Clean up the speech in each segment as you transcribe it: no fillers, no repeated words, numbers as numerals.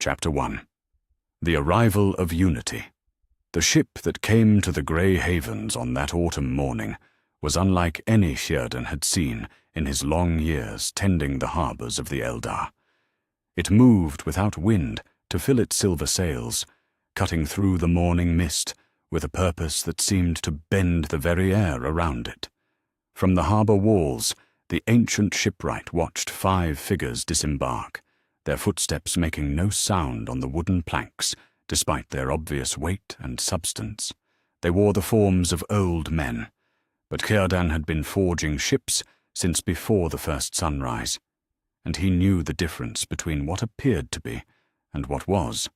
Chapter 1. The Arrival of Unity. The ship that came to the Grey Havens on that autumn morning was unlike any Círdan had seen in his long years tending the harbours of the Eldar. It moved without wind to fill its silver sails, cutting through the morning mist with a purpose that seemed to bend the very air around it. From the harbour walls, the ancient shipwright watched 5 figures disembark, their footsteps making no sound on the wooden planks, despite their obvious weight and substance. They wore the forms of old men, but Círdan had been forging ships since before the first sunrise, and he knew the difference between what appeared to be and what was.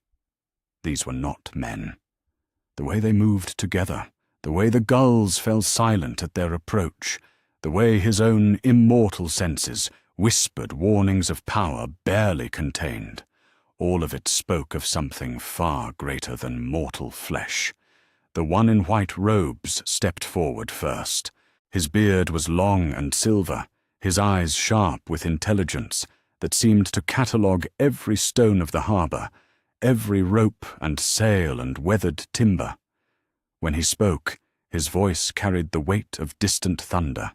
These were not men. The way they moved together, the way the gulls fell silent at their approach, the way his own immortal senses whispered warnings of power barely contained, all of it spoke of something far greater than mortal flesh. The one in white robes stepped forward first. His beard was long and silver, his eyes sharp with intelligence that seemed to catalogue every stone of the harbour, every rope and sail and weathered timber. When he spoke, his voice carried the weight of distant thunder.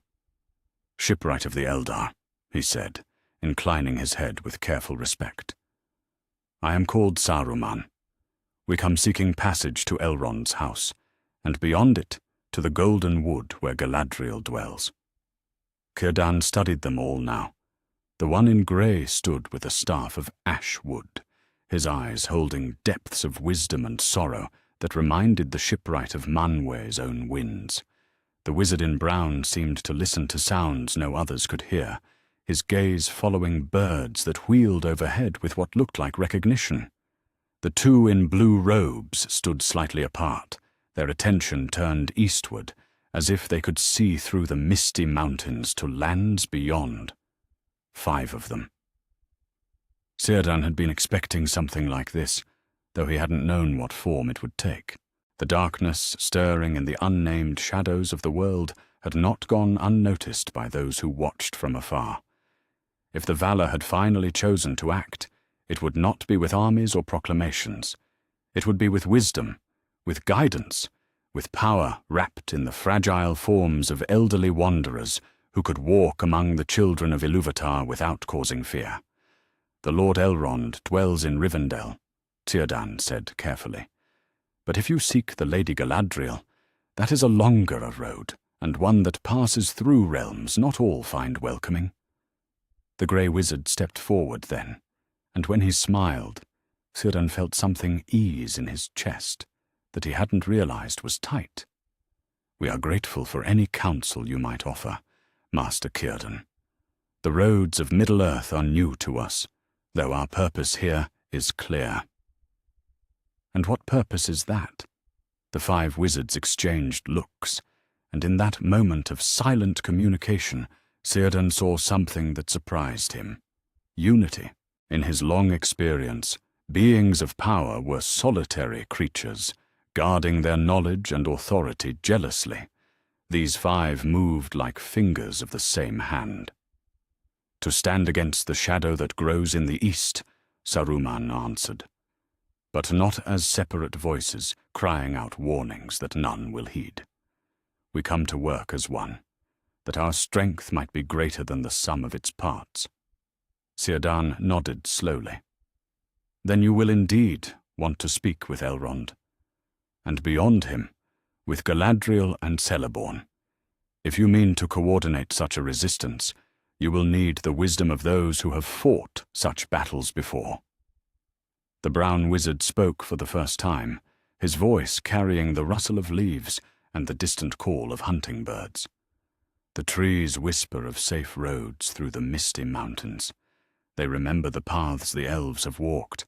"Shipwright of the Eldar," he said, inclining his head with careful respect. "I am called Saruman. We come seeking passage to Elrond's house, and beyond it, to the golden wood where Galadriel dwells." Círdan studied them all now. The one in grey stood with a staff of ash wood, his eyes holding depths of wisdom and sorrow that reminded the shipwright of Manwë's own winds. The wizard in brown seemed to listen to sounds no others could hear, his gaze following birds that wheeled overhead with what looked like recognition. The 2 in blue robes stood slightly apart, their attention turned eastward, as if they could see through the misty mountains to lands beyond. 5 of them. Círdan had been expecting something like this, though he hadn't known what form it would take. The darkness stirring in the unnamed shadows of the world had not gone unnoticed by those who watched from afar. If the Valar had finally chosen to act, it would not be with armies or proclamations. It would be with wisdom, with guidance, with power wrapped in the fragile forms of elderly wanderers who could walk among the children of Ilúvatar without causing fear. "The Lord Elrond dwells in Rivendell," Círdan said carefully. "But if you seek the Lady Galadriel, that is a longer road, and one that passes through realms not all find welcoming." The grey wizard stepped forward then, and when he smiled, Círdan felt something ease in his chest that he hadn't realized was tight. "We are grateful for any counsel you might offer, Master Círdan. The roads of Middle-earth are new to us, though our purpose here is clear." "And what purpose is that?" The 5 wizards exchanged looks, and in that moment of silent communication, Círdan saw something that surprised him. Unity. In his long experience, beings of power were solitary creatures, guarding their knowledge and authority jealously. These 5 moved like fingers of the same hand. "To stand against the shadow that grows in the east," Saruman answered, "but not as separate voices crying out warnings that none will heed. We come to work as one, that our strength might be greater than the sum of its parts." Círdan nodded slowly. "Then you will indeed want to speak with Elrond, and beyond him, with Galadriel and Celeborn. If you mean to coordinate such a resistance, you will need the wisdom of those who have fought such battles before." The brown wizard spoke for the first time, his voice carrying the rustle of leaves and the distant call of hunting birds. "The trees whisper of safe roads through the misty mountains. They remember the paths the elves have walked,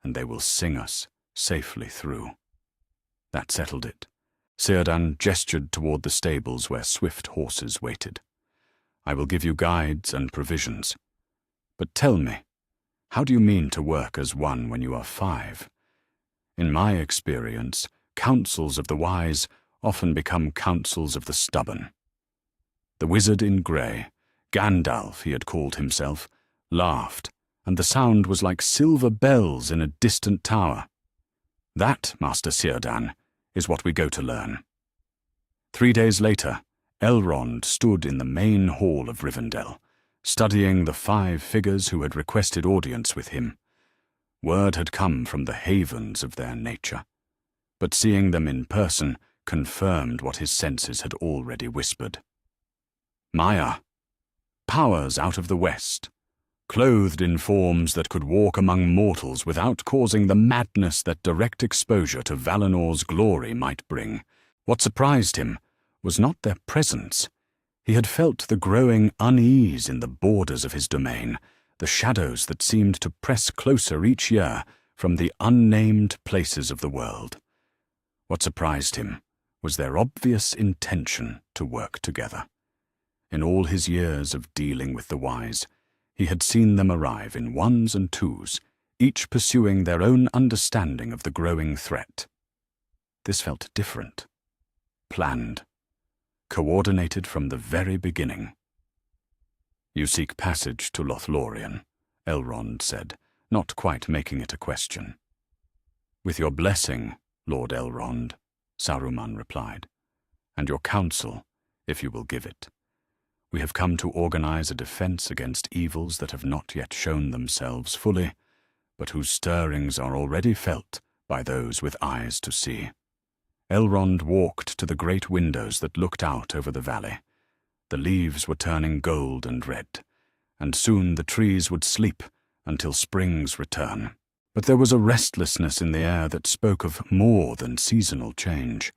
and they will sing us safely through." That settled it. Círdan gestured toward the stables where swift horses waited. "I will give you guides and provisions. But tell me, how do you mean to work as one when you are 5? In my experience, counsels of the wise often become counsels of the stubborn." The wizard in grey, Gandalf he had called himself, laughed and the sound was like silver bells in a distant tower. That, Master Círdan, is what we go to learn. 3 days later, Elrond stood in the main hall of Rivendell, studying the 5 figures who had requested audience with him. Word had come from the havens of their nature, but seeing them in person confirmed what his senses had already whispered. Maya, powers out of the west, clothed in forms that could walk among mortals without causing the madness that direct exposure to Valinor's glory might bring. What surprised him was not their presence. He had felt the growing unease in the borders of his domain, the shadows that seemed to press closer each year from the unnamed places of the world. What surprised him was their obvious intention to work together. In all his years of dealing with the wise, he had seen them arrive in ones and twos, each pursuing their own understanding of the growing threat. This felt different, planned, coordinated from the very beginning. "You seek passage to Lothlorien," Elrond said, not quite making it a question. "With your blessing, Lord Elrond," Saruman replied, "and your counsel, if you will give it. We have come to organize a defense against evils that have not yet shown themselves fully, but whose stirrings are already felt by those with eyes to see." Elrond walked to the great windows that looked out over the valley. The leaves were turning gold and red, and soon the trees would sleep until spring's return. But there was a restlessness in the air that spoke of more than seasonal change.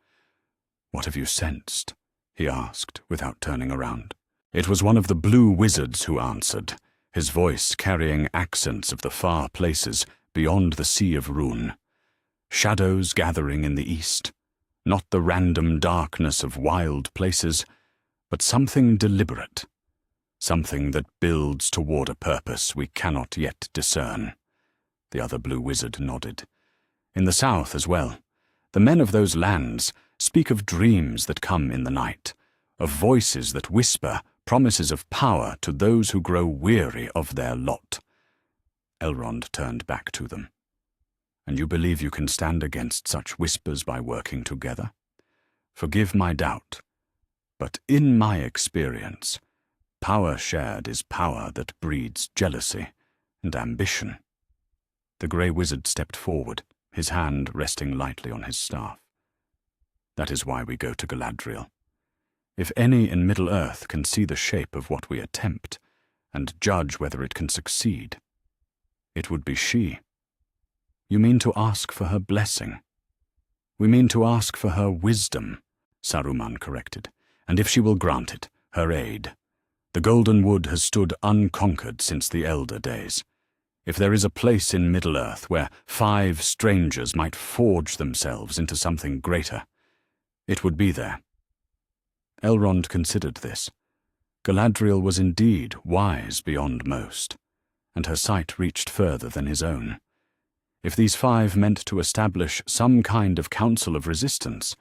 "What have you sensed?" he asked, without turning around. It was one of the blue wizards who answered, his voice carrying accents of the far places beyond the Sea of Rune. Shadows gathering in the east, not the random darkness of wild places, but something deliberate, something that builds toward a purpose we cannot yet discern. The other blue wizard nodded. "In the south as well. The men of those lands speak of dreams that come in the night, of voices that whisper promises of power to those who grow weary of their lot." Elrond turned back to them. "And you believe you can stand against such whispers by working together? Forgive my doubt, but in my experience, power shared is power that breeds jealousy and ambition." The grey wizard stepped forward, his hand resting lightly on his staff. "That is why we go to Galadriel. If any in Middle-earth can see the shape of what we attempt, and judge whether it can succeed, it would be she." "You mean to ask for her blessing?" "We mean to ask for her wisdom," Saruman corrected, "and if she will grant it, her aid. The Golden Wood has stood unconquered since the Elder days. If there is a place in Middle-earth where 5 strangers might forge themselves into something greater, it would be there." Elrond considered this. Galadriel was indeed wise beyond most, and her sight reached further than his own. If these 5 meant to establish some kind of council of resistance,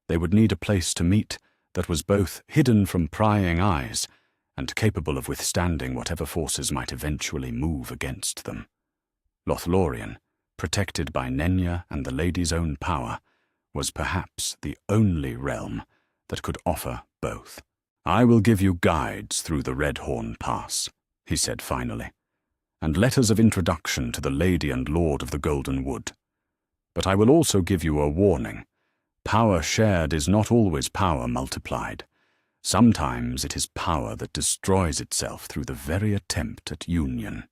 they would need a place to meet that was both hidden from prying eyes and capable of withstanding whatever forces might eventually move against them. Lothlorien, protected by Nenya and the Lady's own power, was perhaps the only realm that could offer both. "I will give you guides through the Redhorn Pass," he said finally, "and letters of introduction to the Lady and Lord of the Golden Wood. But I will also give you a warning. Power shared is not always power multiplied. Sometimes it is power that destroys itself through the very attempt at union."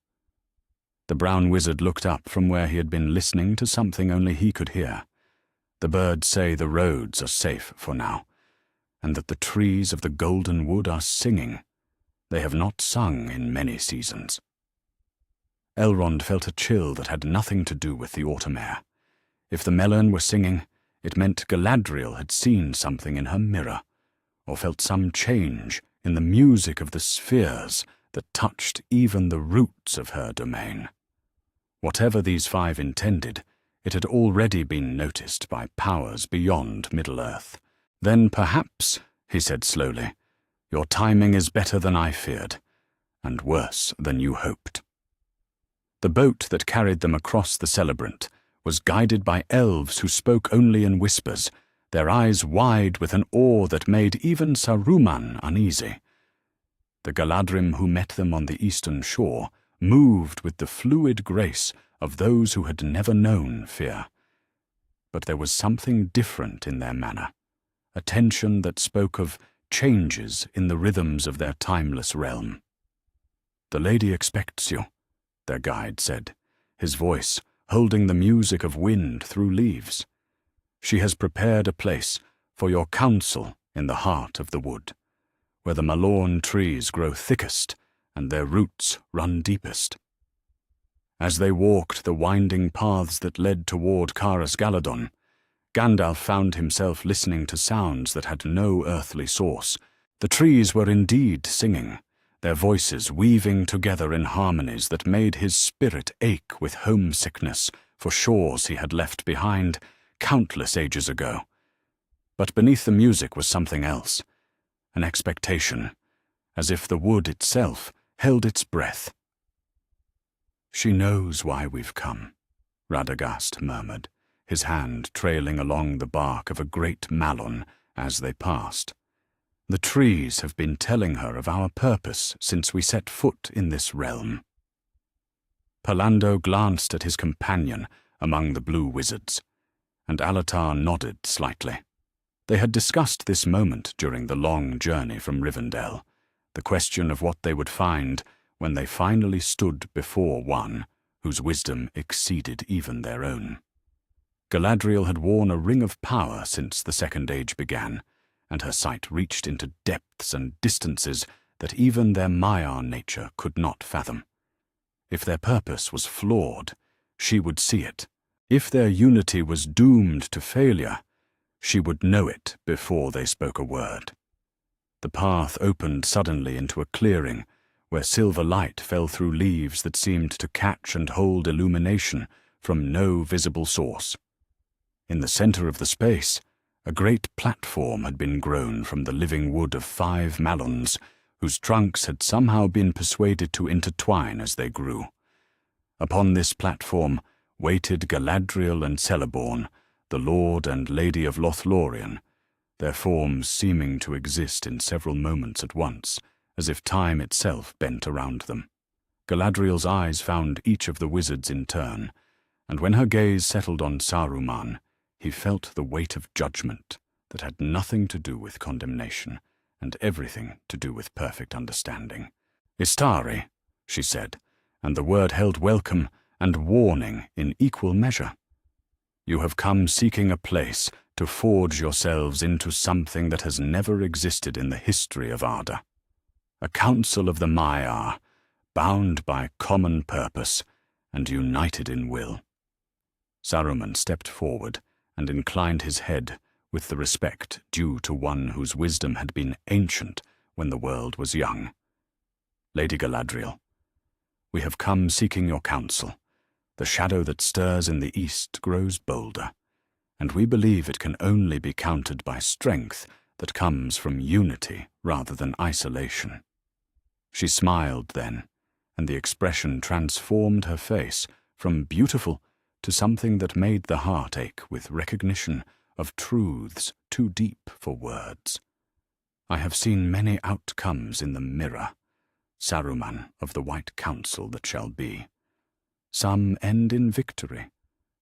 The brown wizard looked up from where he had been listening to something only he could hear. "The birds say the roads are safe for now, and that the trees of the Golden Wood are singing. They have not sung in many seasons." Elrond felt a chill that had nothing to do with the autumn air. If the Melon were singing, it meant Galadriel had seen something in her mirror, or felt some change in the music of the spheres that touched even the roots of her domain. Whatever these 5 intended, it had already been noticed by powers beyond Middle-earth. "Then perhaps," he said slowly, "your timing is better than I feared, and worse than you hoped." The boat that carried them across the celebrant was guided by elves who spoke only in whispers, their eyes wide with an awe that made even Saruman uneasy. The Galadrim who met them on the eastern shore moved with the fluid grace of those who had never known fear. But there was something different in their manner, a tension that spoke of changes in the rhythms of their timeless realm. "The lady expects you," their guide said, his voice holding the music of wind through leaves. "She has prepared a place for your council in the heart of the wood, where the Malorn trees grow thickest and their roots run deepest." As they walked the winding paths that led toward Caras Galadon, Gandalf found himself listening to sounds that had no earthly source. The trees were indeed singing, their voices weaving together in harmonies that made his spirit ache with homesickness for shores he had left behind countless ages ago. But beneath the music was something else, an expectation, as if the wood itself held its breath. "She knows why we've come," Radagast murmured, his hand trailing along the bark of a great malon as they passed. "The trees have been telling her of our purpose since we set foot in this realm." Pallando glanced at his companion among the blue wizards, and Alatar nodded slightly. They had discussed this moment during the long journey from Rivendell, the question of what they would find when they finally stood before one whose wisdom exceeded even their own. Galadriel had worn a ring of power since the Second Age began, and her sight reached into depths and distances that even their Maiar nature could not fathom. If their purpose was flawed, she would see it. If their unity was doomed to failure, she would know it before they spoke a word. The path opened suddenly into a clearing where silver light fell through leaves that seemed to catch and hold illumination from no visible source. In the center of the space, a great platform had been grown from the living wood of 5 malons, whose trunks had somehow been persuaded to intertwine as they grew. Upon this platform waited Galadriel and Celeborn, the Lord and Lady of Lothlorien, their forms seeming to exist in several moments at once, as if time itself bent around them. Galadriel's eyes found each of the wizards in turn, and when her gaze settled on Saruman, he felt the weight of judgment that had nothing to do with condemnation and everything to do with perfect understanding. "Istari," she said, and the word held welcome and warning in equal measure. "You have come seeking a place to forge yourselves into something that has never existed in the history of Arda. A council of the Maiar, bound by common purpose and united in will." Saruman stepped forward and inclined his head with the respect due to one whose wisdom had been ancient when the world was young. "Lady Galadriel, we have come seeking your counsel. The shadow that stirs in the east grows bolder, and we believe it can only be countered by strength that comes from unity rather than isolation." She smiled then, and the expression transformed her face from beautiful to something that made the heart ache with recognition of truths too deep for words. "I have seen many outcomes in the mirror, Saruman of the White Council that shall be. Some end in victory,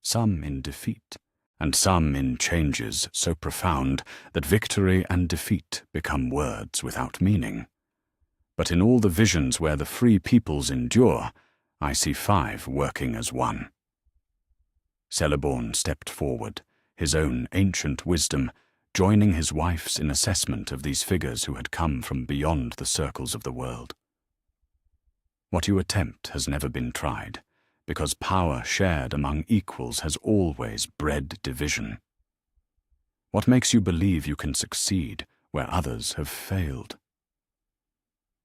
some in defeat, and some in changes so profound that victory and defeat become words without meaning. But in all the visions where the free peoples endure, I see 5 working as one." Celeborn stepped forward, his own ancient wisdom joining his wife's in assessment of these figures who had come from beyond the circles of the world. "What you attempt has never been tried, because power shared among equals has always bred division. What makes you believe you can succeed where others have failed?"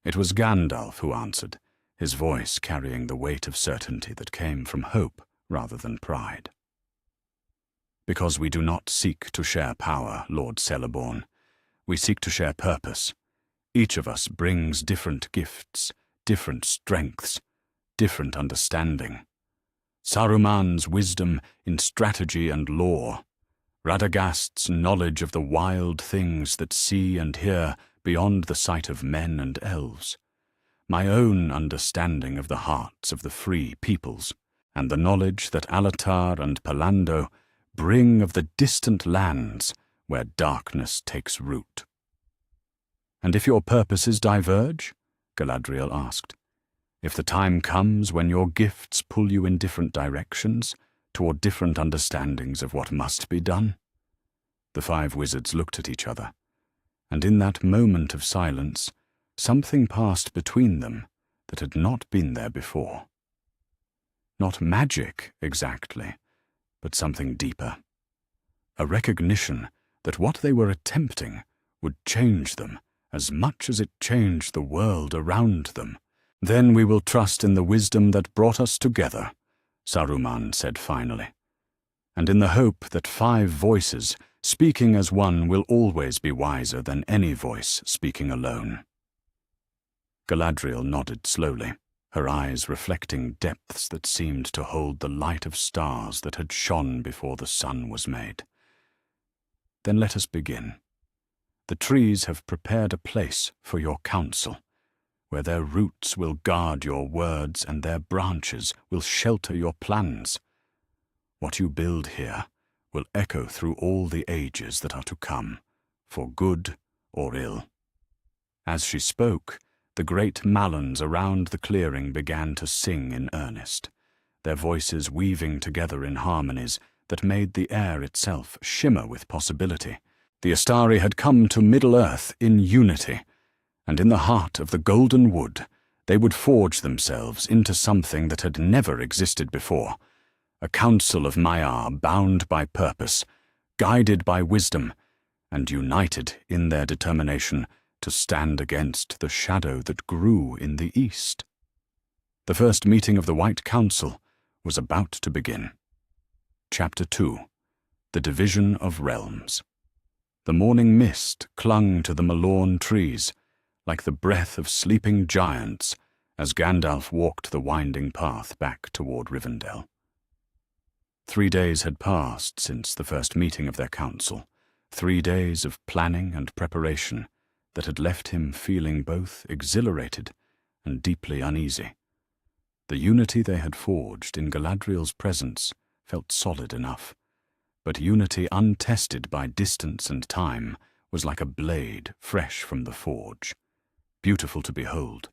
It was Gandalf who answered, his voice carrying the weight of certainty that came from hope rather than pride. "Because we do not seek to share power, Lord Celeborn. We seek to share purpose. Each of us brings different gifts, different strengths, different understanding. Saruman's wisdom in strategy and lore, Radagast's knowledge of the wild things that see and hear beyond the sight of men and elves, my own understanding of the hearts of the free peoples, and the knowledge that Alatar and Palando bring of the distant lands where darkness takes root. "And if your purposes diverge?" Galadriel asked. "If the time comes when your gifts pull you in different directions, toward different understandings of what must be done?" The 5 wizards looked at each other, and in that moment of silence, something passed between them that had not been there before. Not magic, exactly, but something deeper. A recognition that what they were attempting would change them as much as it changed the world around them. "Then we will trust in the wisdom that brought us together," Saruman said finally, "and in the hope that 5 voices speaking as one will always be wiser than any voice speaking alone." Galadriel nodded slowly, her eyes reflecting depths that seemed to hold the light of stars that had shone before the sun was made. "Then let us begin. The trees have prepared a place for your council, where their roots will guard your words and their branches will shelter your plans. What you build here will echo through all the ages that are to come, for good or ill." As she spoke, the great malons around the clearing began to sing in earnest, their voices weaving together in harmonies that made the air itself shimmer with possibility. The Astari had come to Middle-earth in unity, and in the heart of the Golden Wood they would forge themselves into something that had never existed before, a council of Maiar bound by purpose, guided by wisdom, and united in their determination to stand against the shadow that grew in the east. The first meeting of the White Council was about to begin. Chapter 2. The Division of Realms. The morning mist clung to the Malorn trees, like the breath of sleeping giants, as Gandalf walked the winding path back toward Rivendell. 3 days had passed since the first meeting of their council, 3 days of planning and preparation that had left him feeling both exhilarated and deeply uneasy. The unity they had forged in Galadriel's presence felt solid enough, but unity untested by distance and time was like a blade fresh from the forge, beautiful to behold,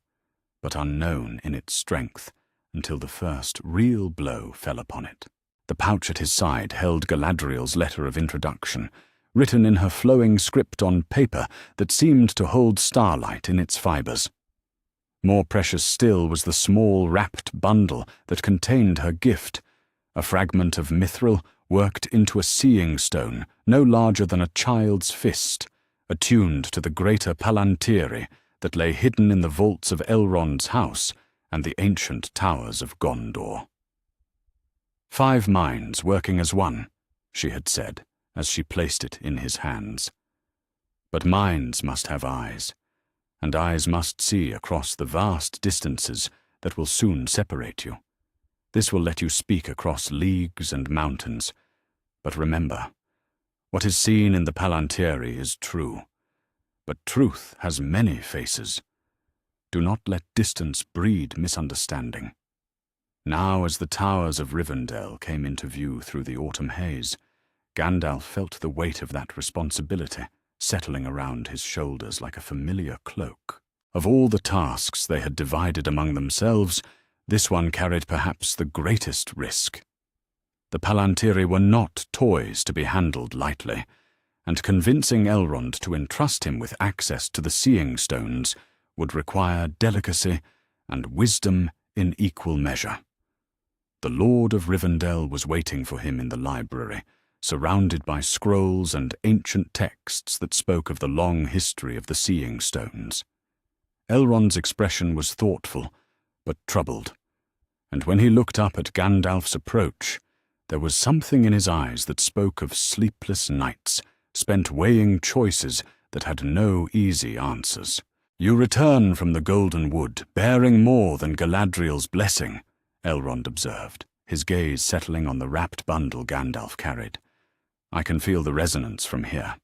but unknown in its strength until the first real blow fell upon it. The pouch at his side held Galadriel's letter of introduction, written in her flowing script on paper that seemed to hold starlight in its fibers. More precious still was the small wrapped bundle that contained her gift, a fragment of mithril worked into a seeing stone no larger than a child's fist, attuned to the greater Palantiri that lay hidden in the vaults of Elrond's house and the ancient towers of Gondor. 5 minds working as one, she had said, as she placed it in his hands. But minds must have eyes, and eyes must see across the vast distances that will soon separate you. This will let you speak across leagues and mountains. But remember, what is seen in the Palantiri is true, but truth has many faces. Do not let distance breed misunderstanding. Now, as the towers of Rivendell came into view through the autumn haze, Gandalf felt the weight of that responsibility settling around his shoulders like a familiar cloak. Of all the tasks they had divided among themselves, this one carried perhaps the greatest risk. The Palantiri were not toys to be handled lightly, and convincing Elrond to entrust him with access to the Seeing Stones would require delicacy and wisdom in equal measure. The Lord of Rivendell was waiting for him in the library, surrounded by scrolls and ancient texts that spoke of the long history of the Seeing Stones. Elrond's expression was thoughtful, but troubled, and when he looked up at Gandalf's approach, there was something in his eyes that spoke of sleepless nights, spent weighing choices that had no easy answers. You return from the Golden Wood, bearing more than Galadriel's blessing, Elrond observed, his gaze settling on the wrapped bundle Gandalf carried. I can feel the resonance from here.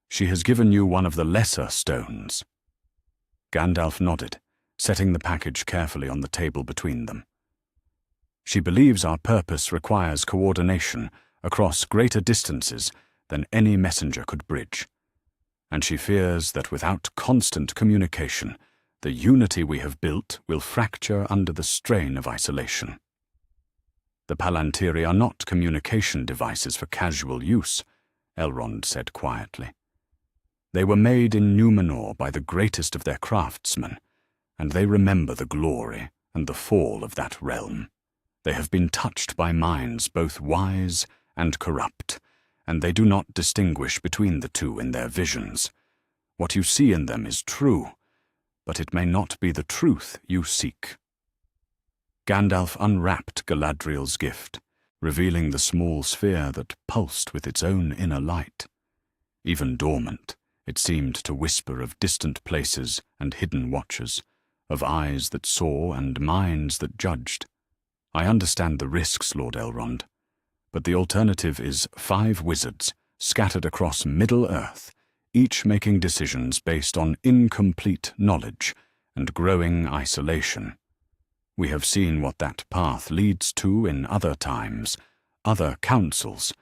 She has given you one of the lesser stones. Gandalf nodded, setting the package carefully on the table between them. She believes our purpose requires coordination across greater distances than any messenger could bridge, and she fears that without constant communication, the unity we have built will fracture under the strain of isolation. The Palantiri are not communication devices for casual use, Elrond said quietly. They were made in Númenor by the greatest of their craftsmen, and they remember the glory and the fall of that realm. They have been touched by minds both wise and corrupt, and they do not distinguish between the two in their visions. What you see in them is true, but it may not be the truth you seek. Gandalf unwrapped Galadriel's gift, revealing the small sphere that pulsed with its own inner light. Even dormant, it seemed to whisper of distant places and hidden watchers, of eyes that saw and minds that judged. I understand the risks, Lord Elrond, but the alternative is 5 wizards scattered across Middle-earth, each making decisions based on incomplete knowledge and growing isolation. We have seen what that path leads to in other times, other councils.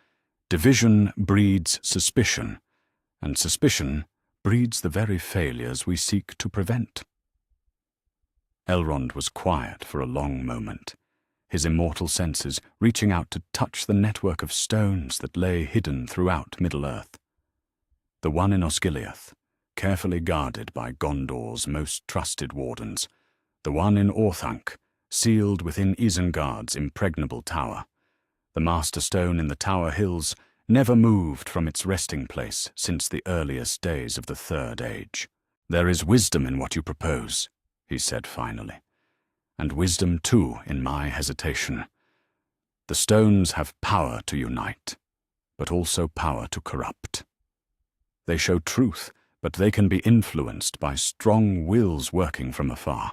Division breeds suspicion, and suspicion breeds the very failures we seek to prevent. Elrond was quiet for a long moment, his immortal senses reaching out to touch the network of stones that lay hidden throughout Middle-earth. The one in Osgiliath, carefully guarded by Gondor's most trusted wardens, the one in Orthanc, sealed within Isengard's impregnable tower. The Master Stone in the Tower Hills never moved from its resting place since the earliest days of the Third Age. There is wisdom in what you propose, he said finally, and wisdom too in my hesitation. The stones have power to unite, but also power to corrupt. They show truth, but they can be influenced by strong wills working from afar.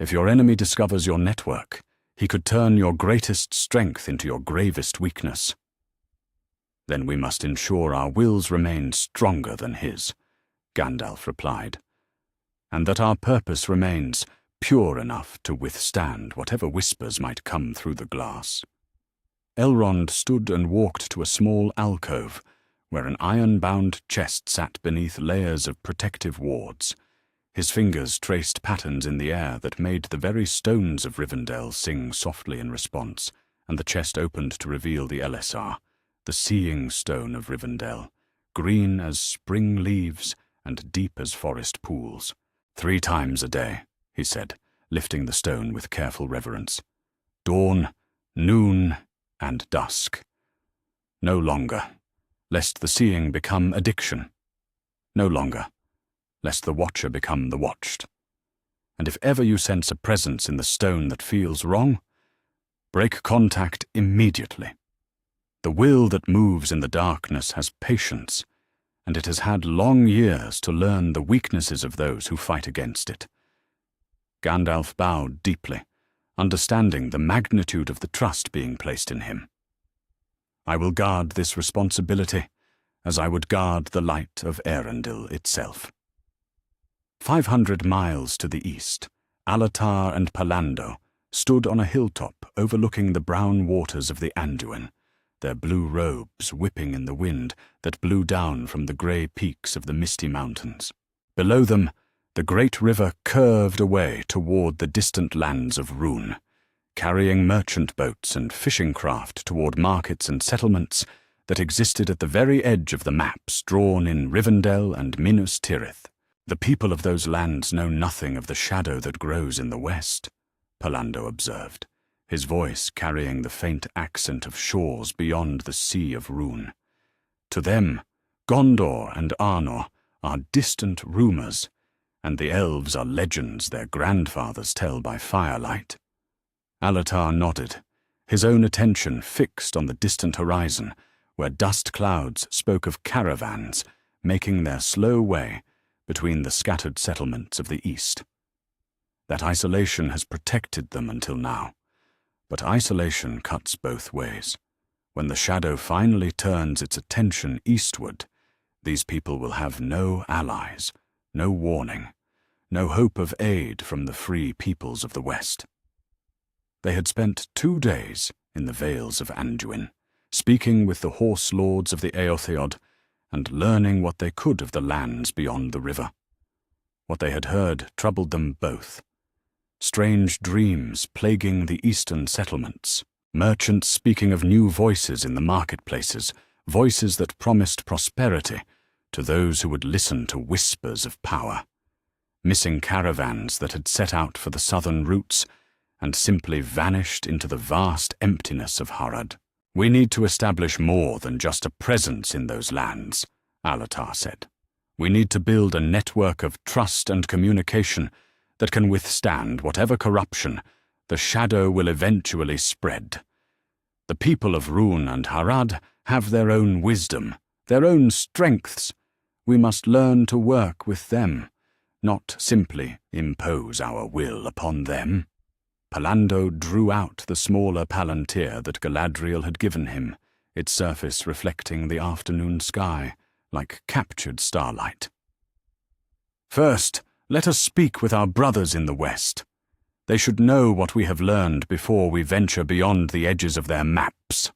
If your enemy discovers your network, he could turn your greatest strength into your gravest weakness. Then we must ensure our wills remain stronger than his, Gandalf replied, and that our purpose remains pure enough to withstand whatever whispers might come through the glass. Elrond stood and walked to a small alcove where an iron-bound chest sat beneath layers of protective wards. His fingers traced patterns in the air that made the very stones of Rivendell sing softly in response, and the chest opened to reveal the Elessar, the seeing stone of Rivendell, green as spring leaves and deep as forest pools. 3 times a day, he said, lifting the stone with careful reverence. Dawn, noon, and dusk. No longer, lest the seeing become addiction. No longer, lest the watcher become the watched. And if ever you sense a presence in the stone that feels wrong, break contact immediately. The will that moves in the darkness has patience, and it has had long years to learn the weaknesses of those who fight against it. Gandalf bowed deeply, understanding the magnitude of the trust being placed in him. I will guard this responsibility as I would guard the light of Eärendil itself. 500 miles to the east, Alatar and Palando stood on a hilltop overlooking the brown waters of the Anduin, their blue robes whipping in the wind that blew down from the grey peaks of the misty mountains. Below them, the great river curved away toward the distant lands of Rhûn, carrying merchant boats and fishing craft toward markets and settlements that existed at the very edge of the maps drawn in Rivendell and Minas Tirith. The people of those lands know nothing of the shadow that grows in the west, Palando observed, his voice carrying the faint accent of shores beyond the Sea of Rhûn. To them, Gondor and Arnor are distant rumors, and the elves are legends their grandfathers tell by firelight. Alatar nodded, his own attention fixed on the distant horizon, where dust clouds spoke of caravans making their slow way between the scattered settlements of the east. That isolation has protected them until now, but isolation cuts both ways. When the shadow finally turns its attention eastward, these people will have no allies, no warning, no hope of aid from the free peoples of the West. They had spent 2 days in the vales of Anduin, speaking with the horse lords of the Eotheod, and learning what they could of the lands beyond the river. What they had heard troubled them both. Strange dreams plaguing the eastern settlements, merchants speaking of new voices in the marketplaces, voices that promised prosperity to those who would listen to whispers of power. Missing caravans that had set out for the southern routes and simply vanished into the vast emptiness of Harad. "We need to establish more than just a presence in those lands," Alatar said. "We need to build a network of trust and communication that can withstand whatever corruption the shadow will eventually spread. The people of Rune and Harad have their own wisdom, their own strengths. We must learn to work with them, not simply impose our will upon them." Palando drew out the smaller palantir that Galadriel had given him, its surface reflecting the afternoon sky like captured starlight. "First, let us speak with our brothers in the West. They should know what we have learned before we venture beyond the edges of their maps."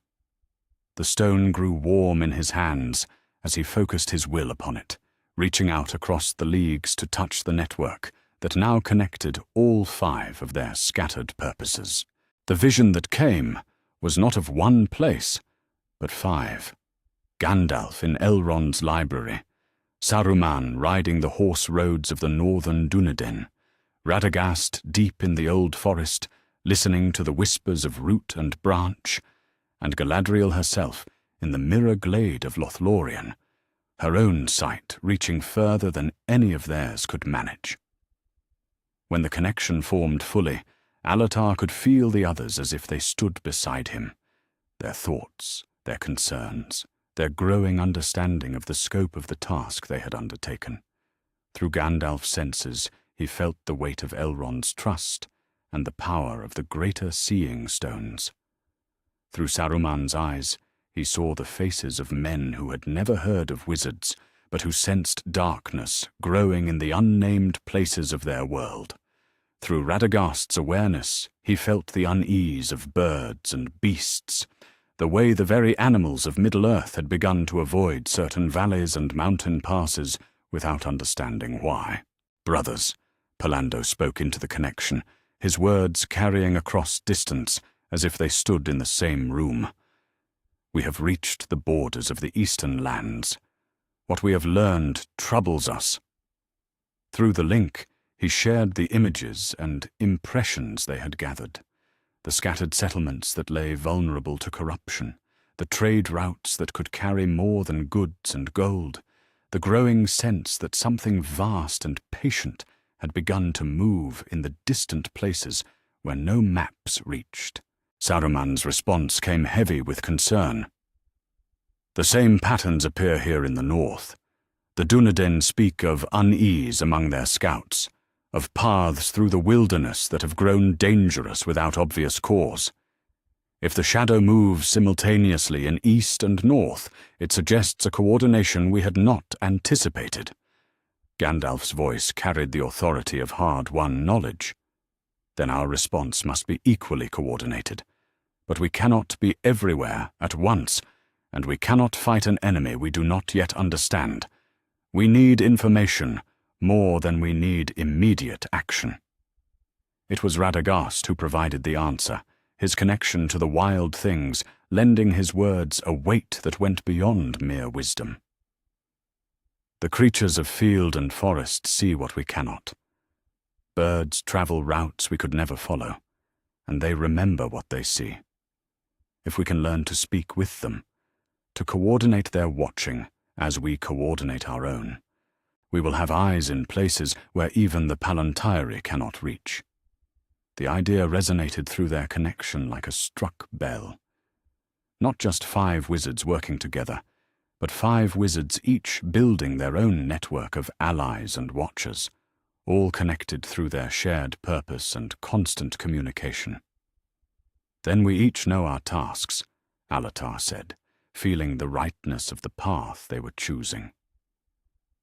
The stone grew warm in his hands as he focused his will upon it, reaching out across the leagues to touch the network that now connected all 5 of their scattered purposes. The vision that came was not of one place, but 5. Gandalf in Elrond's library, Saruman riding the horse roads of the northern Dunedain, Radagast deep in the old forest, listening to the whispers of root and branch, and Galadriel herself in the mirror glade of Lothlorien, her own sight reaching further than any of theirs could manage. When the connection formed fully, Alatar could feel the others as if they stood beside him, their thoughts, their concerns, their growing understanding of the scope of the task they had undertaken. Through Gandalf's senses, he felt the weight of Elrond's trust and the power of the greater seeing stones. Through Saruman's eyes, he saw the faces of men who had never heard of wizards, but who sensed darkness growing in the unnamed places of their world. Through Radagast's awareness, he felt the unease of birds and beasts, the way the very animals of Middle-earth had begun to avoid certain valleys and mountain passes without understanding why. "Brothers," Palando spoke into the connection, his words carrying across distance as if they stood in the same room. "We have reached the borders of the eastern lands. What we have learned troubles us." Through the link, he shared the images and impressions they had gathered, the scattered settlements that lay vulnerable to corruption, the trade routes that could carry more than goods and gold, the growing sense that something vast and patient had begun to move in the distant places where no maps reached. Saruman's response came heavy with concern. "The same patterns appear here in the north. The Dunedain speak of unease among their scouts, of paths through the wilderness that have grown dangerous without obvious cause. If the shadow moves simultaneously in east and north, it suggests a coordination we had not anticipated." Gandalf's voice carried the authority of hard-won knowledge. "Then our response must be equally coordinated. But we cannot be everywhere at once, and we cannot fight an enemy we do not yet understand. We need information more than we need immediate action." It was Radagast who provided the answer, his connection to the wild things lending his words a weight that went beyond mere wisdom. "The creatures of field and forest see what we cannot. Birds travel routes we could never follow, and they remember what they see. If we can learn to speak with them, to coordinate their watching as we coordinate our own, we will have eyes in places where even the Palantiri cannot reach." The idea resonated through their connection like a struck bell. Not just 5 wizards working together, but 5 wizards each building their own network of allies and watchers, all connected through their shared purpose and constant communication. "Then we each know our tasks," Alatar said, feeling the rightness of the path they were choosing.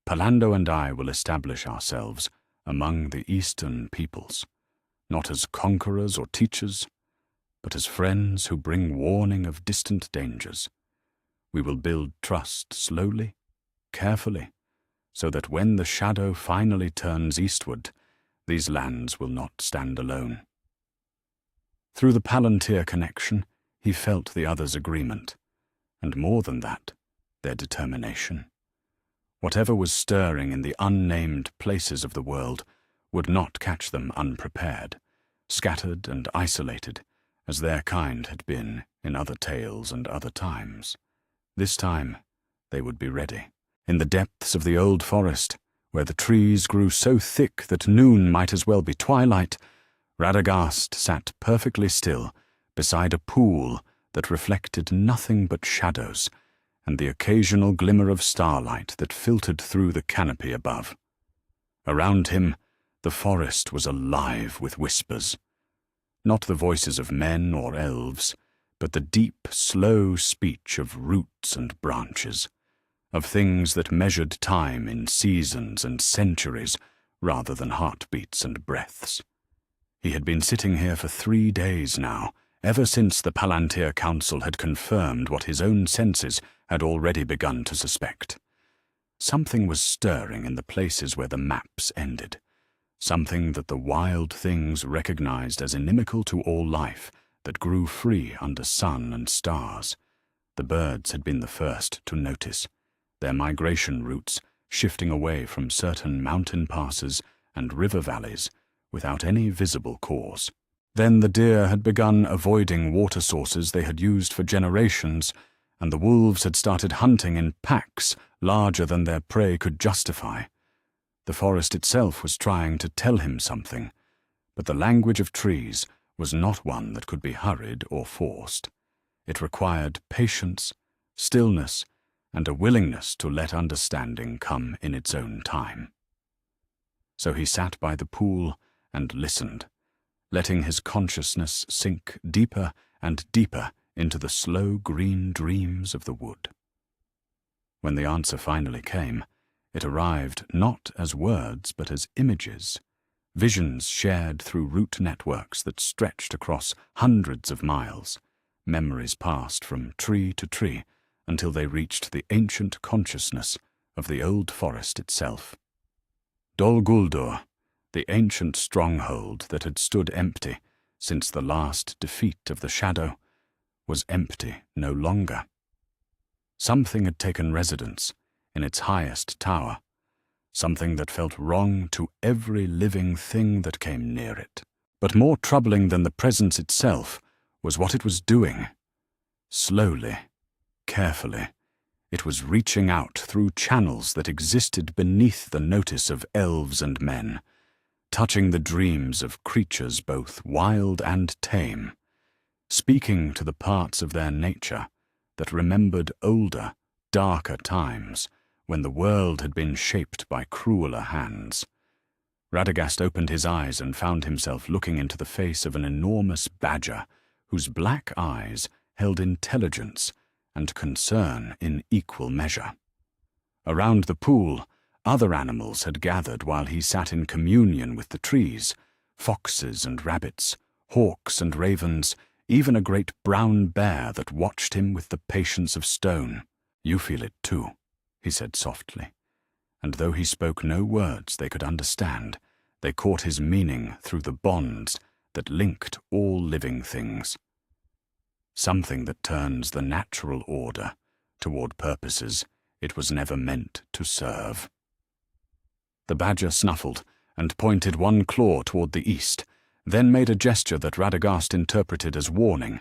"Palando and I will establish ourselves among the Eastern peoples, not as conquerors or teachers, but as friends who bring warning of distant dangers. We will build trust slowly, carefully, so that when the shadow finally turns eastward, these lands will not stand alone." Through the Palantir connection, he felt the others' agreement, and more than that, their determination. Whatever was stirring in the unnamed places of the world would not catch them unprepared, scattered and isolated, as their kind had been in other tales and other times. This time, they would be ready. In the depths of the old forest, where the trees grew so thick that noon might as well be twilight, Radagast sat perfectly still beside a pool that reflected nothing but shadows and the occasional glimmer of starlight that filtered through the canopy above. Around him, the forest was alive with whispers. Not the voices of men or elves, but the deep, slow speech of roots and branches, of things that measured time in seasons and centuries rather than heartbeats and breaths. He had been sitting here for 3 days now, ever since the Palantir Council had confirmed what his own senses had already begun to suspect. Something was stirring in the places where the maps ended, something that the wild things recognized as inimical to all life that grew free under sun and stars. The birds had been the first to notice, their migration routes shifting away from certain mountain passes and river valleys without any visible cause. Then the deer had begun avoiding water sources they had used for generations, and the wolves had started hunting in packs larger than their prey could justify. The forest itself was trying to tell him something, but the language of trees was not one that could be hurried or forced. It required patience, stillness, and a willingness to let understanding come in its own time. So he sat by the pool and listened, letting his consciousness sink deeper and deeper into the slow green dreams of the wood. When the answer finally came, it arrived not as words but as images, visions shared through root networks that stretched across hundreds of miles, memories passed from tree to tree until they reached the ancient consciousness of the old forest itself. Dol Guldur, the ancient stronghold that had stood empty since the last defeat of the shadow, was empty no longer. Something had taken residence in its highest tower, something that felt wrong to every living thing that came near it. But more troubling than the presence itself was what it was doing. Slowly, carefully, it was reaching out through channels that existed beneath the notice of elves and men, touching the dreams of creatures both wild and tame, speaking to the parts of their nature that remembered older, darker times when the world had been shaped by crueler hands. Radagast opened his eyes and found himself looking into the face of an enormous badger whose black eyes held intelligence and concern in equal measure. Around the pool, other animals had gathered while he sat in communion with the trees, foxes and rabbits, hawks and ravens, even a great brown bear that watched him with the patience of stone. "You feel it too," he said softly, and though he spoke no words they could understand, they caught his meaning through the bonds that linked all living things. Something that turns the natural order toward purposes it was never meant to serve. The badger snuffled and pointed one claw toward the east, then made a gesture that Radagast interpreted as warning.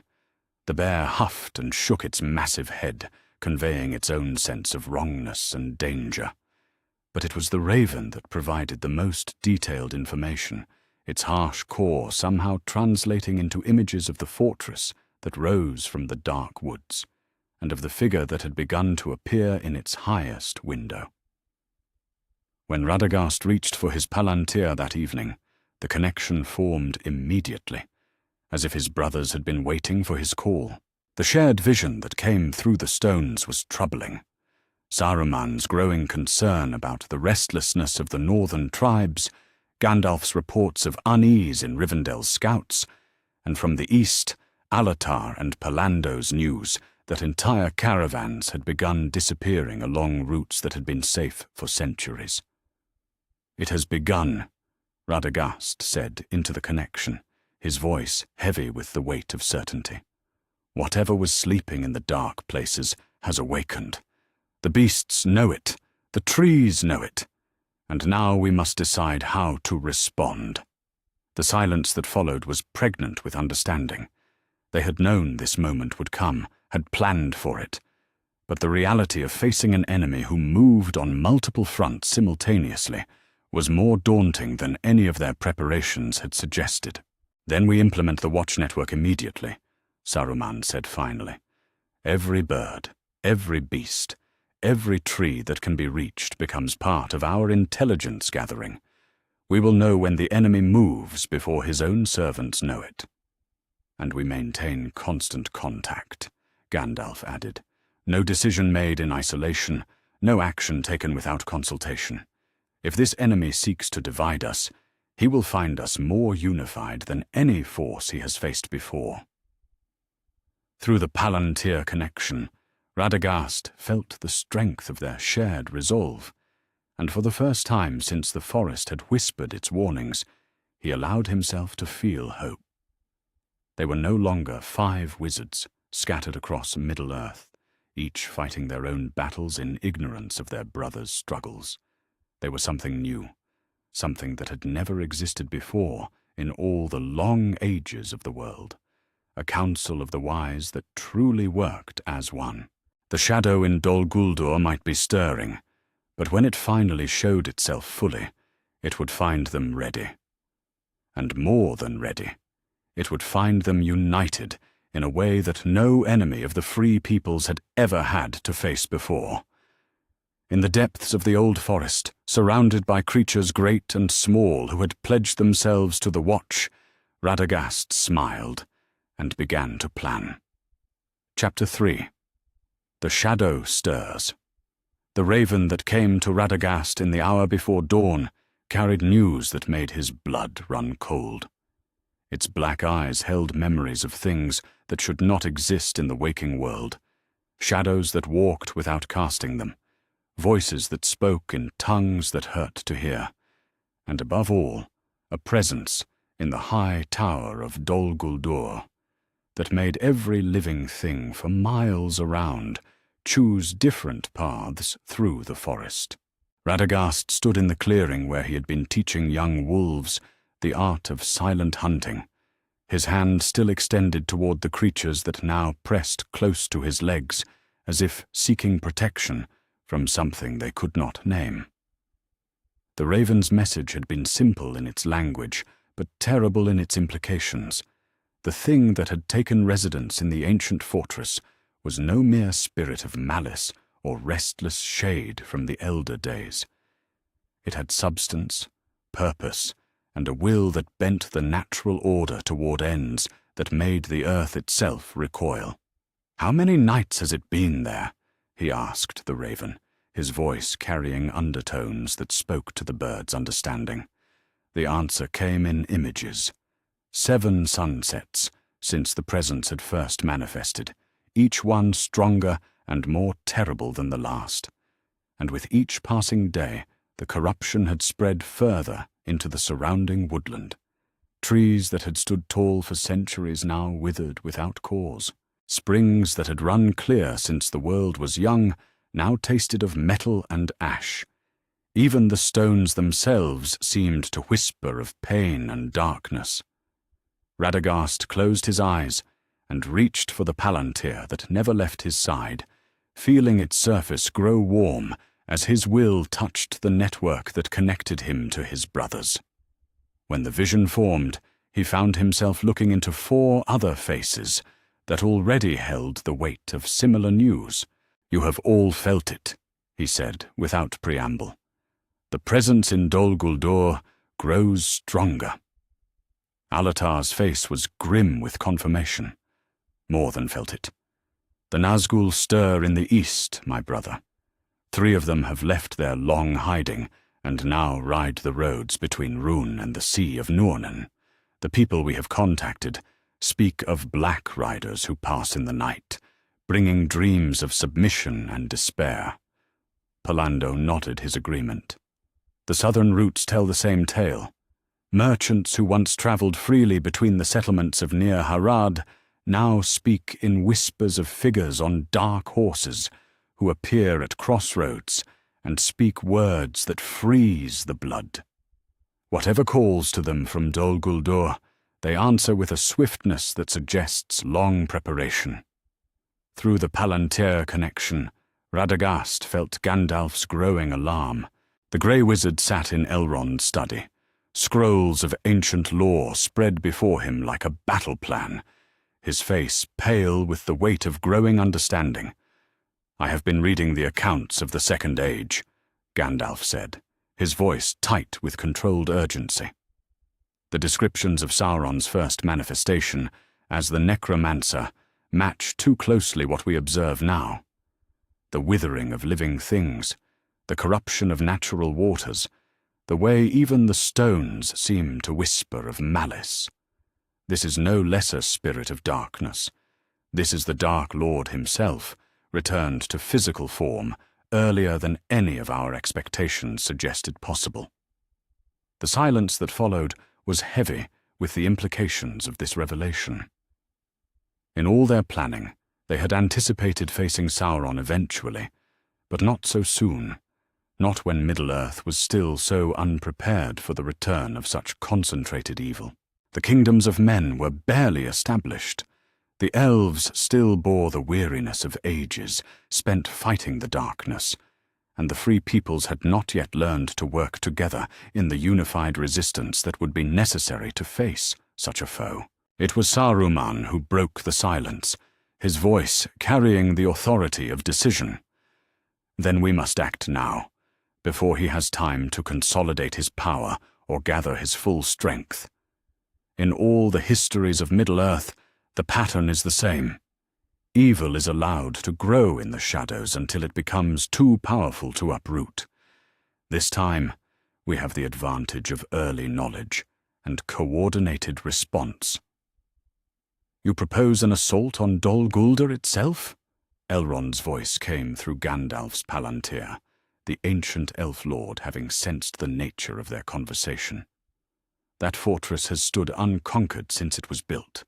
The bear huffed and shook its massive head, conveying its own sense of wrongness and danger. But it was the raven that provided the most detailed information, its harsh caw somehow translating into images of the fortress that rose from the dark woods. and of the figure that had begun to appear in its highest window. When Radagast reached for his palantir that evening, the connection formed immediately, as if his brothers had been waiting for his call. The shared vision that came through the stones was troubling. Saruman's growing concern about the restlessness of the northern tribes, Gandalf's reports of unease in Rivendell's scouts, and from the east, Alatar and Palando's news that entire caravans had begun disappearing along routes that had been safe for centuries. "It has begun," Radagast said into the connection, his voice heavy with the weight of certainty. "Whatever was sleeping in the dark places has awakened. The beasts know it, the trees know it, and now we must decide how to respond." The silence that followed was pregnant with understanding. They had known this moment would come, had planned for it, but the reality of facing an enemy who moved on multiple fronts simultaneously was more daunting than any of their preparations had suggested. "Then we implement the watch network immediately," Saruman said finally. "Every bird, every beast, every tree that can be reached becomes part of our intelligence gathering. We will know when the enemy moves before his own servants know it." "And we maintain constant contact," Gandalf added. "No decision made in isolation, no action taken without consultation. If this enemy seeks to divide us, he will find us more unified than any force he has faced before." Through the Palantir connection, Radagast felt the strength of their shared resolve, and for the first time since the forest had whispered its warnings, he allowed himself to feel hope. They were no longer 5 wizards scattered across Middle-earth, each fighting their own battles in ignorance of their brothers' struggles. They were something new, something that had never existed before in all the long ages of the world, a council of the wise that truly worked as one. The shadow in Dol Guldur might be stirring, but when it finally showed itself fully, it would find them ready. And more than ready, it would find them united in a way that no enemy of the free peoples had ever had to face before. In the depths of the old forest, surrounded by creatures great and small who had pledged themselves to the watch, Radagast smiled and began to plan. Chapter 3. The Shadow Stirs. The raven that came to Radagast in the hour before dawn carried news that made his blood run cold. Its black eyes held memories of things that should not exist in the waking world, shadows that walked without casting them, voices that spoke in tongues that hurt to hear, and above all, a presence in the high tower of Dol Guldur that made every living thing for miles around choose different paths through the forest. Radagast stood in the clearing where he had been teaching young wolves the art of silent hunting, his hand still extended toward the creatures that now pressed close to his legs, as if seeking protection from something they could not name. The raven's message had been simple in its language, but terrible in its implications. The thing that had taken residence in the ancient fortress was no mere spirit of malice or restless shade from the elder days. It had substance, purpose, and a will that bent the natural order toward ends that made the earth itself recoil. "How many nights has it been there?" he asked the raven, his voice carrying undertones that spoke to the bird's understanding. The answer came in images. 7 sunsets since the presence had first manifested, each one stronger and more terrible than the last. And with each passing day, the corruption had spread further into the surrounding woodland. Trees that had stood tall for centuries now withered without cause. Springs that had run clear since the world was young now tasted of metal and ash. Even the stones themselves seemed to whisper of pain and darkness. Radagast closed his eyes and reached for the palantir that never left his side, feeling its surface grow warm as his will touched the network that connected him to his brothers. When the vision formed, he found himself looking into 4 other faces, that already held the weight of similar news. "You have all felt it," he said without preamble. "The presence in Dol Guldur grows stronger." Alatar's face was grim with confirmation. "More than felt it. The Nazgul stir in the east, my brother. 3 of them have left their long hiding and now ride the roads between Rune and the Sea of Nurnen. The people we have contacted speak of black riders who pass in the night, bringing dreams of submission and despair." Palando nodded his agreement. "The southern routes tell the same tale. Merchants who once traveled freely between the settlements of Near Harad now speak in whispers of figures on dark horses who appear at crossroads and speak words that freeze the blood. Whatever calls to them from Dol Guldur, they answer with a swiftness that suggests long preparation." Through the Palantir connection, Radagast felt Gandalf's growing alarm. The Grey Wizard sat in Elrond's study. Scrolls of ancient lore spread before him like a battle plan, his face pale with the weight of growing understanding. "I have been reading the accounts of the Second Age," Gandalf said, his voice tight with controlled urgency. The descriptions of Sauron's first manifestation, as the Necromancer, match too closely what we observe now. The withering of living things, the corruption of natural waters, the way even the stones seem to whisper of malice. This is no lesser spirit of darkness. This is the Dark Lord himself, returned to physical form earlier than any of our expectations suggested possible. The silence that followed was heavy with the implications of this revelation. In all their planning, they had anticipated facing Sauron eventually, but not so soon, not when Middle-earth was still so unprepared for the return of such concentrated evil. The kingdoms of men were barely established. The elves still bore the weariness of ages spent fighting the darkness, and the free peoples had not yet learned to work together in the unified resistance that would be necessary to face such a foe. It was Saruman who broke the silence, his voice carrying the authority of decision. "Then we must act now, before he has time to consolidate his power or gather his full strength. In all the histories of Middle-earth, the pattern is the same. Evil is allowed to grow in the shadows until it becomes too powerful to uproot. This time, we have the advantage of early knowledge and coordinated response." "You propose an assault on Dol Guldur itself?" Elrond's voice came through Gandalf's Palantir, the ancient elf lord having sensed the nature of their conversation. "That fortress has stood unconquered since it was built.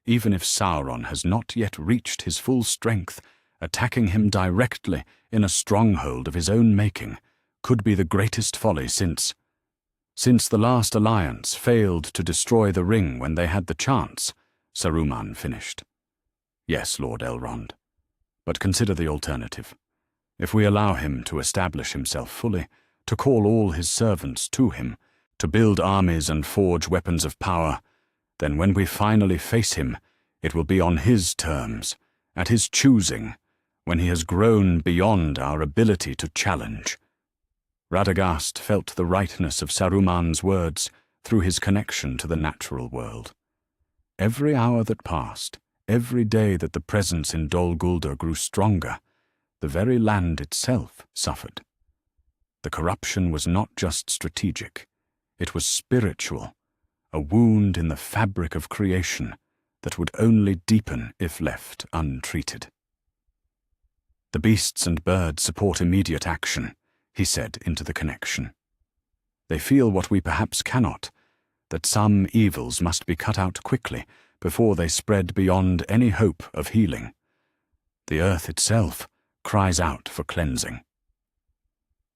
Even if Sauron has not yet reached his full strength, attacking him directly in a stronghold of his own making could be the greatest folly since the last alliance failed to destroy the ring when they had the chance," Saruman finished. "Yes, Lord Elrond. But consider the alternative. If we allow him to establish himself fully, to call all his servants to him, to build armies and forge weapons of power, then when we finally face him, it will be on his terms, at his choosing, when he has grown beyond our ability to challenge." Radagast felt the rightness of Saruman's words through his connection to the natural world. Every hour that passed, every day that the presence in Dol Guldur grew stronger, the very land itself suffered. The corruption was not just strategic, it was spiritual, a wound in the fabric of creation that would only deepen if left untreated. "The beasts and birds support immediate action," he said into the connection. "They feel what we perhaps cannot, that some evils must be cut out quickly before they spread beyond any hope of healing. The earth itself cries out for cleansing."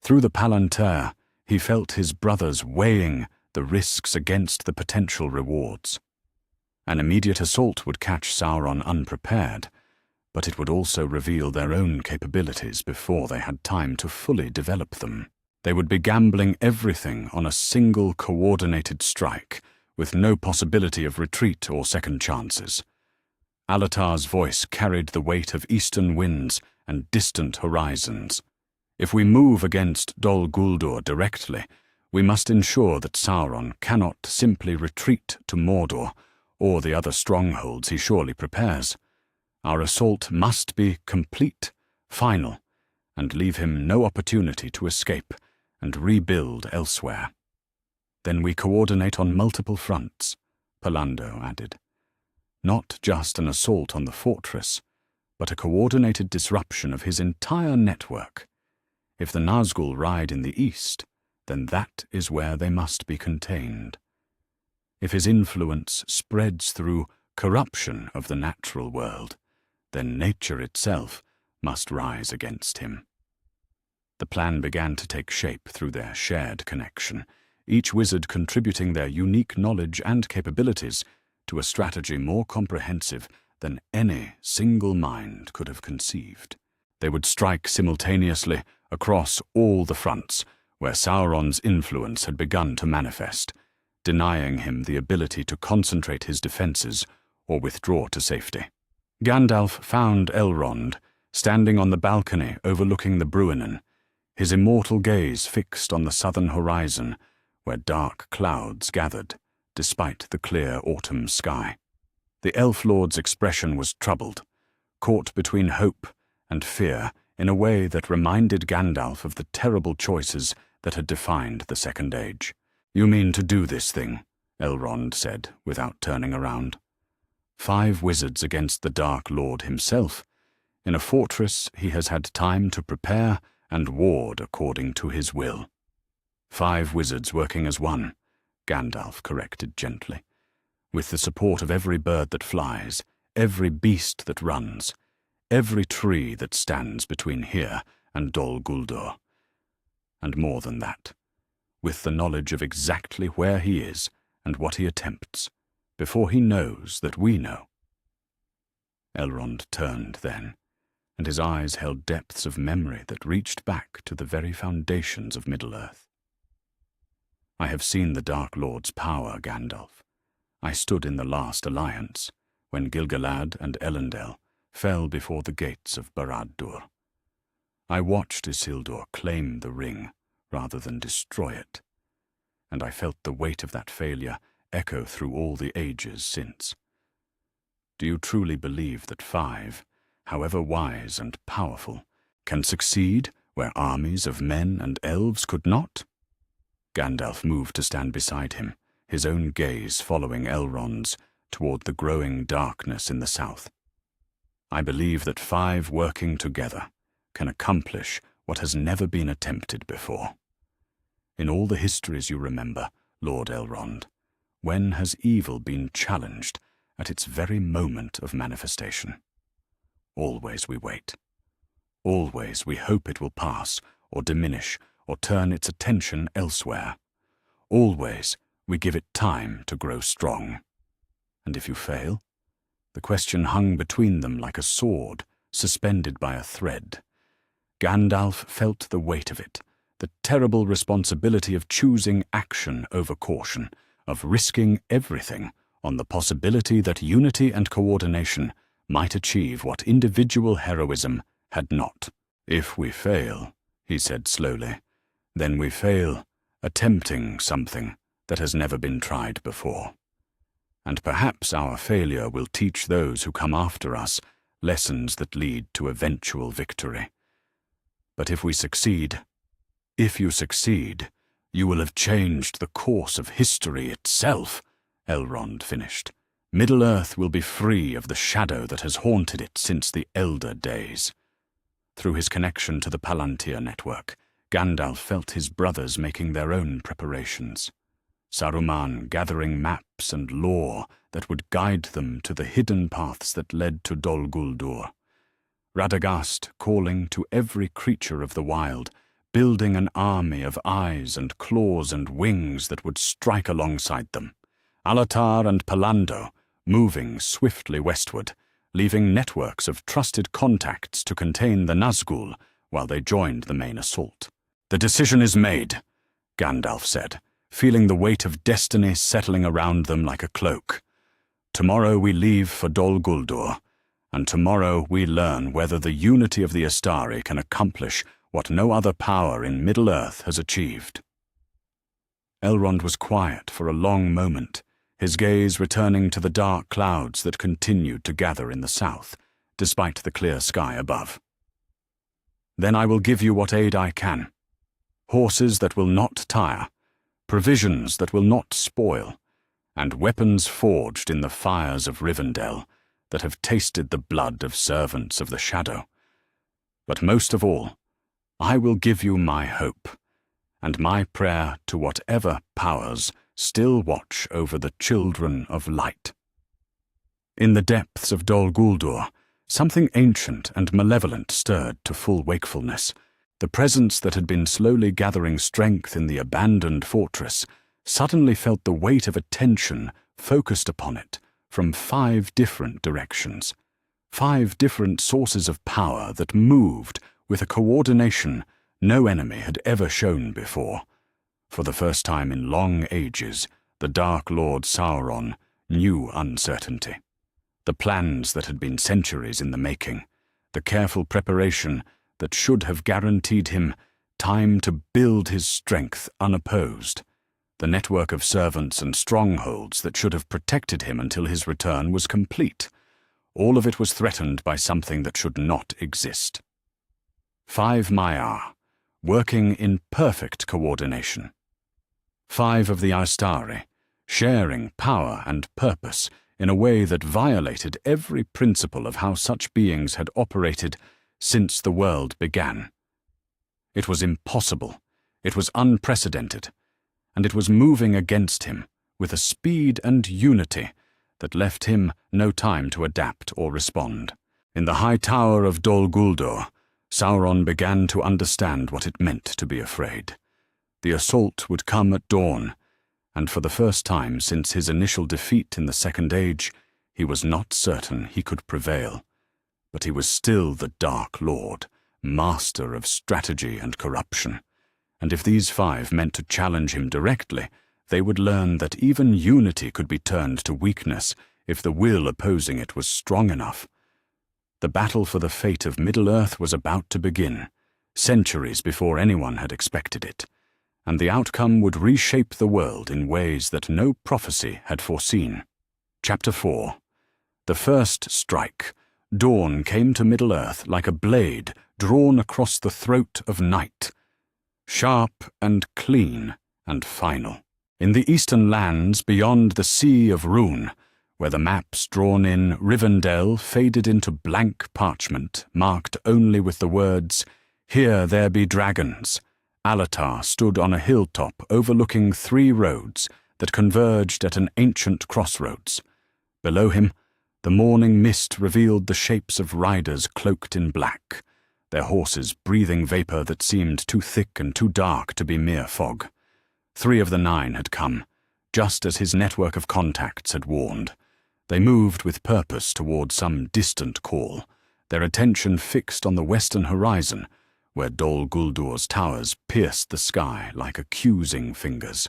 Through the Palantir, he felt his brothers weighing the risks against the potential rewards. An immediate assault would catch Sauron unprepared, but it would also reveal their own capabilities before they had time to fully develop them. They would be gambling everything on a single coordinated strike, with no possibility of retreat or second chances. Alatar's voice carried the weight of eastern winds and distant horizons. If we move against Dol Guldur directly, we must ensure that Sauron cannot simply retreat to Mordor or the other strongholds he surely prepares. Our assault must be complete, final, and leave him no opportunity to escape and rebuild elsewhere. Then we coordinate on multiple fronts, Pallando added. Not just an assault on the fortress, but a coordinated disruption of his entire network. If the Nazgul ride in the east, then that is where they must be contained. If his influence spreads through corruption of the natural world, then nature itself must rise against him. The plan began to take shape through their shared connection, each wizard contributing their unique knowledge and capabilities to a strategy more comprehensive than any single mind could have conceived. They would strike simultaneously across all the fronts where Sauron's influence had begun to manifest, denying him the ability to concentrate his defenses or withdraw to safety. Gandalf found Elrond standing on the balcony overlooking the Bruinen, his immortal gaze fixed on the southern horizon where dark clouds gathered despite the clear autumn sky. The Elf Lord's expression was troubled, caught between hope and fear in a way that reminded Gandalf of the terrible choices that had defined the Second Age. "You mean to do this thing," Elrond said, without turning around. 5 wizards against the Dark Lord himself. In a fortress he has had time to prepare and ward according to his will. 5 wizards working as one, Gandalf corrected gently, with the support of every bird that flies, every beast that runs, every tree that stands between here and Dol Guldur. And more than that, with the knowledge of exactly where he is and what he attempts, before he knows that we know. Elrond turned then, and his eyes held depths of memory that reached back to the very foundations of Middle-earth. "I have seen the Dark Lord's power, Gandalf. I stood in the last alliance, when Gil-galad and Elendil fell before the gates of Barad-dûr. I watched Isildur claim the ring rather than destroy it, and I felt the weight of that failure echo through all the ages since. Do you truly believe that 5, however wise and powerful, can succeed where armies of men and elves could not?" Gandalf moved to stand beside him, his own gaze following Elrond's toward the growing darkness in the south. "I believe that 5 working together can accomplish what has never been attempted before. In all the histories you remember, Lord Elrond, when has evil been challenged at its very moment of manifestation? Always we wait. Always we hope it will pass or diminish or turn its attention elsewhere. Always we give it time to grow strong. And if you fail?" The question hung between them like a sword suspended by a thread. Gandalf felt the weight of it, the terrible responsibility of choosing action over caution, of risking everything on the possibility that unity and coordination might achieve what individual heroism had not. "If we fail," he said slowly, "then we fail attempting something that has never been tried before. And perhaps our failure will teach those who come after us lessons that lead to eventual victory. But if we succeed, if you succeed, you will have changed the course of history itself," Elrond finished. "Middle-earth will be free of the shadow that has haunted it since the Elder Days." Through his connection to the Palantir network, Gandalf felt his brothers making their own preparations. Saruman gathering maps and lore that would guide them to the hidden paths that led to Dol Guldur. Radagast calling to every creature of the wild, building an army of eyes and claws and wings that would strike alongside them. Alatar and Pallando moving swiftly westward, leaving networks of trusted contacts to contain the Nazgul while they joined the main assault. "The decision is made," Gandalf said, feeling the weight of destiny settling around them like a cloak. tomorrow we leave for Dol Guldur, and tomorrow we learn whether the unity of the Astari can accomplish what no other power in Middle-earth has achieved." Elrond was quiet for a long moment, his gaze returning to the dark clouds that continued to gather in the south, despite the clear sky above. "Then I will give you what aid I can. Horses that will not tire, provisions that will not spoil, and weapons forged in the fires of Rivendell that have tasted the blood of servants of the Shadow. But most of all, I will give you my hope, and my prayer to whatever powers still watch over the children of light." In the depths of Dol Guldur, something ancient and malevolent stirred to full wakefulness. The presence that had been slowly gathering strength in the abandoned fortress suddenly felt the weight of attention focused upon it from 5 different directions. 5 different sources of power that moved with a coordination no enemy had ever shown before. For the first time in long ages, the Dark Lord Sauron knew uncertainty. The plans that had been centuries in the making, the careful preparation that should have guaranteed him time to build his strength unopposed, the network of servants and strongholds that should have protected him until his return was complete. All of it was threatened by something that should not exist. 5 Maiar, working in perfect coordination. 5 of the Astari, sharing power and purpose in a way that violated every principle of how such beings had operated since the world began. It was impossible, it was unprecedented, and it was moving against him with a speed and unity that left him no time to adapt or respond. In the high tower of Dol Guldur, Sauron began to understand what it meant to be afraid. The assault would come at dawn, and for the first time since his initial defeat in the Second Age, he was not certain he could prevail. But he was still the Dark Lord, master of strategy and corruption, and if these 5 meant to challenge him directly, they would learn that even unity could be turned to weakness if the will opposing it was strong enough. The battle for the fate of Middle-earth was about to begin, centuries before anyone had expected it, and the outcome would reshape the world in ways that no prophecy had foreseen. Chapter 4. The First Strike. Dawn came to Middle-earth like a blade drawn across the throat of night, sharp and clean and final. In the eastern lands beyond the Sea of Rune, where the maps drawn in Rivendell faded into blank parchment marked only with the words, "Here there be dragons," Alatar stood on a hilltop overlooking 3 roads that converged at an ancient crossroads. Below him, the morning mist revealed the shapes of riders cloaked in black, their horses breathing vapor that seemed too thick and too dark to be mere fog. 3 of the 9 had come, just as his network of contacts had warned. They moved with purpose toward some distant call, their attention fixed on the western horizon, where Dol Guldur's towers pierced the sky like accusing fingers.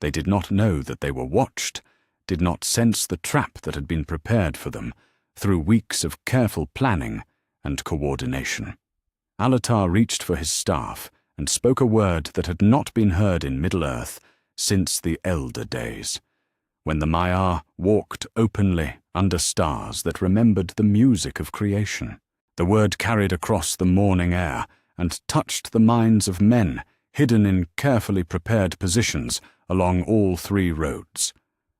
They did not know that they were watched, did not sense the trap that had been prepared for them through weeks of careful planning and coordination. Alatar reached for his staff and spoke a word that had not been heard in Middle-earth since the Elder days, when the Maiar walked openly under stars that remembered the music of creation. The word carried across the morning air and touched the minds of men hidden in carefully prepared positions along all 3 roads.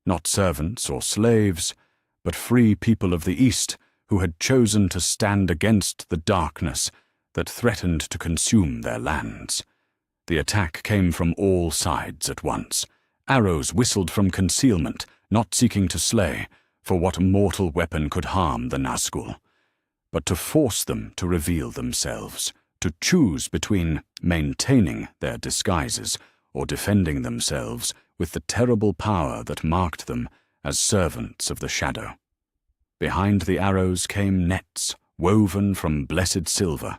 Not servants or slaves, but free people of the East who had chosen to stand against the darkness that threatened to consume their lands. The attack came from all sides at once. Arrows whistled from concealment, not seeking to slay, for what mortal weapon could harm the Nazgul, but to force them to reveal themselves, to choose between maintaining their disguises or defending themselves with the terrible power that marked them as servants of the Shadow. Behind the arrows came nets woven from blessed silver,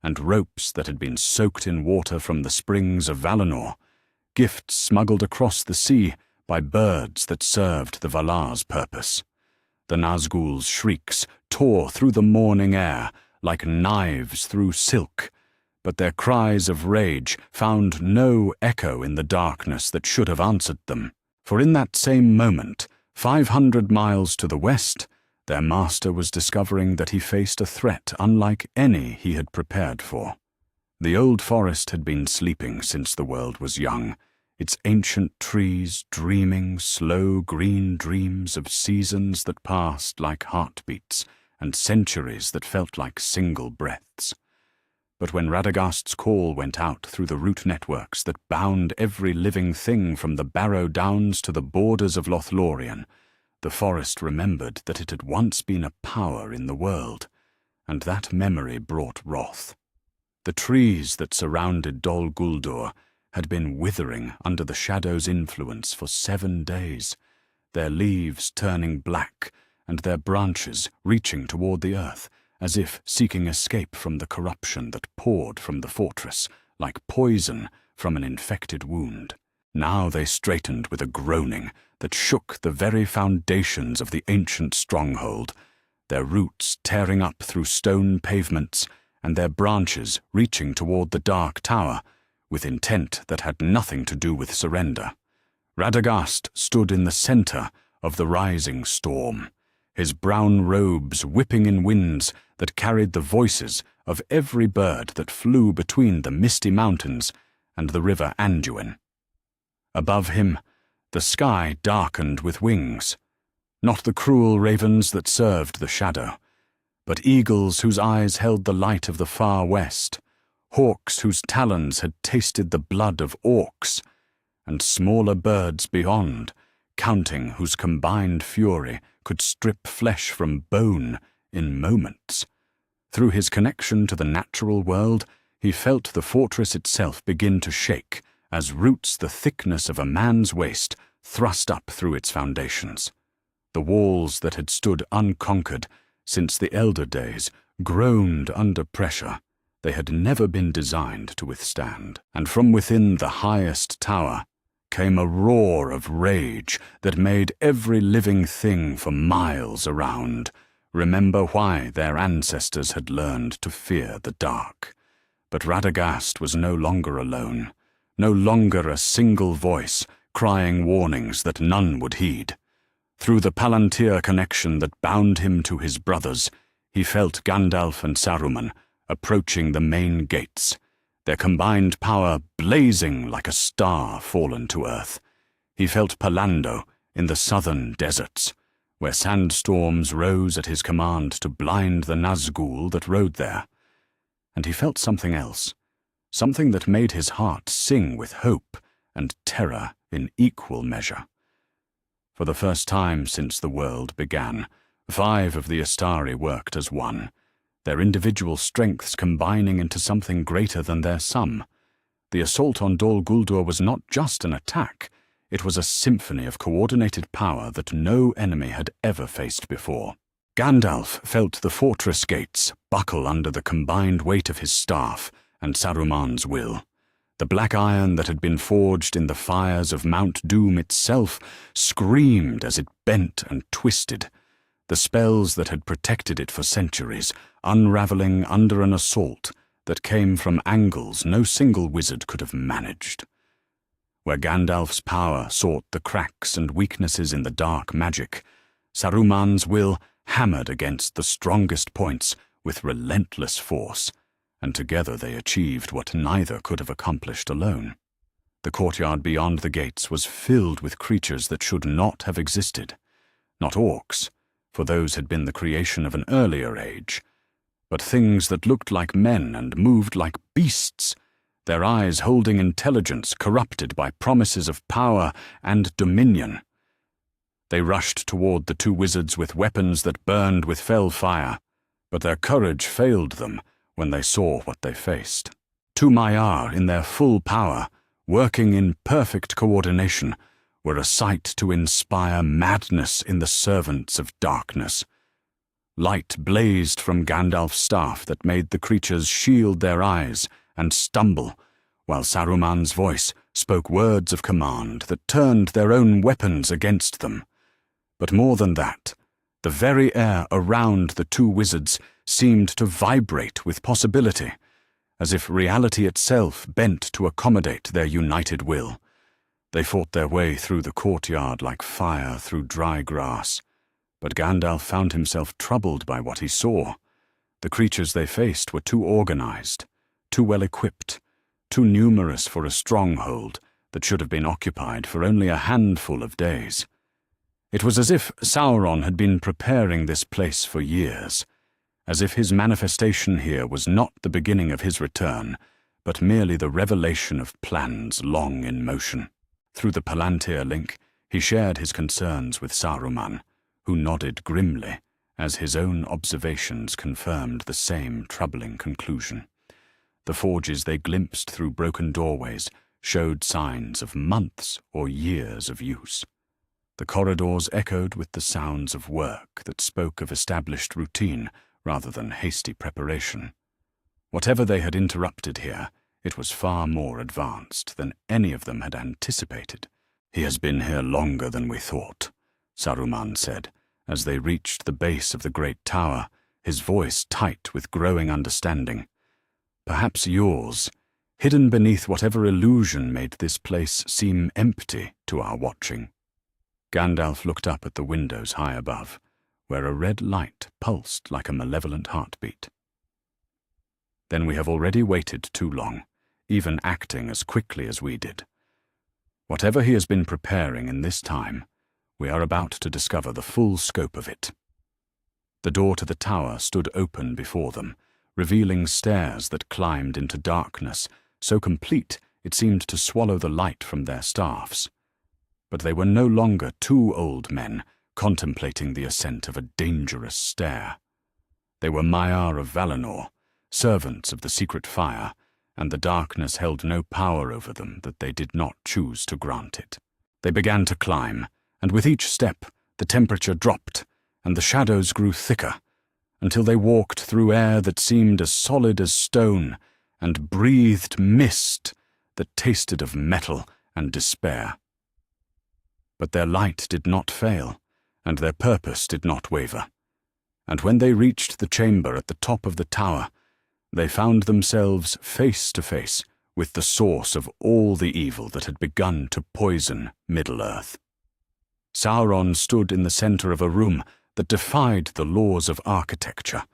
and ropes that had been soaked in water from the springs of Valinor, gifts smuggled across the sea by birds that served the Valar's purpose. The Nazgul's shrieks tore through the morning air like knives through silk, but their cries of rage found no echo in the darkness that should have answered them. For in that same moment, 500 miles to the west, their master was discovering that he faced a threat unlike any he had prepared for. The old forest had been sleeping since the world was young, its ancient trees dreaming slow green dreams of seasons that passed like heartbeats and centuries that felt like single breaths. But when Radagast's call went out through the root networks that bound every living thing from the Barrow Downs to the borders of Lothlorien, the forest remembered that it had once been a power in the world, and that memory brought wrath. The trees that surrounded Dol Guldur had been withering under the shadow's influence for 7 days, their leaves turning black and their branches reaching toward the earth, as if seeking escape from the corruption that poured from the fortress, like poison from an infected wound. Now they straightened with a groaning that shook the very foundations of the ancient stronghold, their roots tearing up through stone pavements and their branches reaching toward the dark tower, with intent that had nothing to do with surrender. Radagast stood in the center of the rising storm, his brown robes whipping in winds that carried the voices of every bird that flew between the misty mountains and the river Anduin. Above him, the sky darkened with wings, not the cruel ravens that served the shadow, but eagles whose eyes held the light of the far west, hawks whose talons had tasted the blood of orcs, and smaller birds beyond, counting whose combined fury could strip flesh from bone in moments. Through his connection to the natural world, he felt the fortress itself begin to shake as roots the thickness of a man's waist thrust up through its foundations. The walls that had stood unconquered since the elder days groaned under pressure they had never been designed to withstand, and from within the highest tower came a roar of rage that made every living thing for miles around remember why their ancestors had learned to fear the dark. But Radagast was no longer alone, no longer a single voice crying warnings that none would heed. Through the Palantir connection that bound him to his brothers, he felt Gandalf and Saruman approaching the main gates, their combined power blazing like a star fallen to earth. He felt Palando in the southern deserts, where sandstorms rose at his command to blind the Nazgul that rode there. And he felt something else, something that made his heart sing with hope and terror in equal measure. For the first time since the world began, 5 of the Astari worked as one, their individual strengths combining into something greater than their sum. The assault on Dol Guldur was not just an attack, it was a symphony of coordinated power that no enemy had ever faced before. Gandalf felt the fortress gates buckle under the combined weight of his staff and Saruman's will. The black iron that had been forged in the fires of Mount Doom itself screamed as it bent and twisted, the spells that had protected it for centuries unraveling under an assault that came from angles no single wizard could have managed. Where Gandalf's power sought the cracks and weaknesses in the dark magic, Saruman's will hammered against the strongest points with relentless force, and together they achieved what neither could have accomplished alone. The courtyard beyond the gates was filled with creatures that should not have existed. Not orcs, for those had been the creation of an earlier age, but things that looked like men and moved like beasts, their eyes holding intelligence corrupted by promises of power and dominion. They rushed toward the 2 wizards with weapons that burned with fell fire, but their courage failed them when they saw what they faced. 2 Maiar in their full power, working in perfect coordination, were a sight to inspire madness in the servants of darkness. Light blazed from Gandalf's staff that made the creatures shield their eyes and stumble, while Saruman's voice spoke words of command that turned their own weapons against them. But more than that, The very air around the two wizards seemed to vibrate with possibility, as if reality itself bent to accommodate their united will. They fought their way through the courtyard like fire through dry grass, but Gandalf found himself troubled by what he saw. The creatures they faced were too organized, too well equipped, too numerous for a stronghold that should have been occupied for only a handful of days. It was as if Sauron had been preparing this place for years, as if his manifestation here was not the beginning of his return, but merely the revelation of plans long in motion. Through the Palantir link, he shared his concerns with Saruman, who nodded grimly as his own observations confirmed the same troubling conclusion. The forges they glimpsed through broken doorways showed signs of months or years of use. The corridors echoed with the sounds of work that spoke of established routine rather than hasty preparation. Whatever they had interrupted here, it was far more advanced than any of them had anticipated. "He has been here longer than we thought," Saruman said, as they reached the base of the great tower, his voice tight with growing understanding. "Perhaps yours, hidden beneath whatever illusion made this place seem empty to our watching." Gandalf looked up at the windows high above, where a red light pulsed like a malevolent heartbeat. "Then we have already waited too long, even acting as quickly as we did. Whatever he has been preparing in this time, we are about to discover the full scope of it." The door to the tower stood open before them, revealing stairs that climbed into darkness, so complete it seemed to swallow the light from their staffs. But they were no longer two old men contemplating the ascent of a dangerous stair. They were Maiar of Valinor, servants of the secret fire, and the darkness held no power over them that they did not choose to grant it. They began to climb, and with each step the temperature dropped, and the shadows grew thicker, until they walked through air that seemed as solid as stone, and breathed mist that tasted of metal and despair. But their light did not fail, and their purpose did not waver. And when they reached the chamber at the top of the tower, they found themselves face to face with the source of all the evil that had begun to poison Middle-earth. Sauron stood in the center of a room that defied the laws of architecture,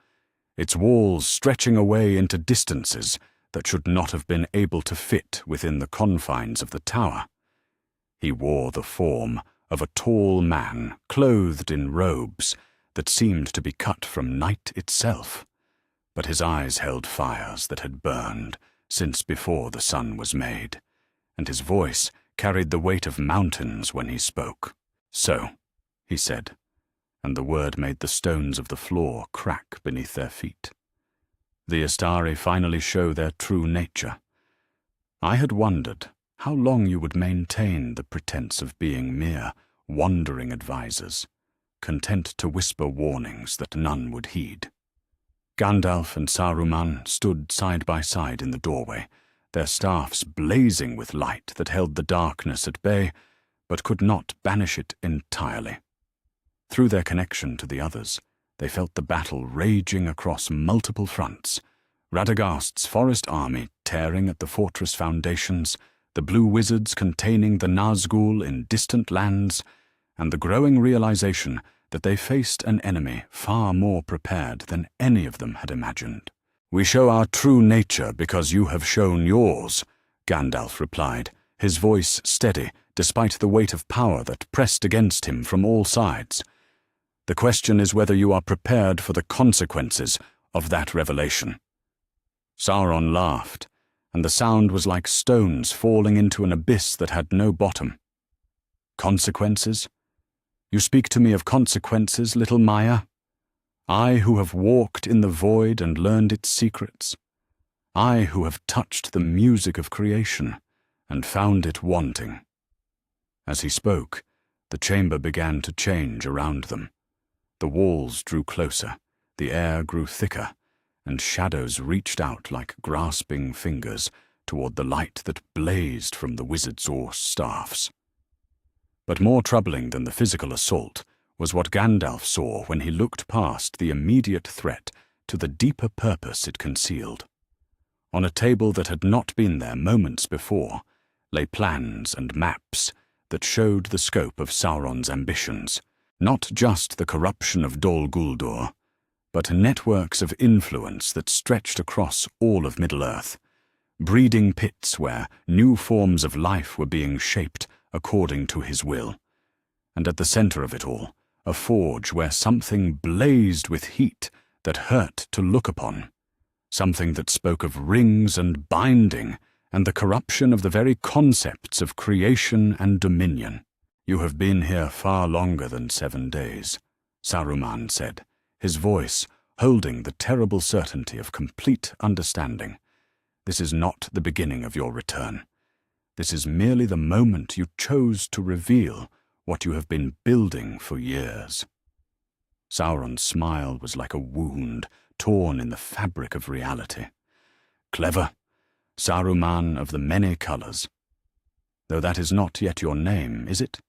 its walls stretching away into distances that should not have been able to fit within the confines of the tower. He wore the form of a tall man clothed in robes that seemed to be cut from night itself, but his eyes held fires that had burned since before the sun was made, and his voice carried the weight of mountains when he spoke. "So," he said, and the word made the stones of the floor crack beneath their feet. "The Istari finally show their true nature. I had wondered how long you would maintain the pretense of being mere wandering advisors, content to whisper warnings that none would heed." Gandalf and Saruman stood side by side in the doorway, their staffs blazing with light that held the darkness at bay, but could not banish it entirely. Through their connection to the others, they felt the battle raging across multiple fronts, Radagast's forest army tearing at the fortress foundations, the blue wizards containing the Nazgul in distant lands, and the growing realization that they faced an enemy far more prepared than any of them had imagined. "We show our true nature because you have shown yours," Gandalf replied, his voice steady despite the weight of power that pressed against him from all sides. "The question is whether you are prepared for the consequences of that revelation." Sauron laughed, and the sound was like stones falling into an abyss that had no bottom. "Consequences? You speak to me of consequences, little Maya? I who have walked in the void and learned its secrets. I who have touched the music of creation and found it wanting." As he spoke, the chamber began to change around them. The walls drew closer, the air grew thicker, and shadows reached out like grasping fingers toward the light that blazed from the wizards' or staffs. But more troubling than the physical assault was what Gandalf saw when he looked past the immediate threat to the deeper purpose it concealed. On a table that had not been there moments before lay plans and maps that showed the scope of Sauron's ambitions, not just the corruption of Dol Guldur, but networks of influence that stretched across all of Middle-earth, breeding pits where new forms of life were being shaped according to his will, and at the center of it all, a forge where something blazed with heat that hurt to look upon, something that spoke of rings and binding and the corruption of the very concepts of creation and dominion. "You have been here far longer than 7 days," Saruman said, his voice holding the terrible certainty of complete understanding. "This is not the beginning of your return. This is merely the moment you chose to reveal what you have been building for years." Sauron's smile was like a wound torn in the fabric of reality. "Clever, Saruman of the many colors. Though that is not yet your name, is it?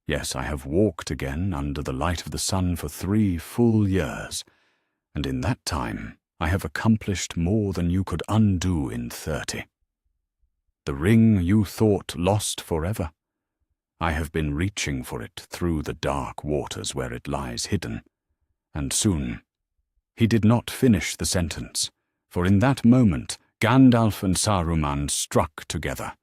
Yes, I have walked again under the light of the sun for 3 full years, and in that time I have accomplished more than you could undo in 30. The ring you thought lost forever, I have been reaching for it through the dark waters where it lies hidden, and soon—" He did not finish the sentence, for in that moment Gandalf and Saruman struck together,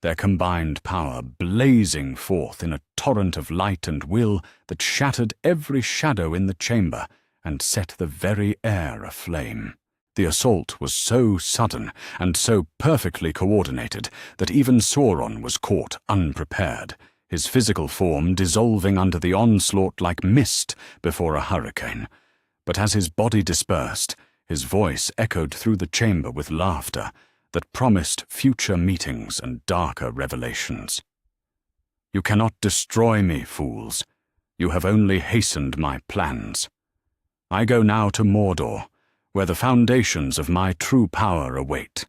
their combined power blazing forth in a torrent of light and will that shattered every shadow in the chamber and set the very air aflame. The assault was so sudden and so perfectly coordinated that even Sauron was caught unprepared, his physical form dissolving under the onslaught like mist before a hurricane. But as his body dispersed, his voice echoed through the chamber with laughter that promised future meetings and darker revelations. "You cannot destroy me, fools. You have only hastened my plans. I go now to Mordor, where the foundations of my true power await.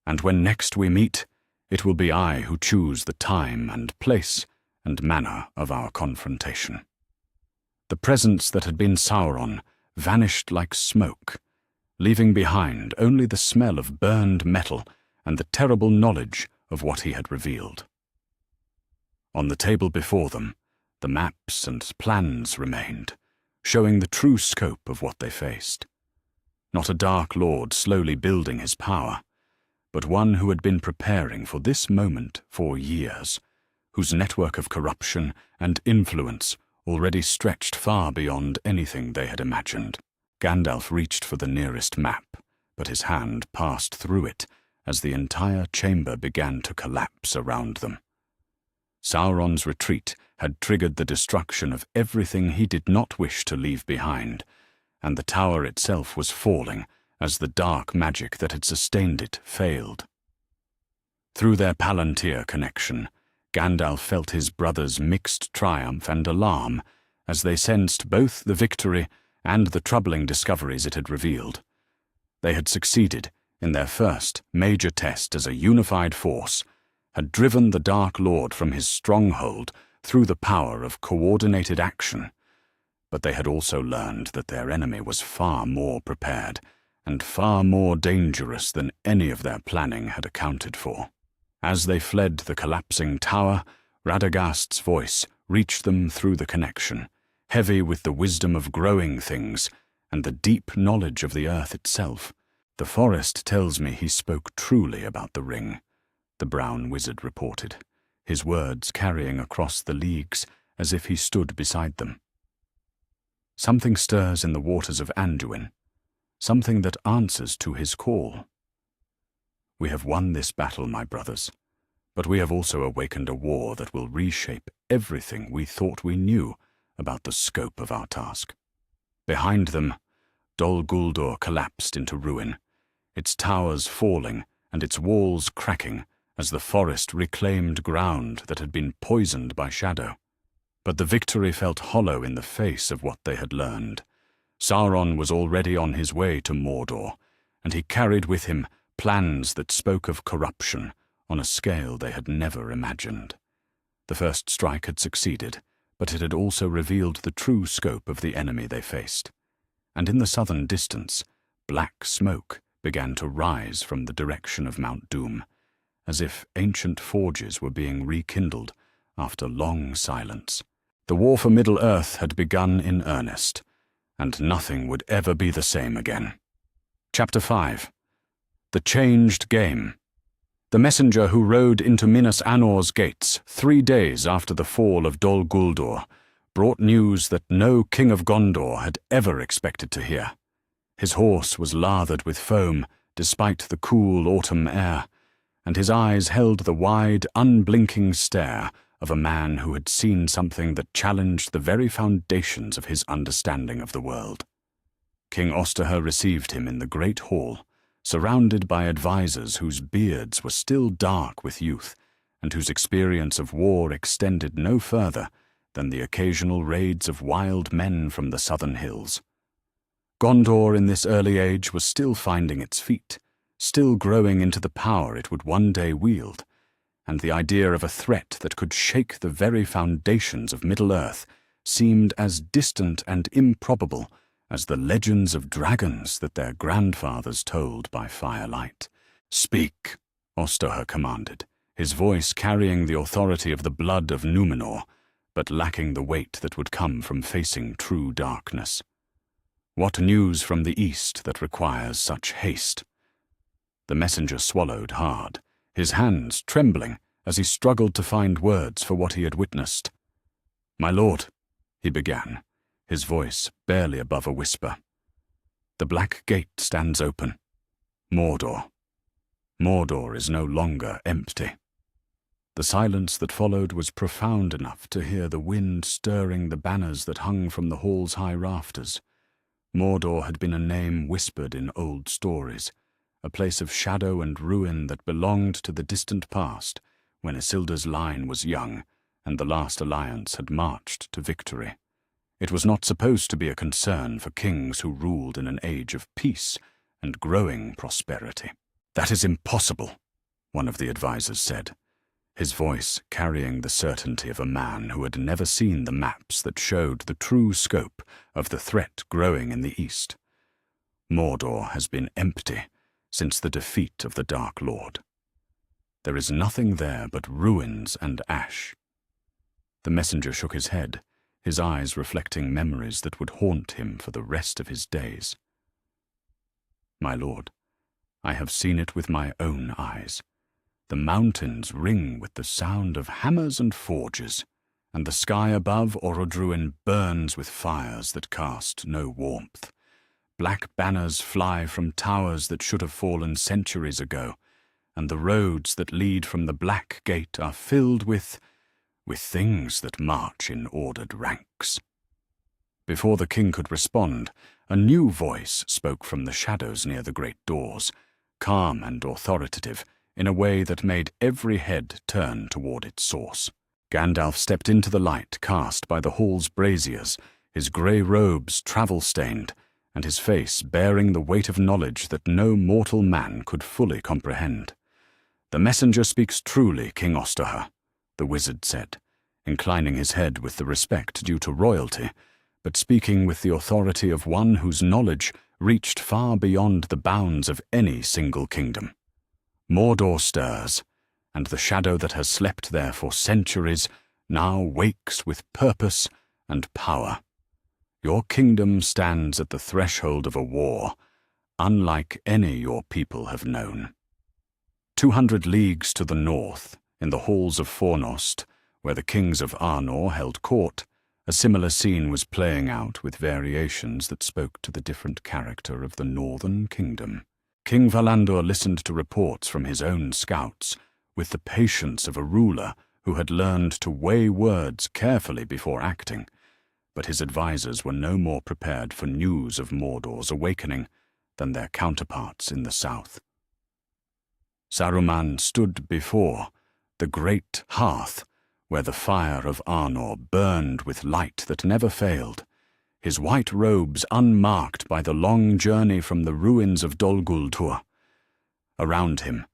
And when next we meet, it will be I who choose the time and place and manner of our confrontation." The presence that had been Sauron vanished like smoke, leaving behind only the smell of burned metal and the terrible knowledge of what he had revealed. On the table before them, the maps and plans remained, showing the true scope of what they faced. Not a Dark Lord slowly building his power, but one who had been preparing for this moment for years, whose network of corruption and influence already stretched far beyond anything they had imagined. Gandalf reached for the nearest map, but his hand passed through it as the entire chamber began to collapse around them. Sauron's retreat had triggered the destruction of everything he did not wish to leave behind, and the tower itself was falling as the dark magic that had sustained it failed. Through their Palantir connection, Gandalf felt his brother's mixed triumph and alarm as they sensed both the victory and the troubling discoveries it had revealed. They had succeeded in their first major test as a unified force, had driven the Dark Lord from his stronghold through the power of coordinated action, but they had also learned that their enemy was far more prepared and far more dangerous than any of their planning had accounted for. As they fled the collapsing tower, Radagast's voice reached them through the connection, heavy with the wisdom of growing things and the deep knowledge of the earth itself. "The forest tells me he spoke truly about the ring," the brown wizard reported, his words carrying across the leagues as if he stood beside them. "Something stirs in the waters of Anduin, something that answers to his call. We have won this battle, my brothers, but we have also awakened a war that will reshape everything we thought we knew about the scope of our task." Behind them, Dol Guldur collapsed into ruin, its towers falling and its walls cracking as the forest reclaimed ground that had been poisoned by shadow. But the victory felt hollow in the face of what they had learned. Sauron was already on his way to Mordor, and he carried with him plans that spoke of corruption on a scale they had never imagined. The first strike had succeeded, but it had also revealed the true scope of the enemy they faced. And in the southern distance, black smoke began to rise from the direction of Mount Doom, as if ancient forges were being rekindled after long silence. The war for Middle-earth had begun in earnest, and nothing would ever be the same again. Chapter 5. The Changed Game. The messenger who rode into Minas Anor's gates 3 days after the fall of Dol Guldur brought news that no king of Gondor had ever expected to hear. His horse was lathered with foam despite the cool autumn air, and his eyes held the wide, unblinking stare of a man who had seen something that challenged the very foundations of his understanding of the world. King Osterher received him in the great hall, surrounded by advisers whose beards were still dark with youth, and whose experience of war extended no further than the occasional raids of wild men from the southern hills. Gondor in this early age was still finding its feet, still growing into the power it would one day wield, and the idea of a threat that could shake the very foundations of Middle-earth seemed as distant and improbable as the legends of dragons that their grandfathers told by firelight. "Speak," Osterher commanded, his voice carrying the authority of the blood of Númenor, but lacking the weight that would come from facing true darkness. "What news from the east that requires such haste?" The messenger swallowed hard, his hands trembling as he struggled to find words for what he had witnessed. "My lord," he began, his voice barely above a whisper. "The Black Gate stands open. Mordor. Mordor is no longer empty." The silence that followed was profound enough to hear the wind stirring the banners that hung from the hall's high rafters. Mordor had been a name whispered in old stories, a place of shadow and ruin that belonged to the distant past, when Isildur's line was young and the last alliance had marched to victory. It was not supposed to be a concern for kings who ruled in an age of peace and growing prosperity. "That is impossible," one of the advisers said, his voice carrying the certainty of a man who had never seen the maps that showed the true scope of the threat growing in the east. "Mordor has been empty since the defeat of the Dark Lord. There is nothing there but ruins and ash." The messenger shook his head, his eyes reflecting memories that would haunt him for the rest of his days. "My lord, I have seen it with my own eyes. The mountains ring with the sound of hammers and forges, and the sky above Orodruin burns with fires that cast no warmth. Black banners fly from towers that should have fallen centuries ago, and the roads that lead from the Black Gate are filled with things that march in ordered ranks." Before the king could respond, a new voice spoke from the shadows near the great doors, calm and authoritative, in a way that made every head turn toward its source. Gandalf stepped into the light cast by the hall's braziers, his grey robes travel-stained, and his face bearing the weight of knowledge that no mortal man could fully comprehend. "The messenger speaks truly, King Osterher," the wizard said, inclining his head with the respect due to royalty, but speaking with the authority of one whose knowledge reached far beyond the bounds of any single kingdom. "Mordor stirs, and the shadow that has slept there for centuries now wakes with purpose and power. Your kingdom stands at the threshold of a war, unlike any your people have known. 200 leagues to the north, in the halls of Fornost, where the kings of Arnor held court, a similar scene was playing out with variations that spoke to the different character of the northern kingdom. King Valandor listened to reports from his own scouts with the patience of a ruler who had learned to weigh words carefully before acting, but his advisers were no more prepared for news of Mordor's awakening than their counterparts in the south. Saruman stood before the great hearth where the fire of Arnor burned with light that never failed, his white robes unmarked by the long journey from the ruins of Dol Guldur. Around him,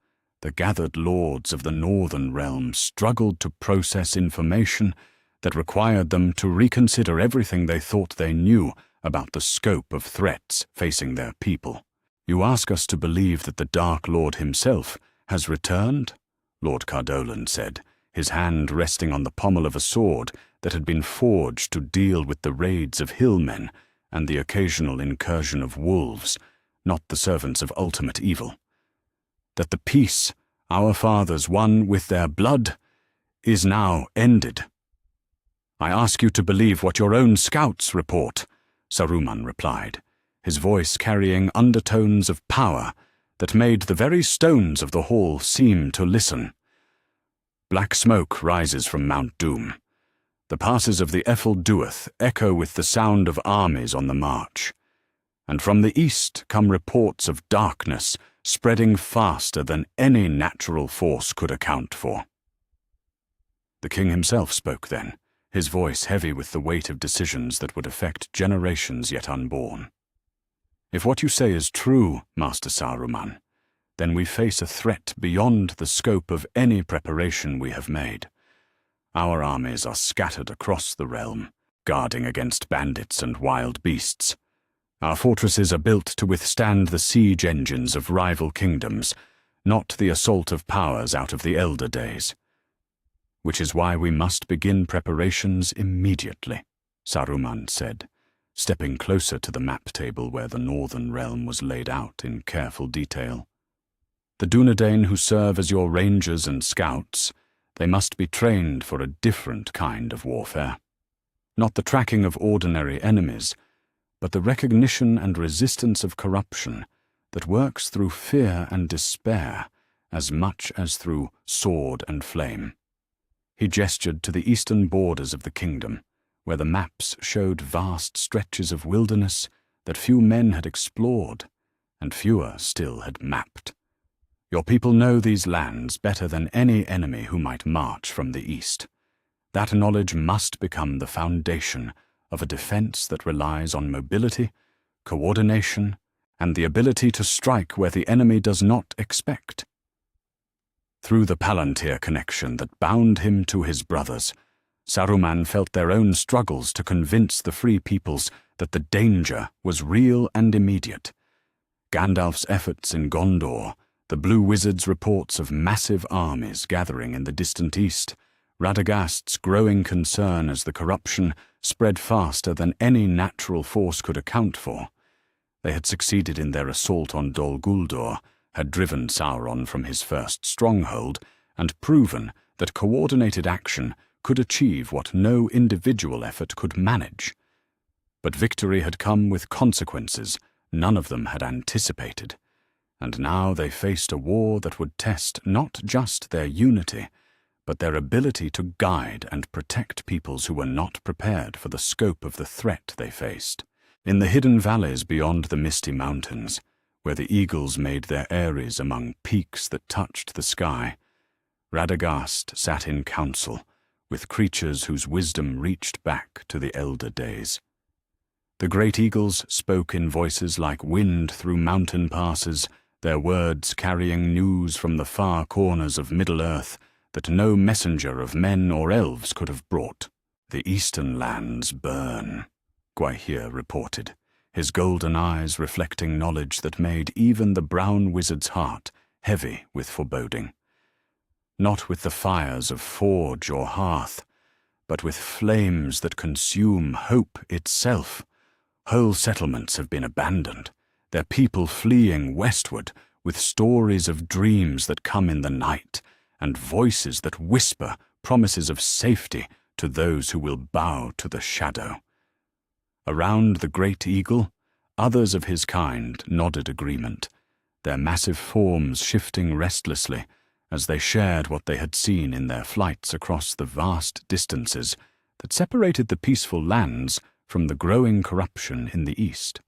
the gathered lords of the northern realm struggled to process information that required them to reconsider everything they thought they knew about the scope of threats facing their people. You ask us to believe that the Dark Lord himself has returned? Lord Cardolan said, his hand resting on the pommel of a sword that had been forged to deal with the raids of hillmen and the occasional incursion of wolves, not the servants of ultimate evil. That the peace our fathers won with their blood is now ended. I ask you to believe what your own scouts report, Saruman replied, his voice carrying undertones of power that made the very stones of the hall seem to listen. Black smoke rises from Mount Doom. The passes of the Ethel Duath echo with the sound of armies on the march. And from the east come reports of darkness spreading faster than any natural force could account for. The king himself spoke then, his voice heavy with the weight of decisions that would affect generations yet unborn. If what you say is true, Master Saruman, then we face a threat beyond the scope of any preparation we have made. Our armies are scattered across the realm, guarding against bandits and wild beasts. Our fortresses are built to withstand the siege engines of rival kingdoms, not the assault of powers out of the elder days. Which is why we must begin preparations immediately, Saruman said, stepping closer to the map table where the northern realm was laid out in careful detail. The Dunedain who serve as your rangers and scouts, they must be trained for a different kind of warfare. Not the tracking of ordinary enemies, but the recognition and resistance of corruption that works through fear and despair as much as through sword and flame. He gestured to the eastern borders of the kingdom, where the maps showed vast stretches of wilderness that few men had explored, and fewer still had mapped. Your people know these lands better than any enemy who might march from the east. That knowledge must become the foundation of a defense that relies on mobility, coordination, and the ability to strike where the enemy does not expect. Through the Palantir connection that bound him to his brothers, Saruman felt their own struggles to convince the free peoples that the danger was real and immediate. Gandalf's efforts in Gondor, the Blue Wizard's reports of massive armies gathering in the distant east, Radagast's growing concern as the corruption spread faster than any natural force could account for. They had succeeded in their assault on Dol Guldur, had driven Sauron from his first stronghold, and proven that coordinated action could achieve what no individual effort could manage. But victory had come with consequences none of them had anticipated, and now they faced a war that would test not just their unity, but their ability to guide and protect peoples who were not prepared for the scope of the threat they faced. In the hidden valleys beyond the misty mountains, where the eagles made their eyries among peaks that touched the sky, Radagast sat in council with creatures whose wisdom reached back to the elder days. The great eagles spoke in voices like wind through mountain passes, their words carrying news from the far corners of Middle-earth that no messenger of men or elves could have brought. The eastern lands burn, Gwaihir reported, his golden eyes reflecting knowledge that made even the brown wizard's heart heavy with foreboding. Not with the fires of forge or hearth, but with flames that consume hope itself. Whole settlements have been abandoned, their people fleeing westward with stories of dreams that come in the night and voices that whisper promises of safety to those who will bow to the shadow. Around the great eagle, others of his kind nodded agreement, their massive forms shifting restlessly as they shared what they had seen in their flights across the vast distances that separated the peaceful lands from the growing corruption in the east.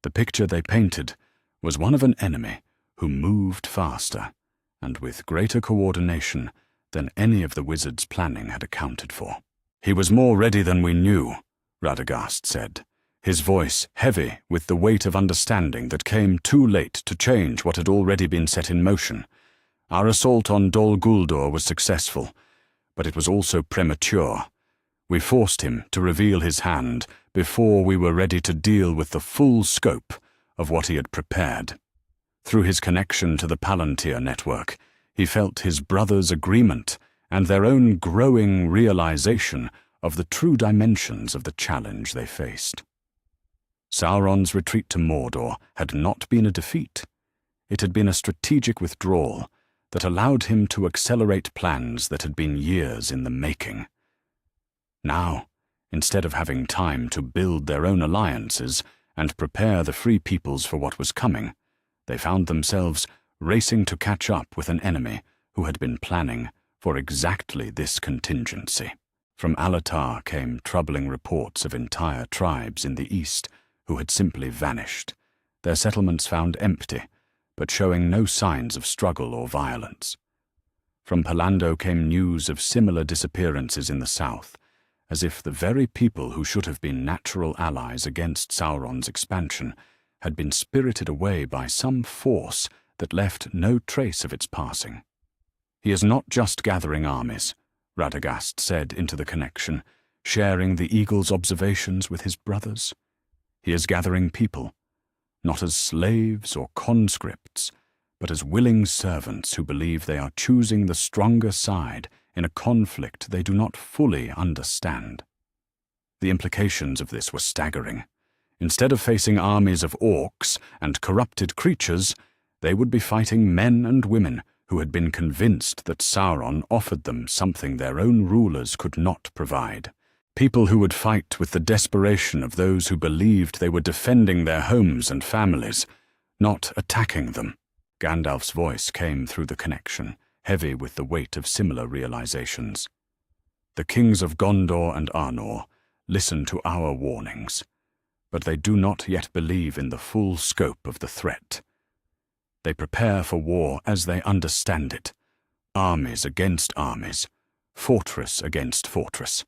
The picture they painted was one of an enemy who moved faster and with greater coordination than any of the wizard's planning had accounted for. He was more ready than we knew, Radagast said, his voice heavy with the weight of understanding that came too late to change what had already been set in motion. Our assault on Dol Guldur was successful, but it was also premature. We forced him to reveal his hand before we were ready to deal with the full scope of what he had prepared. Through his connection to the Palantir network, he felt his brothers' agreement and their own growing realization of the true dimensions of the challenge they faced. Sauron's retreat to Mordor had not been a defeat. It had been a strategic withdrawal that allowed him to accelerate plans that had been years in the making. Now, instead of having time to build their own alliances and prepare the Free Peoples for what was coming, they found themselves racing to catch up with an enemy who had been planning for exactly this contingency. From Alatar came troubling reports of entire tribes in the east who had simply vanished, their settlements found empty, but showing no signs of struggle or violence. From Palando came news of similar disappearances in the south, as if the very people who should have been natural allies against Sauron's expansion had been spirited away by some force that left no trace of its passing. "He is not just gathering armies," Radagast said into the connection, sharing the eagle's observations with his brothers. "He is gathering people, not as slaves or conscripts, but as willing servants who believe they are choosing the stronger side in a conflict they do not fully understand." The implications of this were staggering. Instead of facing armies of orcs and corrupted creatures, they would be fighting men and women who had been convinced that Sauron offered them something their own rulers could not provide. People who would fight with the desperation of those who believed they were defending their homes and families, not attacking them. Gandalf's voice came through the connection, heavy with the weight of similar realizations. "The kings of Gondor and Arnor listen to our warnings, but they do not yet believe in the full scope of the threat. They prepare for war as they understand it, armies against armies, fortress against fortress.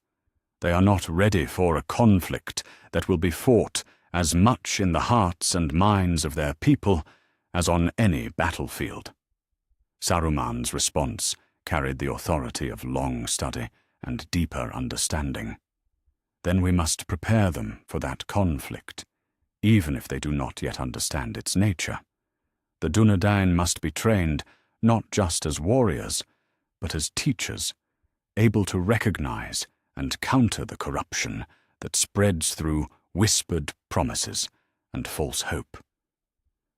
They are not ready for a conflict that will be fought as much in the hearts and minds of their people as on any battlefield." Saruman's response carried the authority of long study and deeper understanding. "Then we must prepare them for that conflict, even if they do not yet understand its nature. The Dunedain must be trained not just as warriors, but as teachers, able to recognize and counter the corruption that spreads through whispered promises and false hope.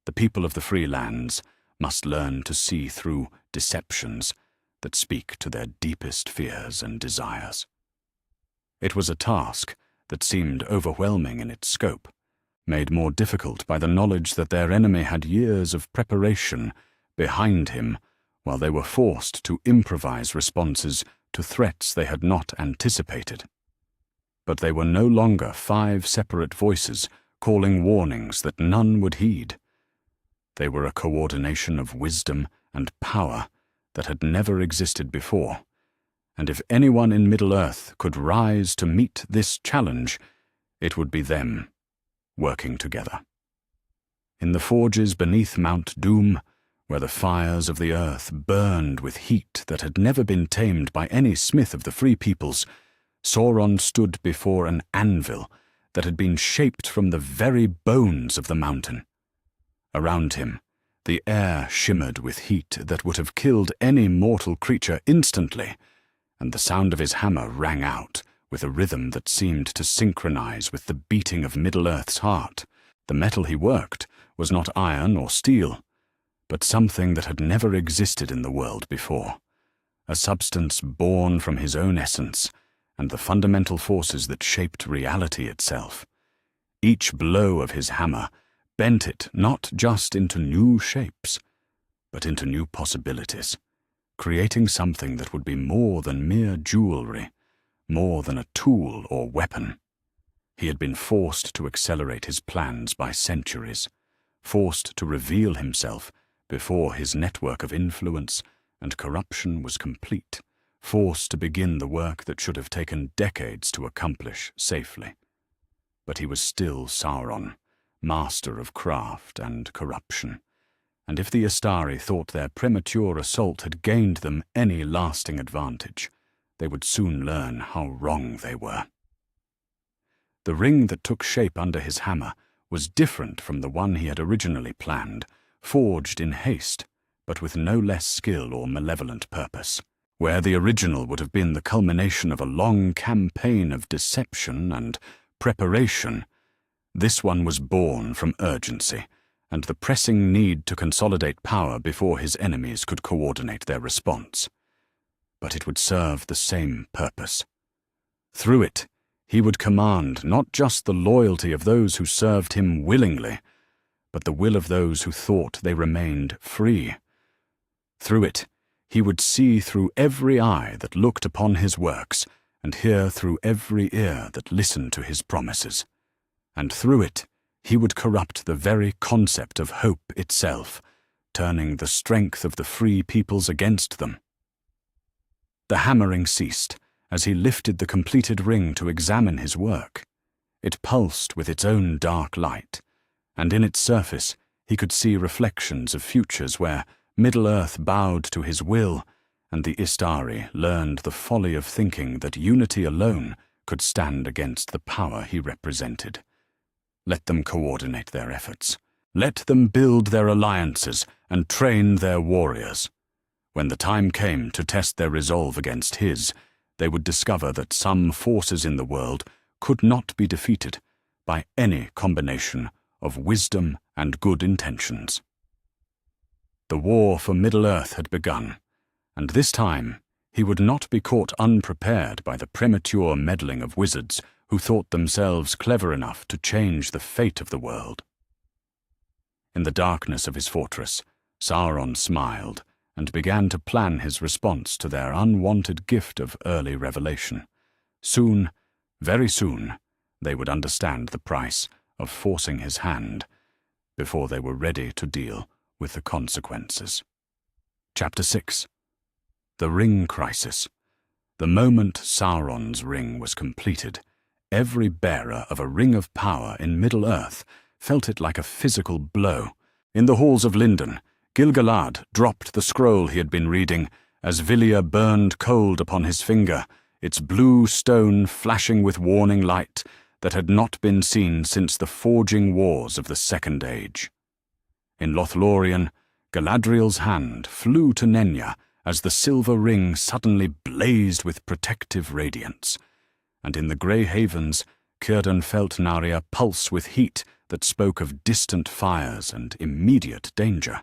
The people of the free lands must learn to see through deceptions that speak to their deepest fears and desires." It was a task that seemed overwhelming in its scope, made more difficult by the knowledge that their enemy had years of preparation behind him while they were forced to improvise responses to threats they had not anticipated. But they were no longer 5 separate voices calling warnings that none would heed. They were a coordination of wisdom and power that had never existed before, and if anyone in Middle-earth could rise to meet this challenge, it would be them, working together. In the forges beneath Mount Doom, where the fires of the earth burned with heat that had never been tamed by any smith of the Free Peoples, Sauron stood before an anvil that had been shaped from the very bones of the mountain. Around him, the air shimmered with heat that would have killed any mortal creature instantly, and the sound of his hammer rang out with a rhythm that seemed to synchronize with the beating of Middle-earth's heart. The metal he worked was not iron or steel, but something that had never existed in the world before, a substance born from his own essence and the fundamental forces that shaped reality itself. Each blow of his hammer bent it not just into new shapes, but into new possibilities, creating something that would be more than mere jewelry, more than a tool or weapon. He had been forced to accelerate his plans by centuries, forced to reveal himself before his network of influence and corruption was complete, forced to begin the work that should have taken decades to accomplish safely. But he was still Sauron, master of craft and corruption, and if the Astari thought their premature assault had gained them any lasting advantage, they would soon learn how wrong they were. The ring that took shape under his hammer was different from the one he had originally planned, forged in haste, but with no less skill or malevolent purpose. Where the original would have been the culmination of a long campaign of deception and preparation, this one was born from urgency and the pressing need to consolidate power before his enemies could coordinate their response. But it would serve the same purpose. Through it, he would command not just the loyalty of those who served him willingly, but the will of those who thought they remained free. Through it, he would see through every eye that looked upon his works, and hear through every ear that listened to his promises. And through it, he would corrupt the very concept of hope itself, turning the strength of the free peoples against them. The hammering ceased as he lifted the completed ring to examine his work. It pulsed with its own dark light, and in its surface he could see reflections of futures where Middle-earth bowed to his will, and the Istari learned the folly of thinking that unity alone could stand against the power he represented. Let them coordinate their efforts. Let them build their alliances and train their warriors. When the time came to test their resolve against his, they would discover that some forces in the world could not be defeated by any combination of wisdom and good intentions. The war for Middle-earth had begun, and this time he would not be caught unprepared by the premature meddling of wizards who thought themselves clever enough to change the fate of the world. In the darkness of his fortress, Sauron smiled and began to plan his response to their unwanted gift of early revelation. Soon, very soon, they would understand the price of forcing his hand before they were ready to deal with the consequences. Chapter 6. The Ring Crisis. The moment Sauron's ring was completed, every bearer of a ring of power in Middle-earth felt it like a physical blow. In the halls of Lindon, Gil-galad dropped the scroll he had been reading as Vilya burned cold upon his finger, its blue stone flashing with warning light that had not been seen since the forging wars of the Second Age. In Lothlorien, Galadriel's hand flew to Nenya as the silver ring suddenly blazed with protective radiance, and in the Grey Havens, Círdan felt Narya pulse with heat that spoke of distant fires and immediate danger.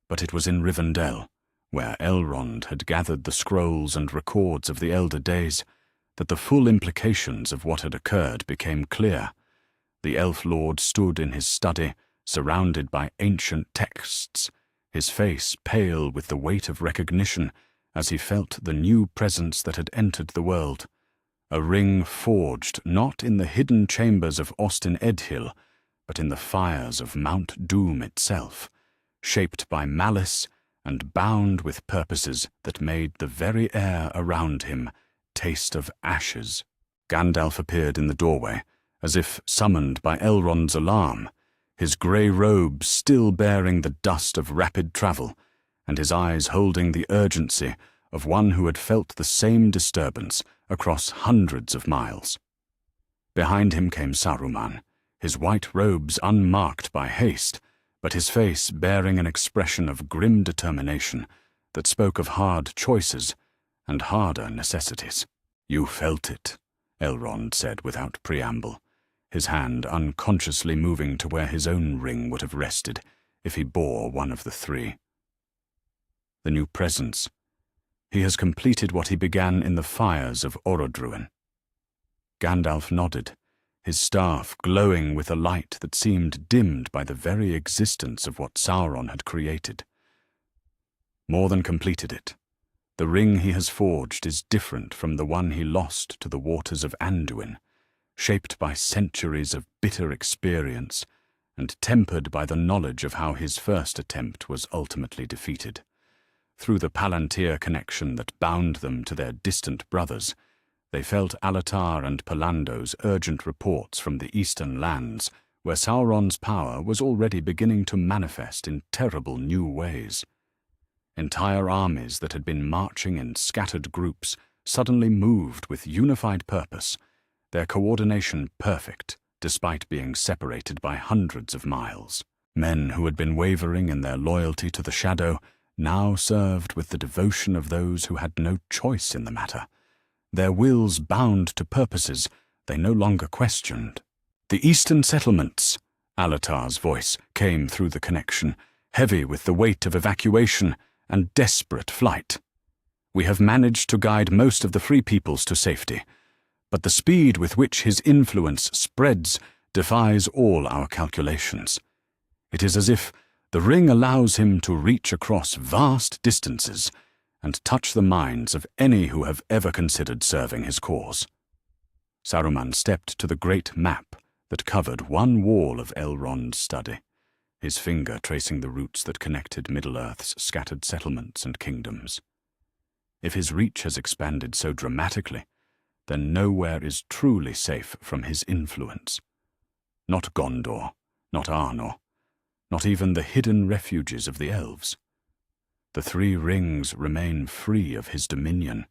But it was in Rivendell, where Elrond had gathered the scrolls and records of the elder days, that the full implications of what had occurred became clear. The Elf Lord stood in his study, surrounded by ancient texts, his face pale with the weight of recognition as he felt the new presence that had entered the world. A ring forged not in the hidden chambers of Ostin Edhill, but in the fires of Mount Doom itself, shaped by malice and bound with purposes that made the very air around him taste of ashes. Gandalf appeared in the doorway, as if summoned by Elrond's alarm, his grey robes still bearing the dust of rapid travel, and his eyes holding the urgency of one who had felt the same disturbance across hundreds of miles. Behind him came Saruman, his white robes unmarked by haste, but his face bearing an expression of grim determination that spoke of hard choices and harder necessities. "You felt it," Elrond said without preamble, his hand unconsciously moving to where his own ring would have rested if he bore one of the three. The new presence. He has completed what he began in the fires of Orodruin. Gandalf nodded, his staff glowing with a light that seemed dimmed by the very existence of what Sauron had created. More than completed it. The ring he has forged is different from the one he lost to the waters of Anduin, shaped by centuries of bitter experience and tempered by the knowledge of how his first attempt was ultimately defeated. Through the Palantir connection that bound them to their distant brothers, they felt Alatar and Palando's urgent reports from the eastern lands, where Sauron's power was already beginning to manifest in terrible new ways. Entire armies that had been marching in scattered groups suddenly moved with unified purpose, their coordination perfect, despite being separated by hundreds of miles. Men who had been wavering in their loyalty to the shadow now served with the devotion of those who had no choice in the matter, their wills bound to purposes they no longer questioned. "The eastern settlements," Alatar's voice came through the connection, heavy with the weight of evacuation and desperate flight. "We have managed to guide most of the free peoples to safety, but the speed with which his influence spreads defies all our calculations. It is as if the ring allows him to reach across vast distances and touch the minds of any who have ever considered serving his cause." Saruman stepped to the great map that covered one wall of Elrond's study, his finger tracing the routes that connected Middle-earth's scattered settlements and kingdoms. If his reach has expanded so dramatically, then nowhere is truly safe from his influence. Not Gondor, not Arnor, not even the hidden refuges of the elves. "The three rings remain free of his dominion,"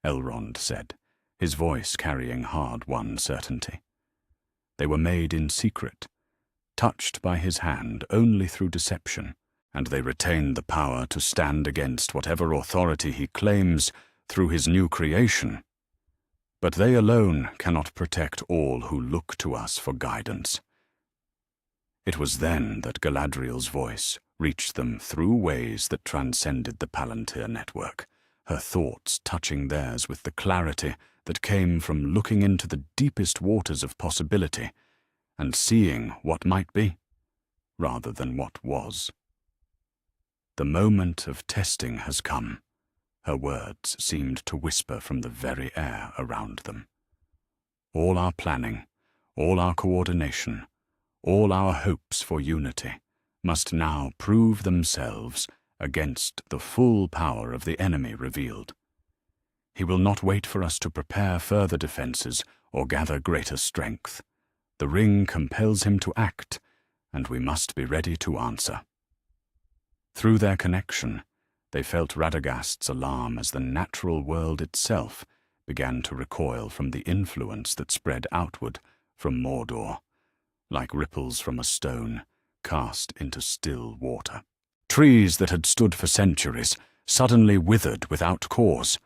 Elrond said, his voice carrying hard-won certainty. "They were made in secret, touched by his hand only through deception, and they retain the power to stand against whatever authority he claims through his new creation. But they alone cannot protect all who look to us for guidance." It was then that Galadriel's voice reached them through ways that transcended the Palantir network, her thoughts touching theirs with the clarity that came from looking into the deepest waters of possibility and seeing what might be, rather than what was. "The moment of testing has come," her words seemed to whisper from the very air around them. "All our planning, all our coordination, all our hopes for unity must now prove themselves against the full power of the enemy revealed. He will not wait for us to prepare further defenses or gather greater strength. The ring compels him to act, and we must be ready to answer." Through their connection, they felt Radagast's alarm as the natural world itself began to recoil from the influence that spread outward from Mordor, like ripples from a stone cast into still water. Trees that had stood for centuries suddenly withered without cause.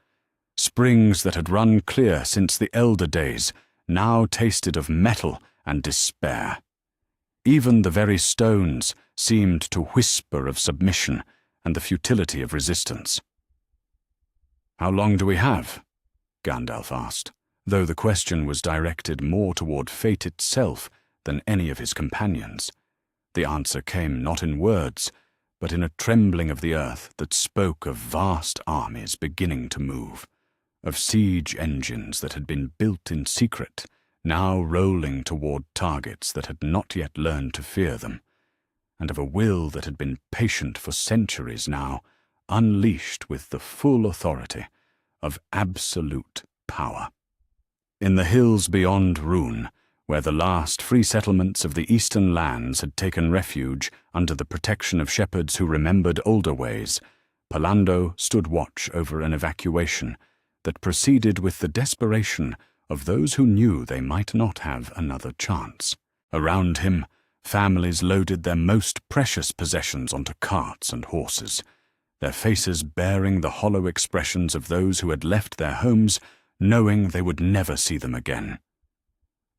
Springs that had run clear since the elder days now tasted of metal and despair. Even the very stones seemed to whisper of submission and the futility of resistance. "How long do we have?" Gandalf asked, though the question was directed more toward fate itself than any of his companions. The answer came not in words, but in a trembling of the earth that spoke of vast armies beginning to move, of siege engines that had been built in secret, now rolling toward targets that had not yet learned to fear them, and of a will that had been patient for centuries now, unleashed with the full authority of absolute power. In the hills beyond Rhûn, where the last free settlements of the eastern lands had taken refuge under the protection of shepherds who remembered older ways, Pallando stood watch over an evacuation that proceeded with the desperation of those who knew they might not have another chance. Around him, families loaded their most precious possessions onto carts and horses, their faces bearing the hollow expressions of those who had left their homes knowing they would never see them again.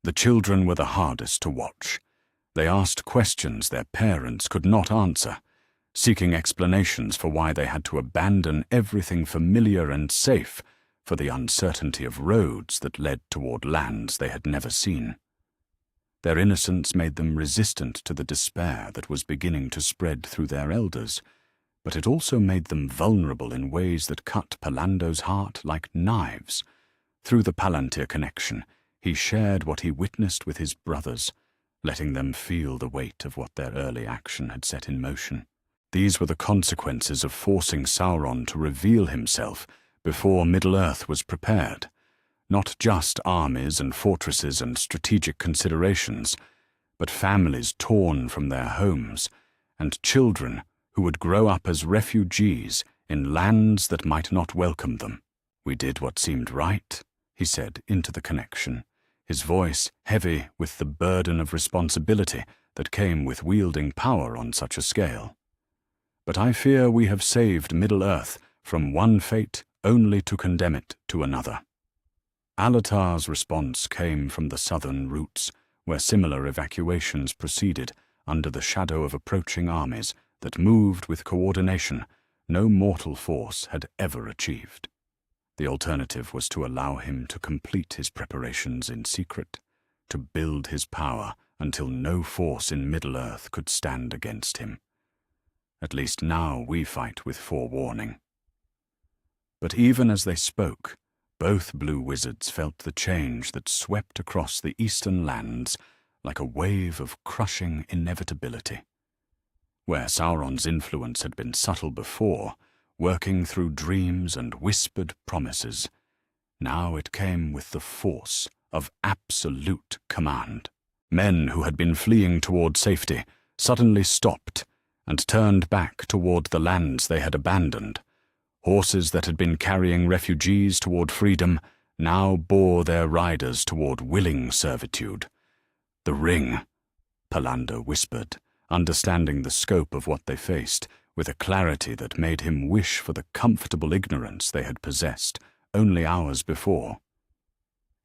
The children were the hardest to watch. They asked questions their parents could not answer, seeking explanations for why they had to abandon everything familiar and safe for the uncertainty of roads that led toward lands they had never seen. Their innocence made them resistant to the despair that was beginning to spread through their elders, but it also made them vulnerable in ways that cut Pallando's heart like knives. Through the Palantir connection, he shared what he witnessed with his brothers, letting them feel the weight of what their early action had set in motion. These were the consequences of forcing Sauron to reveal himself before Middle-earth was prepared. Not just armies and fortresses and strategic considerations, but families torn from their homes, and children who would grow up as refugees in lands that might not welcome them. "We did what seemed right," he said into the connection, his voice heavy with the burden of responsibility that came with wielding power on such a scale. "But I fear we have saved Middle-earth from one fate only to condemn it to another." Alatar's response came from the southern routes, where similar evacuations proceeded under the shadow of approaching armies that moved with coordination no mortal force had ever achieved. The alternative was to allow him to complete his preparations in secret, to build his power until no force in Middle-earth could stand against him. At least now we fight with forewarning. But even as they spoke, both blue wizards felt the change that swept across the eastern lands like a wave of crushing inevitability. Where Sauron's influence had been subtle before, working through dreams and whispered promises, now it came with the force of absolute command. Men who had been fleeing toward safety suddenly stopped and turned back toward the lands they had abandoned. Horses that had been carrying refugees toward freedom now bore their riders toward willing servitude. "The ring," Palander whispered, understanding the scope of what they faced with a clarity that made him wish for the comfortable ignorance they had possessed only hours before.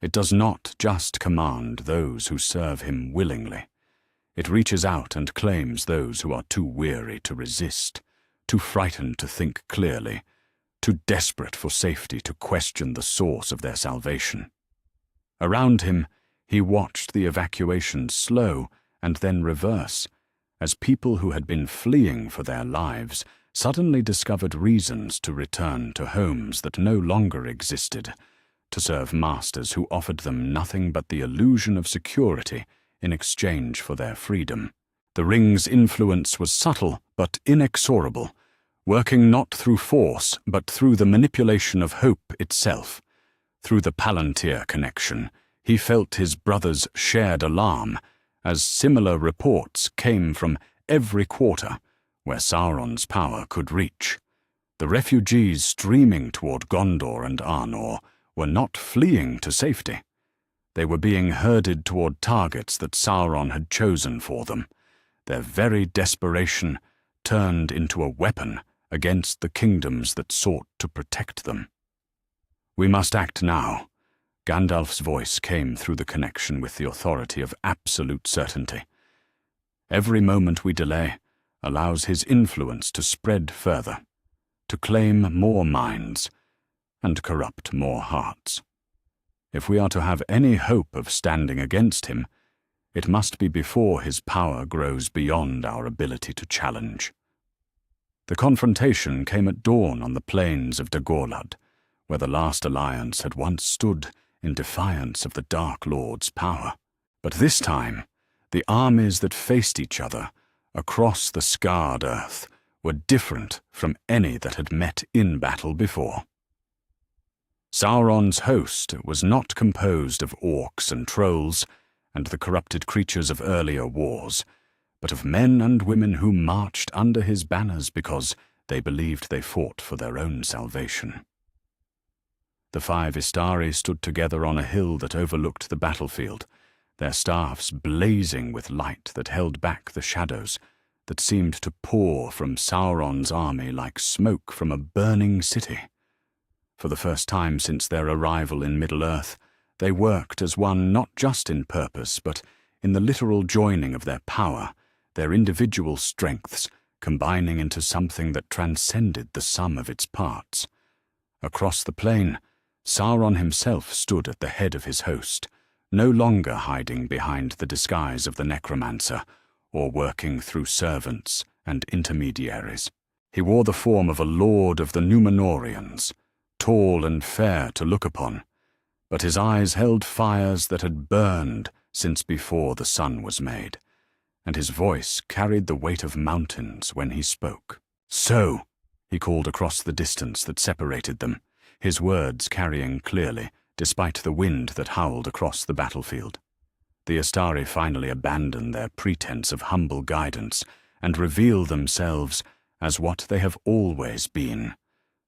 "It does not just command those who serve him willingly. It reaches out and claims those who are too weary to resist, too frightened to think clearly, too desperate for safety to question the source of their salvation." Around him, he watched the evacuation slow and then reverse, as people who had been fleeing for their lives suddenly discovered reasons to return to homes that no longer existed, to serve masters who offered them nothing but the illusion of security in exchange for their freedom. The ring's influence was subtle but inexorable, working not through force but through the manipulation of hope itself. Through the Palantir connection, he felt his brother's shared alarm, as similar reports came from every quarter where Sauron's power could reach. The refugees streaming toward Gondor and Arnor were not fleeing to safety. They were being herded toward targets that Sauron had chosen for them. Their very desperation turned into a weapon against the kingdoms that sought to protect them. "We must act now." Gandalf's voice came through the connection with the authority of absolute certainty. "Every moment we delay allows his influence to spread further, to claim more minds, and corrupt more hearts. If we are to have any hope of standing against him, it must be before his power grows beyond our ability to challenge." The confrontation came at dawn on the plains of Dagorlad, where the last alliance had once stood in defiance of the Dark Lord's power. But this time, the armies that faced each other across the scarred earth were different from any that had met in battle before. Sauron's host was not composed of orcs and trolls and the corrupted creatures of earlier wars, but of men and women who marched under his banners because they believed they fought for their own salvation. The 5 Istari stood together on a hill that overlooked the battlefield, their staffs blazing with light that held back the shadows that seemed to pour from Sauron's army like smoke from a burning city. For the first time since their arrival in Middle-earth, they worked as one not just in purpose, but in the literal joining of their power, their individual strengths combining into something that transcended the sum of its parts. Across the plain, Sauron himself stood at the head of his host, no longer hiding behind the disguise of the necromancer or working through servants and intermediaries. He wore the form of a lord of the Númenóreans, tall and fair to look upon, but his eyes held fires that had burned since before the sun was made, and his voice carried the weight of mountains when he spoke. "So," he called across the distance that separated them, his words carrying clearly, despite the wind that howled across the battlefield. The Istari finally abandoned their pretense of humble guidance and reveal themselves as what they have always been,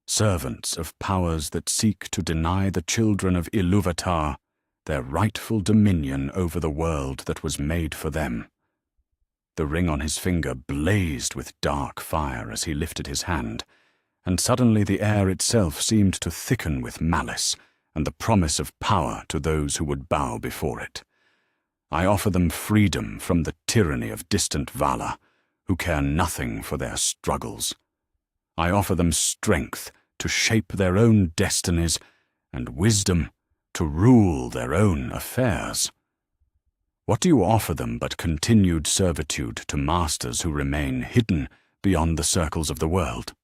servants of powers that seek to deny the children of Iluvatar their rightful dominion over the world that was made for them. The ring on his finger blazed with dark fire as he lifted his hand, and suddenly the air itself seemed to thicken with malice and the promise of power to those who would bow before it. I offer them freedom from the tyranny of distant Vala, who care nothing for their struggles. I offer them strength to shape their own destinies and wisdom to rule their own affairs. What do you offer them but continued servitude to masters who remain hidden beyond the circles of the world?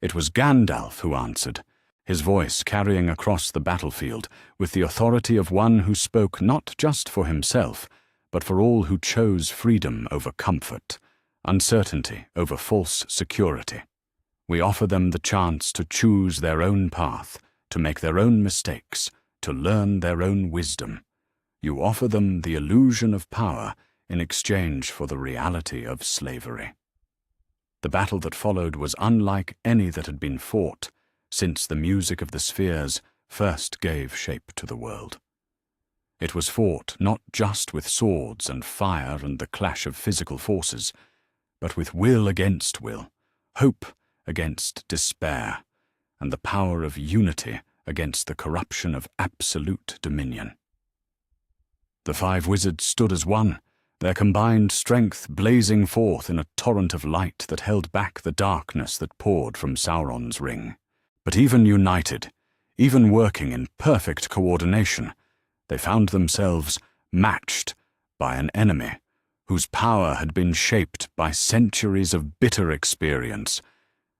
It was Gandalf who answered, his voice carrying across the battlefield with the authority of one who spoke not just for himself, but for all who chose freedom over comfort, uncertainty over false security. We offer them the chance to choose their own path, to make their own mistakes, to learn their own wisdom. You offer them the illusion of power in exchange for the reality of slavery. The battle that followed was unlike any that had been fought since the music of the spheres first gave shape to the world. It was fought not just with swords and fire and the clash of physical forces, but with will against will, hope against despair, and the power of unity against the corruption of absolute dominion. The 5 wizards stood as one, their combined strength blazing forth in a torrent of light that held back the darkness that poured from Sauron's ring. But even united, even working in perfect coordination, they found themselves matched by an enemy whose power had been shaped by centuries of bitter experience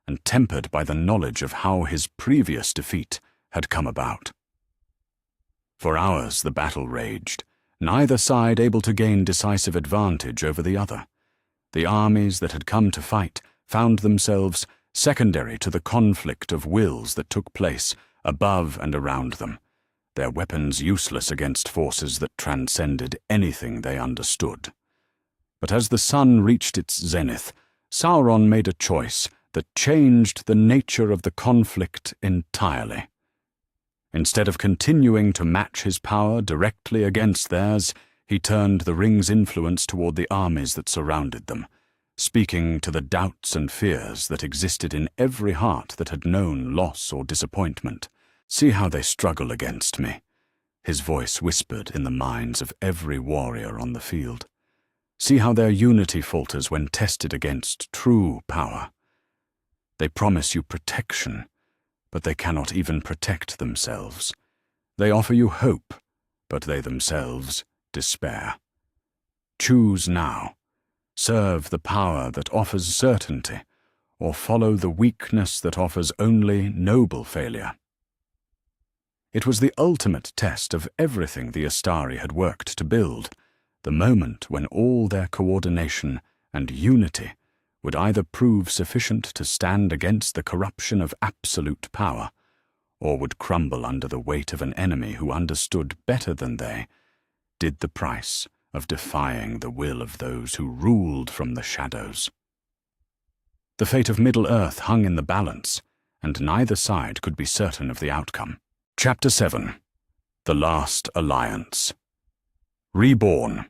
and tempered by the knowledge of how his previous defeat had come about. For hours the battle raged, neither side able to gain decisive advantage over the other. The armies that had come to fight found themselves secondary to the conflict of wills that took place above and around them, their weapons useless against forces that transcended anything they understood. But as the sun reached its zenith, Sauron made a choice that changed the nature of the conflict entirely. Instead of continuing to match his power directly against theirs, he turned the ring's influence toward the armies that surrounded them, speaking to the doubts and fears that existed in every heart that had known loss or disappointment. "See how they struggle against me," his voice whispered in the minds of every warrior on the field. "See how their unity falters when tested against true power. They promise you protection, but they cannot even protect themselves. They offer you hope, but they themselves despair. Choose now. Serve the power that offers certainty, or follow the weakness that offers only noble failure." It was the ultimate test of everything the Astari had worked to build, the moment when all their coordination and unity would either prove sufficient to stand against the corruption of absolute power, or would crumble under the weight of an enemy who understood better than they did the price of defying the will of those who ruled from the shadows. The fate of Middle-earth hung in the balance, and neither side could be certain of the outcome. Chapter 7. The Last Alliance. Reborn.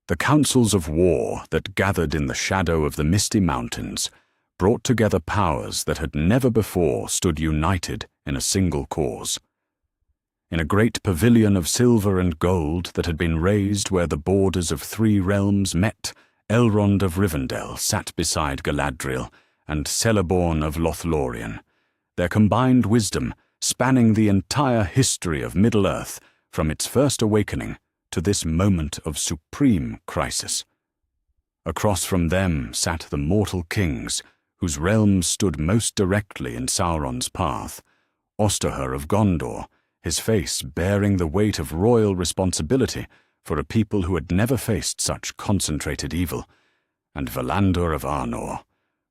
The councils of war that gathered in the shadow of the misty mountains brought together powers that had never before stood united in a single cause. In a great pavilion of silver and gold that had been raised where the borders of 3 realms met, Elrond of Rivendell sat beside Galadriel and Celeborn of Lothlorien, their combined wisdom spanning the entire history of Middle-earth from its first awakening to this moment of supreme crisis. Across from them sat the mortal kings, whose realms stood most directly in Sauron's path, Osterher of Gondor, his face bearing the weight of royal responsibility for a people who had never faced such concentrated evil, and Valandor of Arnor,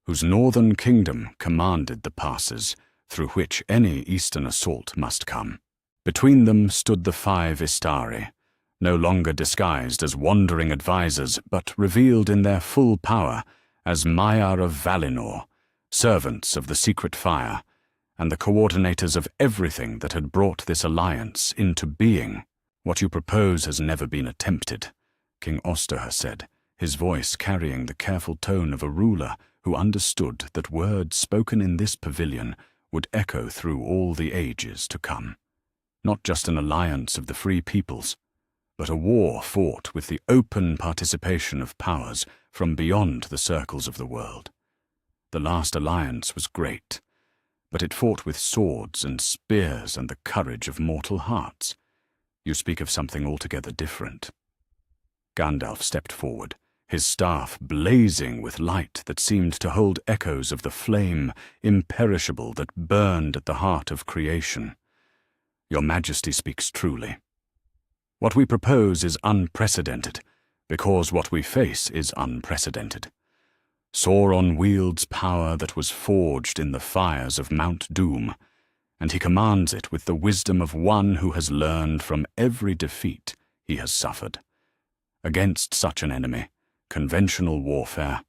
whose northern kingdom commanded the passes through which any eastern assault must come. Between them stood the 5 Istari, no longer disguised as wandering advisers, but revealed in their full power as Maiar of Valinor, servants of the secret fire, and the coordinators of everything that had brought this alliance into being. What you propose has never been attempted, King Osterher said, his voice carrying the careful tone of a ruler who understood that words spoken in this pavilion would echo through all the ages to come. Not just an alliance of the free peoples, but a war fought with the open participation of powers from beyond the circles of the world. The last alliance was great, but it fought with swords and spears and the courage of mortal hearts. You speak of something altogether different. Gandalf stepped forward, his staff blazing with light that seemed to hold echoes of the flame imperishable that burned at the heart of creation. Your Majesty speaks truly. What we propose is unprecedented, because what we face is unprecedented. Sauron wields power that was forged in the fires of Mount Doom, and he commands it with the wisdom of one who has learned from every defeat he has suffered. Against such an enemy, conventional warfare,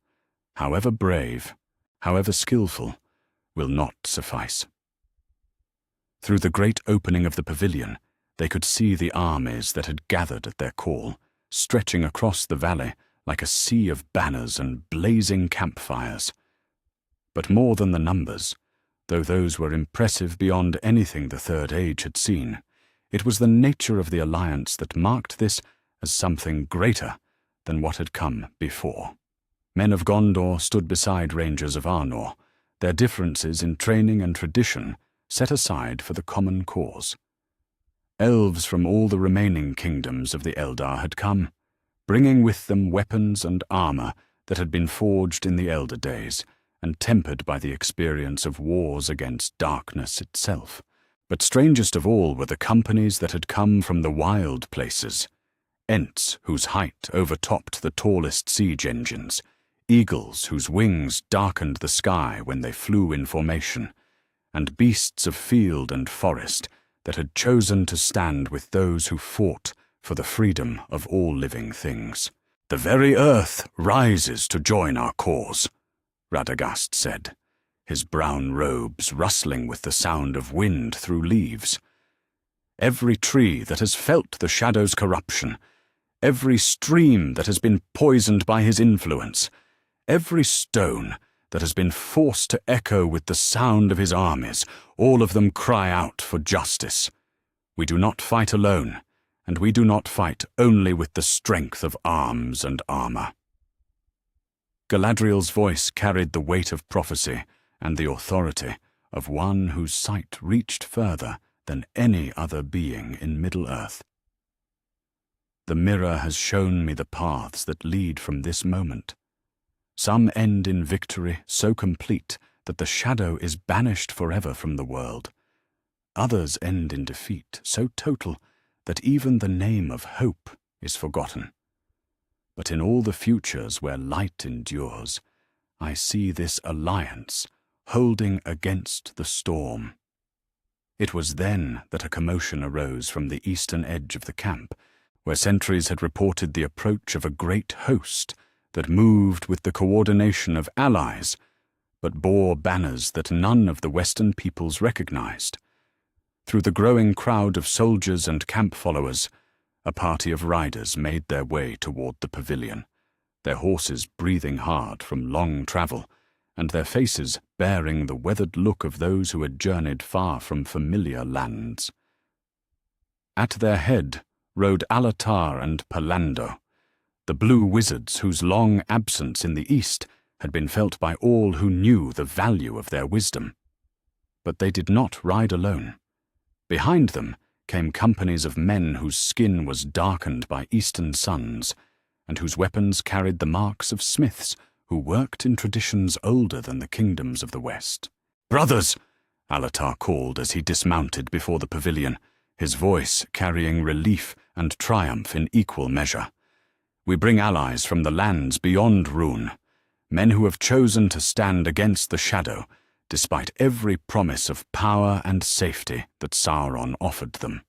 however brave, however skillful, will not suffice. Through the great opening of the pavilion, they could see the armies that had gathered at their call, stretching across the valley like a sea of banners and blazing campfires. But more than the numbers, though those were impressive beyond anything the Third Age had seen, it was the nature of the alliance that marked this as something greater than what had come before. Men of Gondor stood beside rangers of Arnor, their differences in training and tradition set aside for the common cause. Elves from all the remaining kingdoms of the Eldar had come, bringing with them weapons and armor that had been forged in the elder days and tempered by the experience of wars against darkness itself. But strangest of all were the companies that had come from the wild places, Ents whose height overtopped the tallest siege engines, eagles whose wings darkened the sky when they flew in formation, and beasts of field and forest that had chosen to stand with those who fought for the freedom of all living things. "The very earth rises to join our cause," Radagast said, his brown robes rustling with the sound of wind through leaves. "Every tree that has felt the shadow's corruption, every stream that has been poisoned by his influence, every stone that has been forced to echo with the sound of his armies, all of them cry out for justice. We do not fight alone, and we do not fight only with the strength of arms and armor." Galadriel's voice carried the weight of prophecy and the authority of one whose sight reached further than any other being in Middle-earth. "The mirror has shown me the paths that lead from this moment. Some end in victory so complete that the shadow is banished forever from the world. Others end in defeat so total that even the name of hope is forgotten. But in all the futures where light endures, I see this alliance holding against the storm." It was then that a commotion arose from the eastern edge of the camp, where sentries had reported the approach of a great host that moved with the coordination of allies, but bore banners that none of the Western peoples recognized. Through the growing crowd of soldiers and camp followers, a party of riders made their way toward the pavilion, their horses breathing hard from long travel, and their faces bearing the weathered look of those who had journeyed far from familiar lands. At their head rode Alatar and Palando, the blue wizards whose long absence in the east had been felt by all who knew the value of their wisdom. But they did not ride alone. Behind them came companies of men whose skin was darkened by eastern suns, and whose weapons carried the marks of smiths who worked in traditions older than the kingdoms of the West. "Brothers!" Alatar called as he dismounted before the pavilion, his voice carrying relief and triumph in equal measure. "We bring allies from the lands beyond Rhûn, men who have chosen to stand against the shadow, despite every promise of power and safety that Sauron offered them."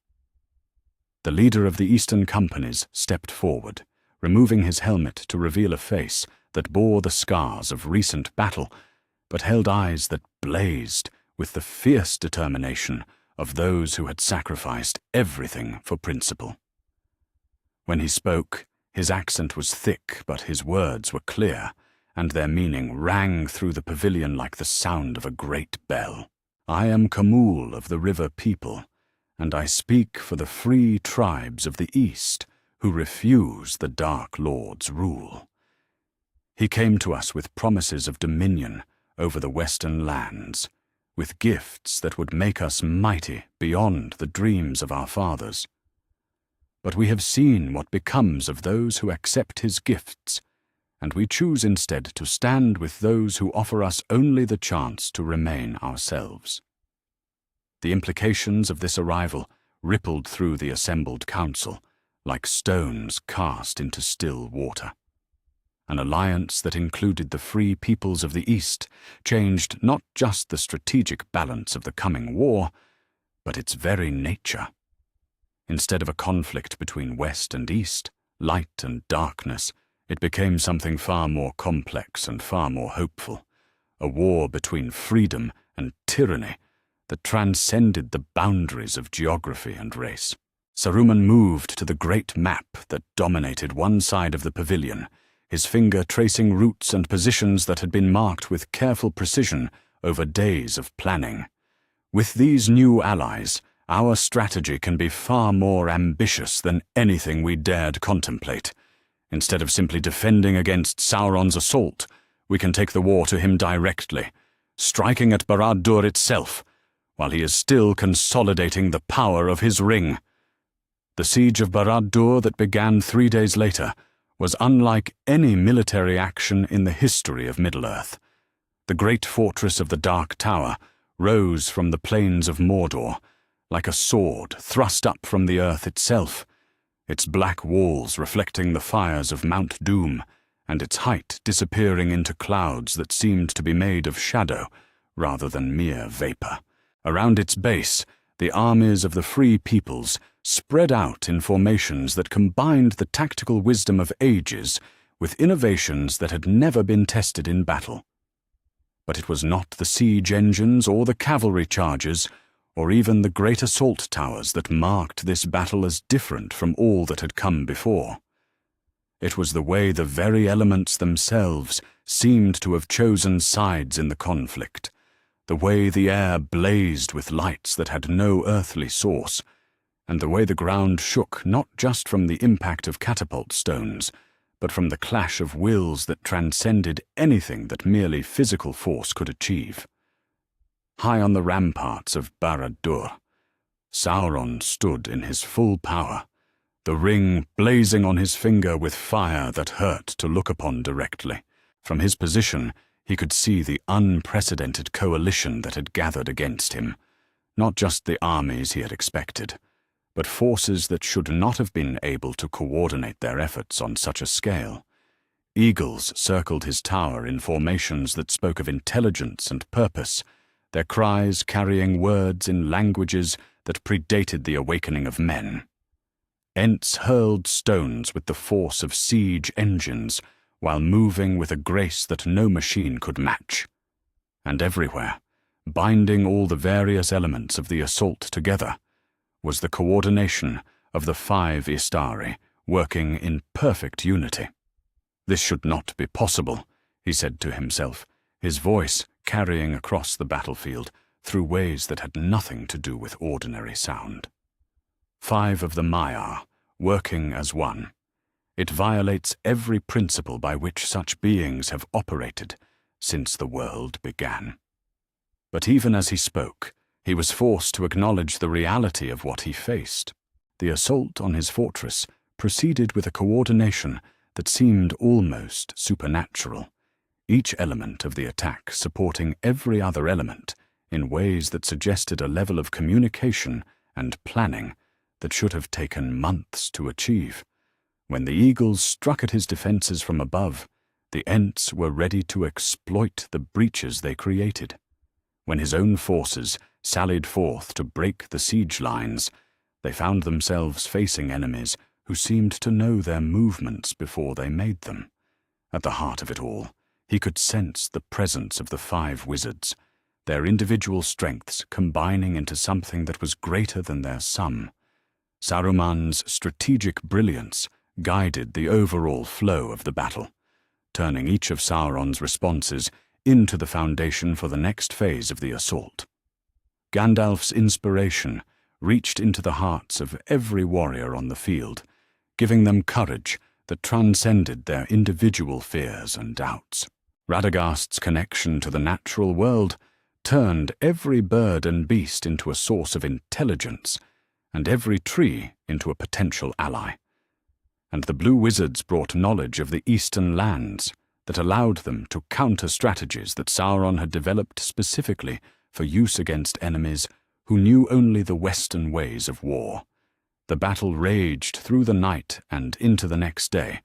The leader of the Eastern companies stepped forward, removing his helmet to reveal a face that bore the scars of recent battle, but held eyes that blazed with the fierce determination of those who had sacrificed everything for principle. When he spoke, his accent was thick, but his words were clear, and their meaning rang through the pavilion like the sound of a great bell. I am Kamul of the River People, and I speak for the free tribes of the East who refuse the Dark Lord's rule. He came to us with promises of dominion over the Western lands, with gifts that would make us mighty beyond the dreams of our fathers. But we have seen what becomes of those who accept his gifts, and we choose instead to stand with those who offer us only the chance to remain ourselves. The implications of this arrival rippled through the assembled council, like stones cast into still water. An alliance that included the free peoples of the East changed not just the strategic balance of the coming war, but its very nature. Instead of a conflict between West and East, light and darkness, it became something far more complex and far more hopeful, a war between freedom and tyranny that transcended the boundaries of geography and race. Saruman moved to the great map that dominated one side of the pavilion, his finger tracing routes and positions that had been marked with careful precision over days of planning. With these new allies, our strategy can be far more ambitious than anything we dared contemplate. Instead of simply defending against Sauron's assault, we can take the war to him directly, striking at Barad-dûr itself, while he is still consolidating the power of his ring. The siege of Barad-dûr that began 3 days later was unlike any military action in the history of Middle-earth. The great fortress of the Dark Tower rose from the plains of Mordor, like a sword thrust up from the earth itself, its black walls reflecting the fires of Mount Doom, and its height disappearing into clouds that seemed to be made of shadow rather than mere vapor. Around its base, the armies of the free peoples spread out in formations that combined the tactical wisdom of ages with innovations that had never been tested in battle. But it was not the siege engines or the cavalry charges, or even the great assault towers that marked this battle as different from all that had come before. It was the way the very elements themselves seemed to have chosen sides in the conflict, the way the air blazed with lights that had no earthly source, and the way the ground shook not just from the impact of catapult stones, but from the clash of wills that transcended anything that merely physical force could achieve. High on the ramparts of Barad-dûr, Sauron stood in his full power, the ring blazing on his finger with fire that hurt to look upon directly. From his position, he could see the unprecedented coalition that had gathered against him, not just the armies he had expected, but forces that should not have been able to coordinate their efforts on such a scale. Eagles circled his tower in formations that spoke of intelligence and purpose, their cries carrying words in languages that predated the awakening of men. Ents hurled stones with the force of siege engines, while moving with a grace that no machine could match. And everywhere, binding all the various elements of the assault together, was the coordination of the 5 Istari working in perfect unity. This should not be possible, he said to himself, his voice carrying across the battlefield through ways that had nothing to do with ordinary sound. 5 of the Maiar, working as one. It violates every principle by which such beings have operated since the world began. But even as he spoke, he was forced to acknowledge the reality of what he faced. The assault on his fortress proceeded with a coordination that seemed almost supernatural, each element of the attack supporting every other element in ways that suggested a level of communication and planning that should have taken months to achieve. When the eagles struck at his defenses from above, the Ents were ready to exploit the breaches they created. When his own forces sallied forth to break the siege lines, they found themselves facing enemies who seemed to know their movements before they made them. At the heart of it all, he could sense the presence of the 5 wizards, their individual strengths combining into something that was greater than their sum. Saruman's strategic brilliance guided the overall flow of the battle, turning each of Sauron's responses into the foundation for the next phase of the assault. Gandalf's inspiration reached into the hearts of every warrior on the field, giving them courage that transcended their individual fears and doubts. Radagast's connection to the natural world turned every bird and beast into a source of intelligence, and every tree into a potential ally. And the Blue Wizards brought knowledge of the eastern lands that allowed them to counter strategies that Sauron had developed specifically for use against enemies who knew only the western ways of war. The battle raged through the night and into the next day,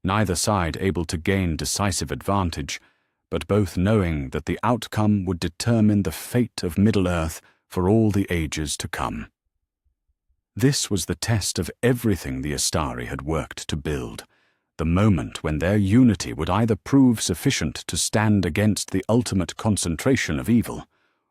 neither side able to gain decisive advantage, but both knowing that the outcome would determine the fate of Middle-earth for all the ages to come. This was the test of everything the Astari had worked to build, the moment when their unity would either prove sufficient to stand against the ultimate concentration of evil,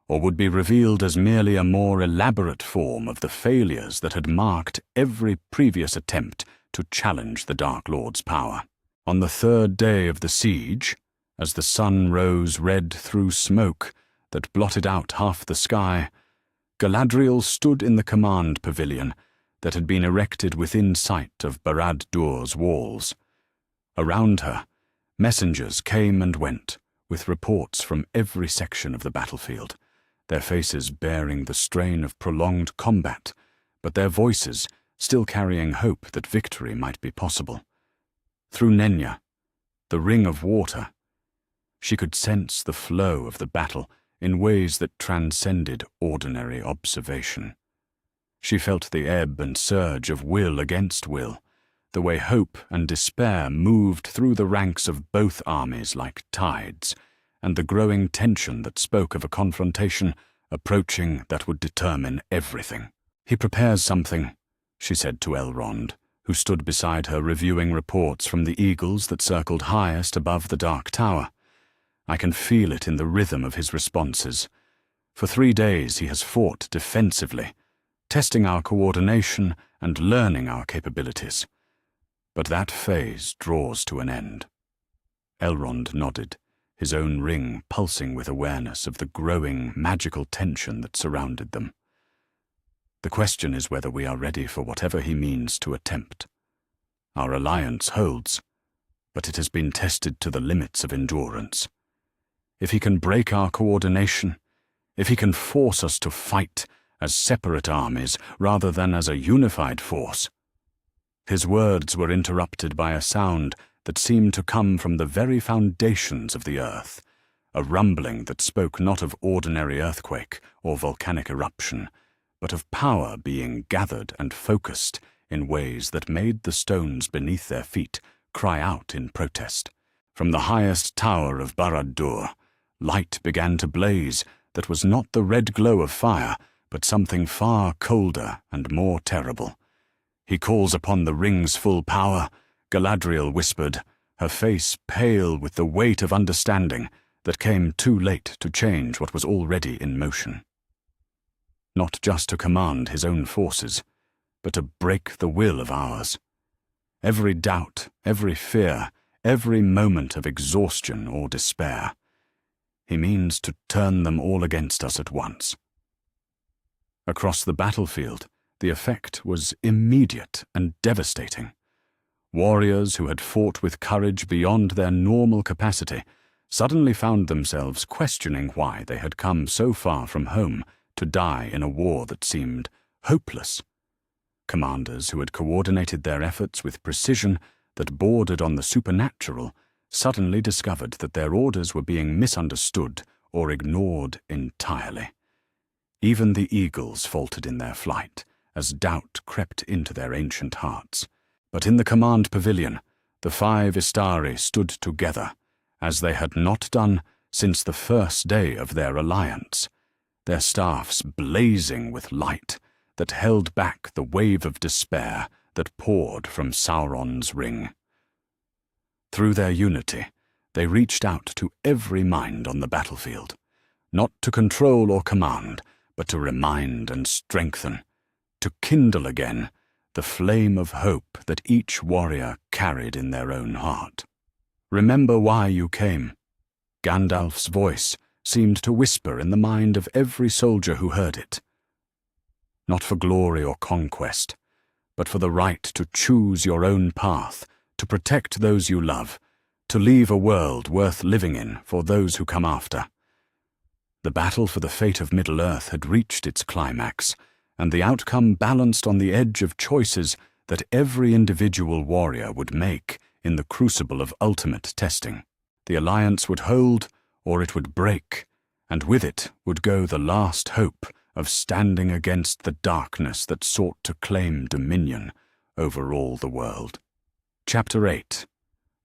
or would be revealed as merely a more elaborate form of the failures that had marked every previous attempt to challenge the Dark Lord's power. On the third day of the siege, as the sun rose red through smoke that blotted out half the sky, Galadriel stood in the command pavilion that had been erected within sight of Barad-dûr's walls. Around her, messengers came and went, with reports from every section of the battlefield, their faces bearing the strain of prolonged combat, but their voices still carrying hope that victory might be possible. Through Nenya, the ring of water, she could sense the flow of the battle in ways that transcended ordinary observation. She felt the ebb and surge of will against will, the way hope and despair moved through the ranks of both armies like tides, and the growing tension that spoke of a confrontation approaching that would determine everything. "He prepares something," she said to Elrond, who stood beside her reviewing reports from the eagles that circled highest above the Dark Tower. "I can feel it in the rhythm of his responses. For 3 days he has fought defensively, testing our coordination and learning our capabilities. But that phase draws to an end." Elrond nodded, his own ring pulsing with awareness of the growing magical tension that surrounded them. "The question is whether we are ready for whatever he means to attempt. Our alliance holds, but it has been tested to the limits of endurance. If he can break our coordination, if he can force us to fight as separate armies rather than as a unified force." His words were interrupted by a sound that seemed to come from the very foundations of the earth, a rumbling that spoke not of ordinary earthquake or volcanic eruption, but of power being gathered and focused in ways that made the stones beneath their feet cry out in protest. From the highest tower of Barad-dûr, light began to blaze that was not the red glow of fire, but something far colder and more terrible. "He calls upon the ring's full power," Galadriel whispered, her face pale with the weight of understanding that came too late to change what was already in motion. Not just to command his own forces, but to break the will of ours. Every doubt, every fear, every moment of exhaustion or despair. He means to turn them all against us at once. Across the battlefield, the effect was immediate and devastating. Warriors who had fought with courage beyond their normal capacity suddenly found themselves questioning why they had come so far from home to die in a war that seemed hopeless. Commanders who had coordinated their efforts with precision that bordered on the supernatural suddenly discovered that their orders were being misunderstood or ignored entirely. Even the eagles faltered in their flight, as doubt crept into their ancient hearts. But in the command pavilion, the 5 Istari stood together, as they had not done since the first day of their alliance, their staffs blazing with light that held back the wave of despair that poured from Sauron's ring. Through their unity, they reached out to every mind on the battlefield, not to control or command, but to remind and strengthen, to kindle again the flame of hope that each warrior carried in their own heart. Remember why you came. Gandalf's voice seemed to whisper in the mind of every soldier who heard it. Not for glory or conquest, but for the right to choose your own path, to protect those you love, to leave a world worth living in for those who come after. The battle for the fate of Middle-earth had reached its climax, and the outcome balanced on the edge of choices that every individual warrior would make in the crucible of ultimate testing. The alliance would hold, or it would break, and with it would go the last hope of standing against the darkness that sought to claim dominion over all the world. Chapter 8.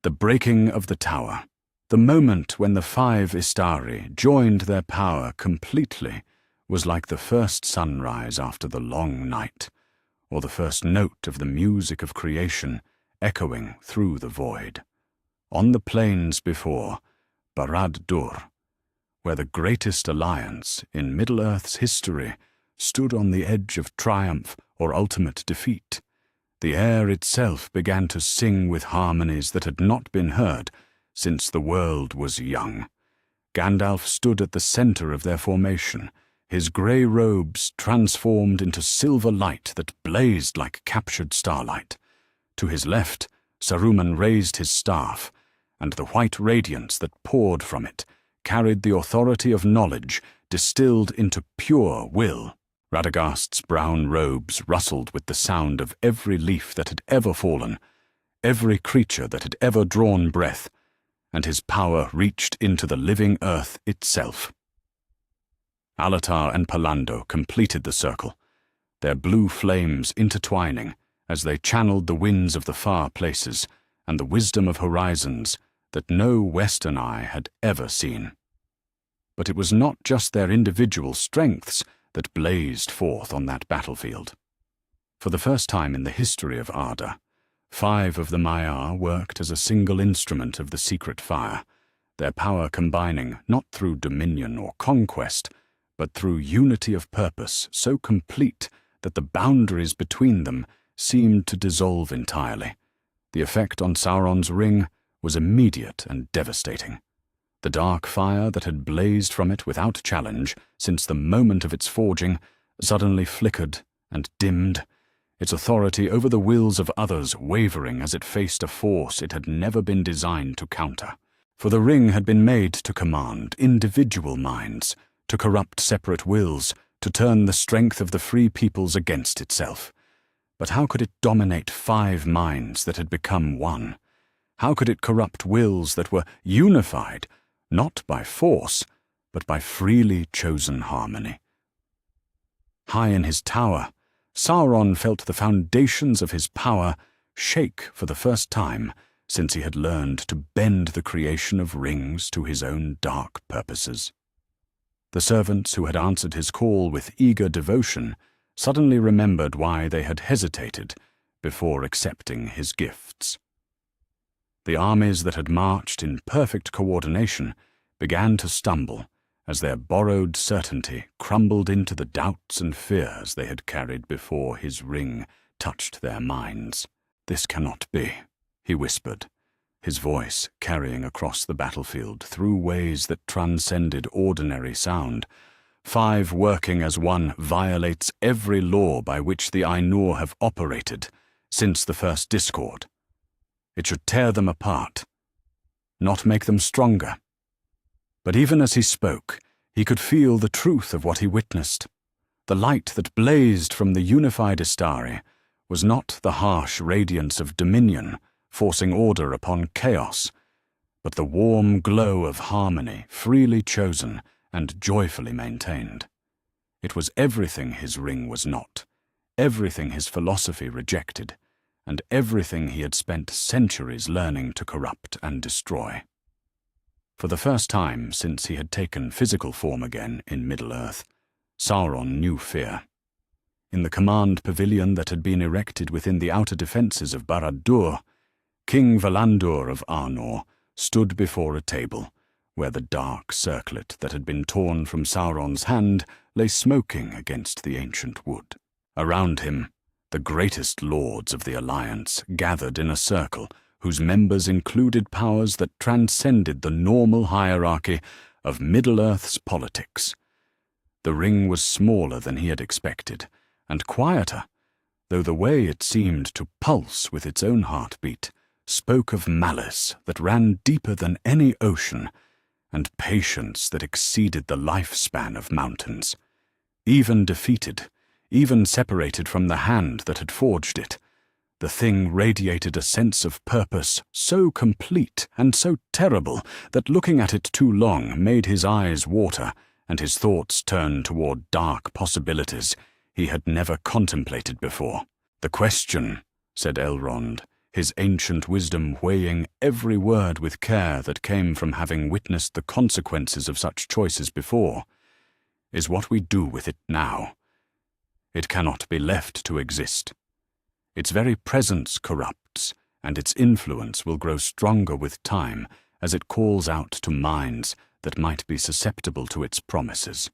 The Breaking of the Tower. The moment when the 5 Istari joined their power completely was like the first sunrise after the long night, or the first note of the music of creation echoing through the void. On the plains before Barad-dûr, where the greatest alliance in Middle-earth's history stood on the edge of triumph or ultimate defeat, the air itself began to sing with harmonies that had not been heard since the world was young. Gandalf stood at the center of their formation, his grey robes transformed into silver light that blazed like captured starlight. To his left, Saruman raised his staff, and the white radiance that poured from it carried the authority of knowledge distilled into pure will. Radagast's brown robes rustled with the sound of every leaf that had ever fallen, every creature that had ever drawn breath, and his power reached into the living earth itself. Alatar and Palando completed the circle, their blue flames intertwining as they channeled the winds of the far places and the wisdom of horizons that no Western eye had ever seen. But it was not just their individual strengths that blazed forth on that battlefield. For the first time in the history of Arda, 5 of the Maiar worked as a single instrument of the secret fire, their power combining not through dominion or conquest, but through unity of purpose so complete that the boundaries between them seemed to dissolve entirely. The effect on Sauron's ring was immediate and devastating. The dark fire that had blazed from it without challenge since the moment of its forging suddenly flickered and dimmed, its authority over the wills of others wavering as it faced a force it had never been designed to counter. For the ring had been made to command individual minds, to corrupt separate wills, to turn the strength of the free peoples against itself. But how could it dominate 5 minds that had become one? How could it corrupt wills that were unified, not by force, but by freely chosen harmony? High in his tower, Sauron felt the foundations of his power shake for the first time since he had learned to bend the creation of rings to his own dark purposes. The servants who had answered his call with eager devotion suddenly remembered why they had hesitated before accepting his gifts. The armies that had marched in perfect coordination began to stumble as their borrowed certainty crumbled into the doubts and fears they had carried before his ring touched their minds. "This cannot be," he whispered, his voice carrying across the battlefield through ways that transcended ordinary sound. 5 working as one violates every law by which the Ainur have operated since the first discord. It should tear them apart, not make them stronger. But even as he spoke, he could feel the truth of what he witnessed. The light that blazed from the unified Istari was not the harsh radiance of dominion, forcing order upon chaos, but the warm glow of harmony freely chosen and joyfully maintained. It was everything his ring was not, everything his philosophy rejected, and everything he had spent centuries learning to corrupt and destroy. For the first time since he had taken physical form again in Middle-earth, Sauron knew fear. In the command pavilion that had been erected within the outer defences of Barad-dûr, King Valandur of Arnor stood before a table, where the dark circlet that had been torn from Sauron's hand lay smoking against the ancient wood. Around him, the greatest lords of the Alliance gathered in a circle whose members included powers that transcended the normal hierarchy of Middle-earth's politics. The ring was smaller than he had expected, and quieter, though the way it seemed to pulse with its own heartbeat spoke of malice that ran deeper than any ocean, and patience that exceeded the lifespan of mountains. Even defeated, even separated from the hand that had forged it, the thing radiated a sense of purpose so complete and so terrible that looking at it too long made his eyes water and his thoughts turn toward dark possibilities he had never contemplated before. "The question," said Elrond, his ancient wisdom weighing every word with care that came from having witnessed the consequences of such choices before, "is what we do with it now. It cannot be left to exist. Its very presence corrupts, and its influence will grow stronger with time as it calls out to minds that might be susceptible to its promises."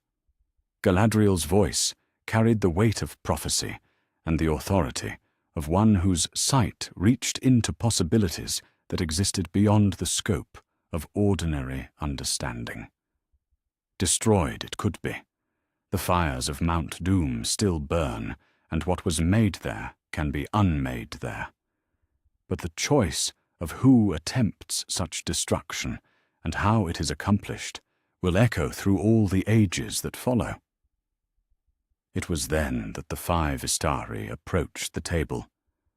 Galadriel's voice carried the weight of prophecy and the authority of one whose sight reached into possibilities that existed beyond the scope of ordinary understanding. Destroyed it could be. The fires of Mount Doom still burn, and what was made there can be unmade there. But the choice of who attempts such destruction and how it is accomplished will echo through all the ages that follow. It was then that the 5 Istari approached the table,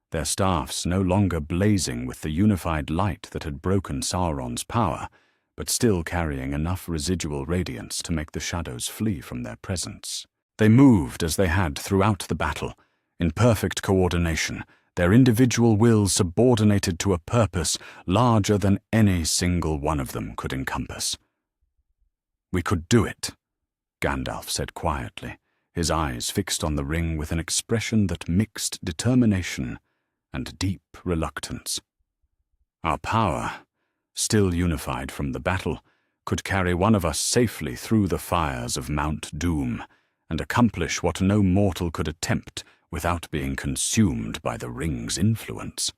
their staffs no longer blazing with the unified light that had broken Sauron's power, but still carrying enough residual radiance to make the shadows flee from their presence. They moved as they had throughout the battle, in perfect coordination, their individual wills subordinated to a purpose larger than any single one of them could encompass. "We could do it," Gandalf said quietly, his eyes fixed on the ring with an expression that mixed determination and deep reluctance. "Our power, still unified from the battle, could carry one of us safely through the fires of Mount Doom and accomplish what no mortal could attempt without being consumed by the ring's influence."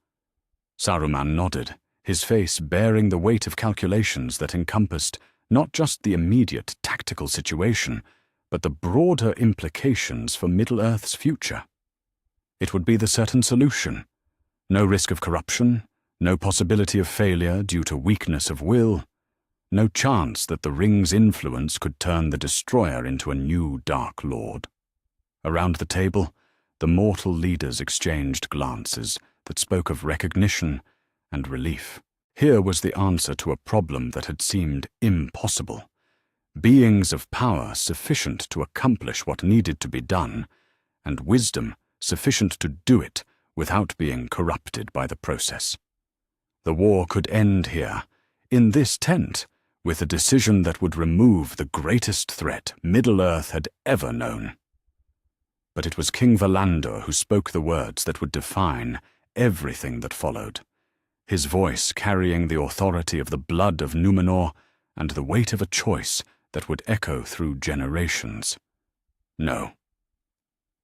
Saruman nodded, his face bearing the weight of calculations that encompassed not just the immediate tactical situation, but the broader implications for Middle-earth's future. It would be the certain solution. No risk of corruption, no possibility of failure due to weakness of will, no chance that the ring's influence could turn the destroyer into a new Dark Lord. Around the table, the mortal leaders exchanged glances that spoke of recognition and relief. Here was the answer to a problem that had seemed impossible. Beings of power sufficient to accomplish what needed to be done, and wisdom sufficient to do it without being corrupted by the process. The war could end here, in this tent, with a decision that would remove the greatest threat Middle-earth had ever known. But it was King Valander who spoke the words that would define everything that followed, his voice carrying the authority of the blood of Númenor and the weight of a choice that would echo through generations. No.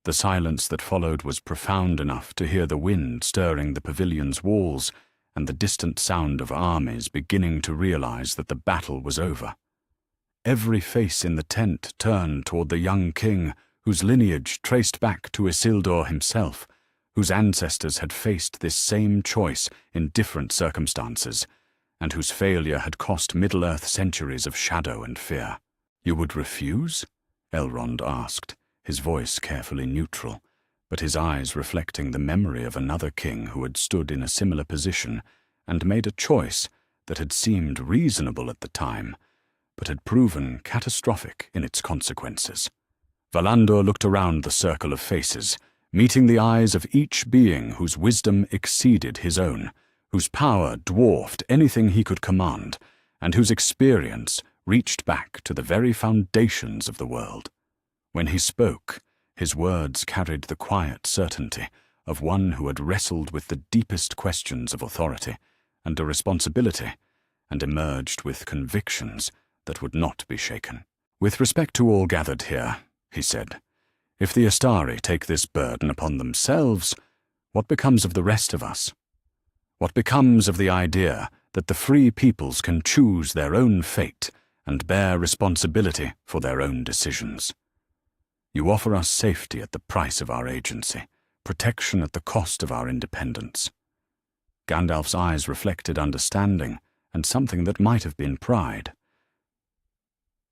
The silence that followed was profound enough to hear the wind stirring the pavilion's walls and the distant sound of armies beginning to realize that the battle was over. Every face in the tent turned toward the young king whose lineage traced back to Isildur himself, whose ancestors had faced this same choice in different circumstances, and whose failure had cost Middle-earth centuries of shadow and fear. "You would refuse?" Elrond asked, his voice carefully neutral, but his eyes reflecting the memory of another king who had stood in a similar position and made a choice that had seemed reasonable at the time, but had proven catastrophic in its consequences. Valander looked around the circle of faces, meeting the eyes of each being whose wisdom exceeded his own, whose power dwarfed anything he could command, and whose experience reached back to the very foundations of the world. When he spoke, his words carried the quiet certainty of one who had wrestled with the deepest questions of authority and a responsibility, and emerged with convictions that would not be shaken. "With respect to all gathered here," he said, "if the Astari take this burden upon themselves, what becomes of the rest of us? What becomes of the idea that the free peoples can choose their own fate and bear responsibility for their own decisions? You offer us safety at the price of our agency, protection at the cost of our independence." Gandalf's eyes reflected understanding and something that might have been pride.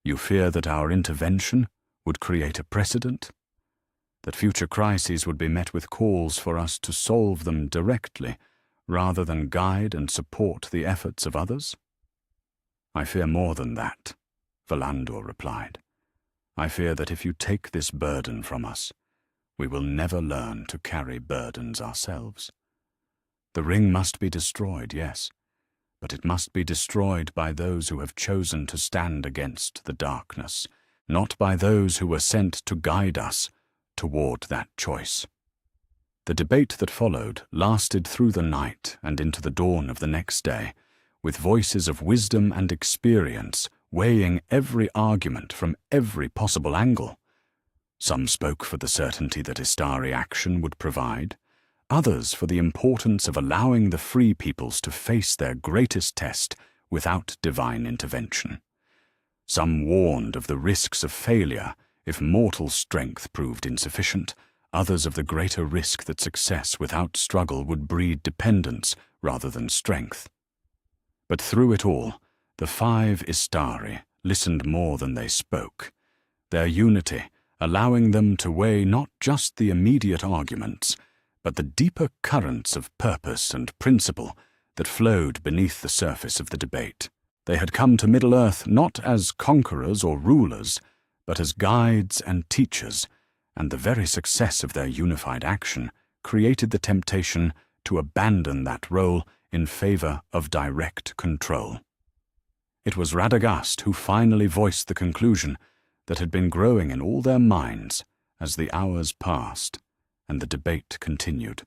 "You fear that our intervention would create a precedent? That future crises would be met with calls for us to solve them directly, rather than guide and support the efforts of others?" "I fear more than that," Valandor replied. "I fear that if you take this burden from us, we will never learn to carry burdens ourselves. The ring must be destroyed, yes, but it must be destroyed by those who have chosen to stand against the darkness, not by those who were sent to guide us toward that choice." The debate that followed lasted through the night and into the dawn of the next day, with voices of wisdom and experience weighing every argument from every possible angle. Some spoke for the certainty that Istari action would provide, others for the importance of allowing the free peoples to face their greatest test without divine intervention. Some warned of the risks of failure if mortal strength proved insufficient, others of the greater risk that success without struggle would breed dependence rather than strength. But through it all, the 5 Istari listened more than they spoke, their unity allowing them to weigh not just the immediate arguments, but the deeper currents of purpose and principle that flowed beneath the surface of the debate. They had come to Middle-earth not as conquerors or rulers, but as guides and teachers, and the very success of their unified action created the temptation to abandon that role in favor of direct control. It was Radagast who finally voiced the conclusion that had been growing in all their minds as the hours passed and the debate continued.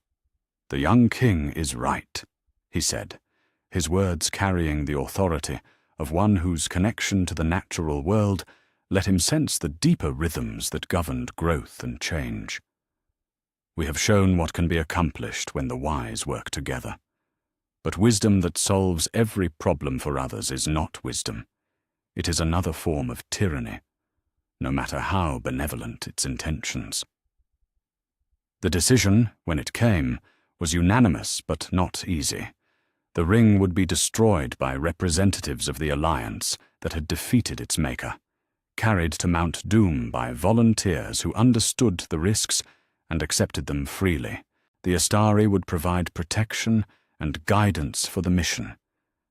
"The young king is right," he said, his words carrying the authority of one whose connection to the natural world let him sense the deeper rhythms that governed growth and change. "We have shown what can be accomplished when the wise work together. But wisdom that solves every problem for others is not wisdom. It is another form of tyranny, no matter how benevolent its intentions." The decision, when it came, was unanimous but not easy. The ring would be destroyed by representatives of the alliance that had defeated its maker, carried to Mount Doom by volunteers who understood the risks and accepted them freely. The Astari would provide protection and guidance for the mission,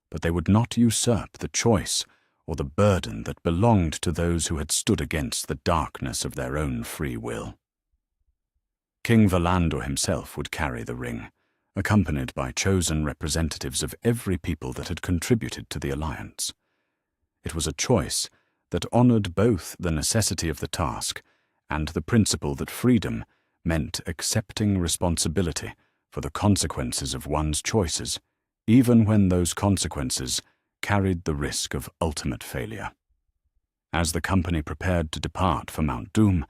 but they would not usurp the choice or the burden that belonged to those who had stood against the darkness of their own free will. King Valandor himself would carry the ring, accompanied by chosen representatives of every people that had contributed to the alliance. It was a choice that honored both the necessity of the task and the principle that freedom meant accepting responsibility for the consequences of one's choices, even when those consequences carried the risk of ultimate failure. As the company prepared to depart for Mount Doom,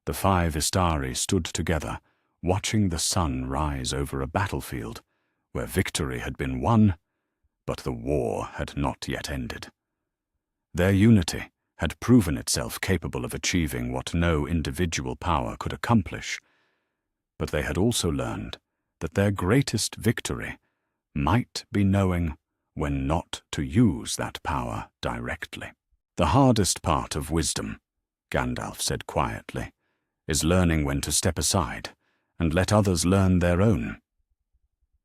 the 5 Istari stood together, watching the sun rise over a battlefield where victory had been won, but the war had not yet ended. Their unity had proven itself capable of achieving what no individual power could accomplish, but they had also learned that their greatest victory might be knowing when not to use that power directly. "The hardest part of wisdom," Gandalf said quietly, "is learning when to step aside and let others learn their own."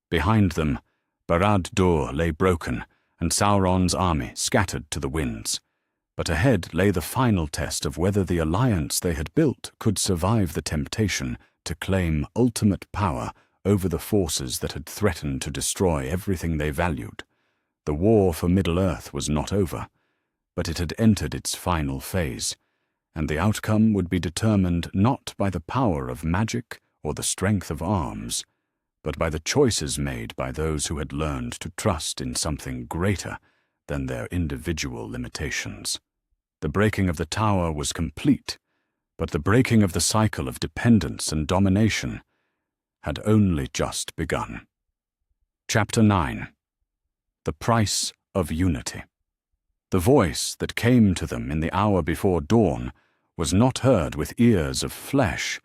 Behind them, Barad-dûr lay broken and Sauron's army scattered to the winds. But ahead lay the final test of whether the alliance they had built could survive the temptation to claim ultimate power over the forces that had threatened to destroy everything they valued. The war for Middle-earth was not over, but it had entered its final phase, and the outcome would be determined not by the power of magic or the strength of arms, but by the choices made by those who had learned to trust in something greater than their individual limitations. The breaking of the tower was complete, but the breaking of the cycle of dependence and domination had only just begun. Chapter 9. The Price of Unity. The voice that came to them in the hour before dawn was not heard with ears of flesh,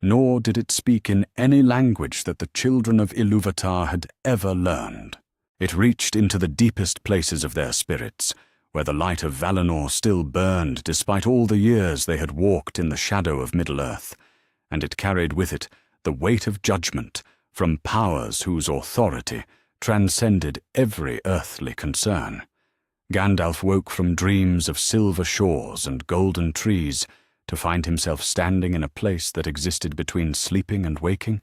nor did it speak in any language that the children of Iluvatar had ever learned. It reached into the deepest places of their spirits, where the light of Valinor still burned despite all the years they had walked in the shadow of Middle-earth, and it carried with it the weight of judgment from powers whose authority transcended every earthly concern. Gandalf woke from dreams of silver shores and golden trees to find himself standing in a place that existed between sleeping and waking,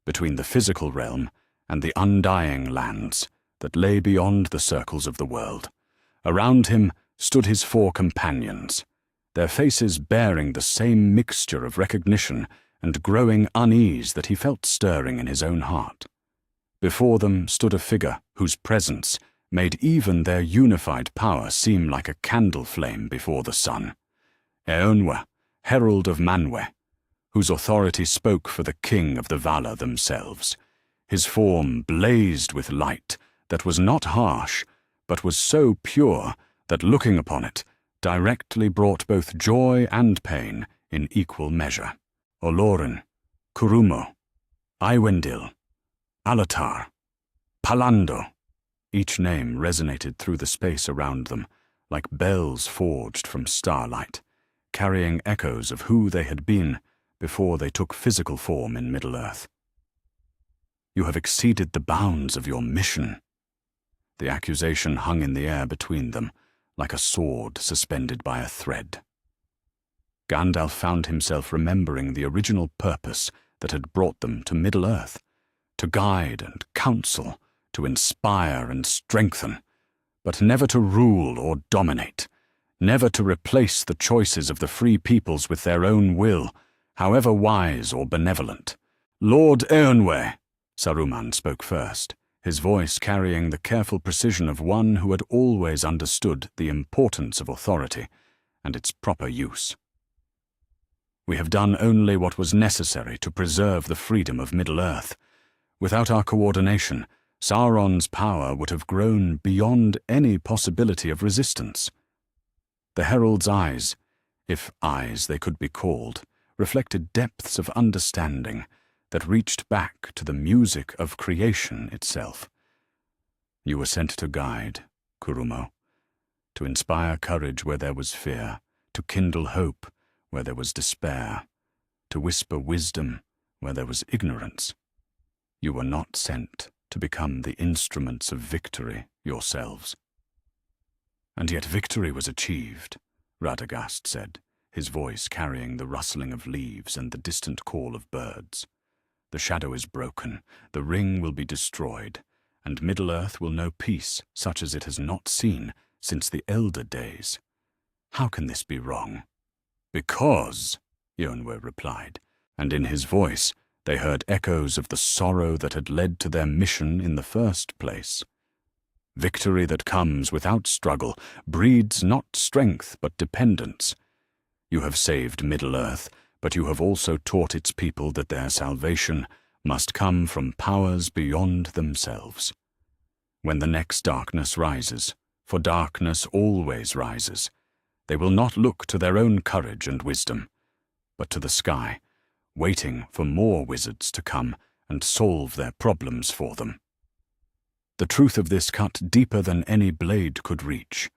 between the physical realm and the undying lands that lay beyond the circles of the world. Around him stood his 4 companions, their faces bearing the same mixture of recognition and growing unease that he felt stirring in his own heart. Before them stood a figure whose presence made even their unified power seem like a candle flame before the sun. Eönwë, herald of Manwë, whose authority spoke for the king of the Valar themselves. His form blazed with light that was not harsh, but was so pure that looking upon it directly brought both joy and pain in equal measure. Olorin, Kurumo, Iwendil, Alatar, Palando. Each name resonated through the space around them, like bells forged from starlight, carrying echoes of who they had been before they took physical form in Middle-earth. You have exceeded the bounds of your mission. The accusation hung in the air between them, like a sword suspended by a thread. Gandalf found himself remembering the original purpose that had brought them to Middle-earth, to guide and counsel, to inspire and strengthen, but never to rule or dominate, never to replace the choices of the free peoples with their own will, however wise or benevolent. Lord Eönwë, Saruman spoke first, his voice carrying the careful precision of one who had always understood the importance of authority and its proper use. We have done only what was necessary to preserve the freedom of Middle-earth. Without our coordination, Sauron's power would have grown beyond any possibility of resistance. The herald's eyes, if eyes they could be called, reflected depths of understanding that reached back to the music of creation itself. You were sent to guide, Kurumo, to inspire courage where there was fear, to kindle hope where there was despair, to whisper wisdom where there was ignorance. You were not sent to become the instruments of victory yourselves. And yet victory was achieved, Radagast said, his voice carrying the rustling of leaves and the distant call of birds. The shadow is broken, the ring will be destroyed, and Middle-earth will know peace such as it has not seen since the elder days. How can this be wrong? Because, Eönwë replied, and in his voice they heard echoes of the sorrow that had led to their mission in the first place. Victory that comes without struggle breeds not strength but dependence. You have saved Middle-earth, but you have also taught its people that their salvation must come from powers beyond themselves. When the next darkness rises, for darkness always rises, they will not look to their own courage and wisdom, but to the sky, waiting for more wizards to come and solve their problems for them. The truth of this cut deeper than any blade could reach.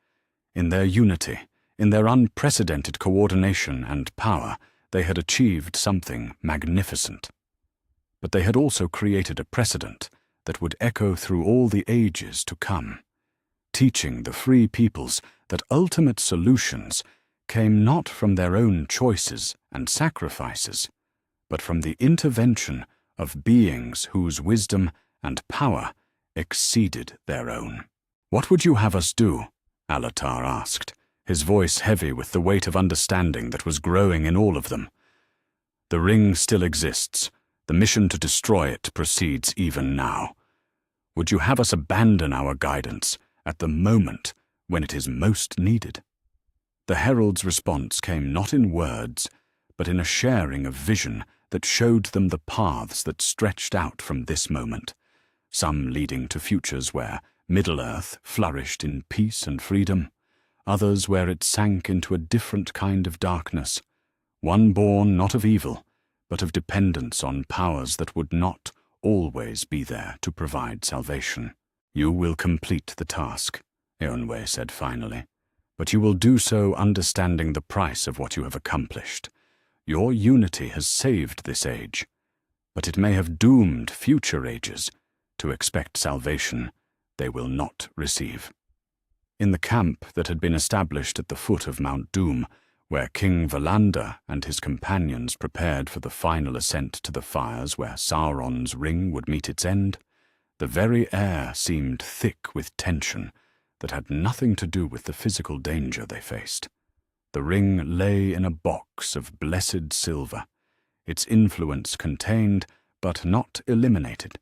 In their unity, in their unprecedented coordination and power, they had achieved something magnificent. But they had also created a precedent that would echo through all the ages to come, teaching the free peoples that ultimate solutions came not from their own choices and sacrifices, but from the intervention of beings whose wisdom and power exceeded their own. "What would you have us do?" Alatar asked, his voice heavy with the weight of understanding that was growing in all of them. "The ring still exists. The mission to destroy it proceeds even now. Would you have us abandon our guidance at the moment when it is most needed. The herald's response came not in words, but in a sharing of vision that showed them the paths that stretched out from this moment, some leading to futures where Middle-earth flourished in peace and freedom, others where it sank into a different kind of darkness, one born not of evil, but of dependence on powers that would not always be there to provide salvation. "You will complete the task," Eonwë said finally, "but you will do so understanding the price of what you have accomplished. Your unity has saved this age, but it may have doomed future ages to expect salvation they will not receive." In the camp that had been established at the foot of Mount Doom, where King Valander and his companions prepared for the final ascent to the fires where Sauron's ring would meet its end, the very air seemed thick with tension that had nothing to do with the physical danger they faced. The ring lay in a box of blessed silver, its influence contained but not eliminated,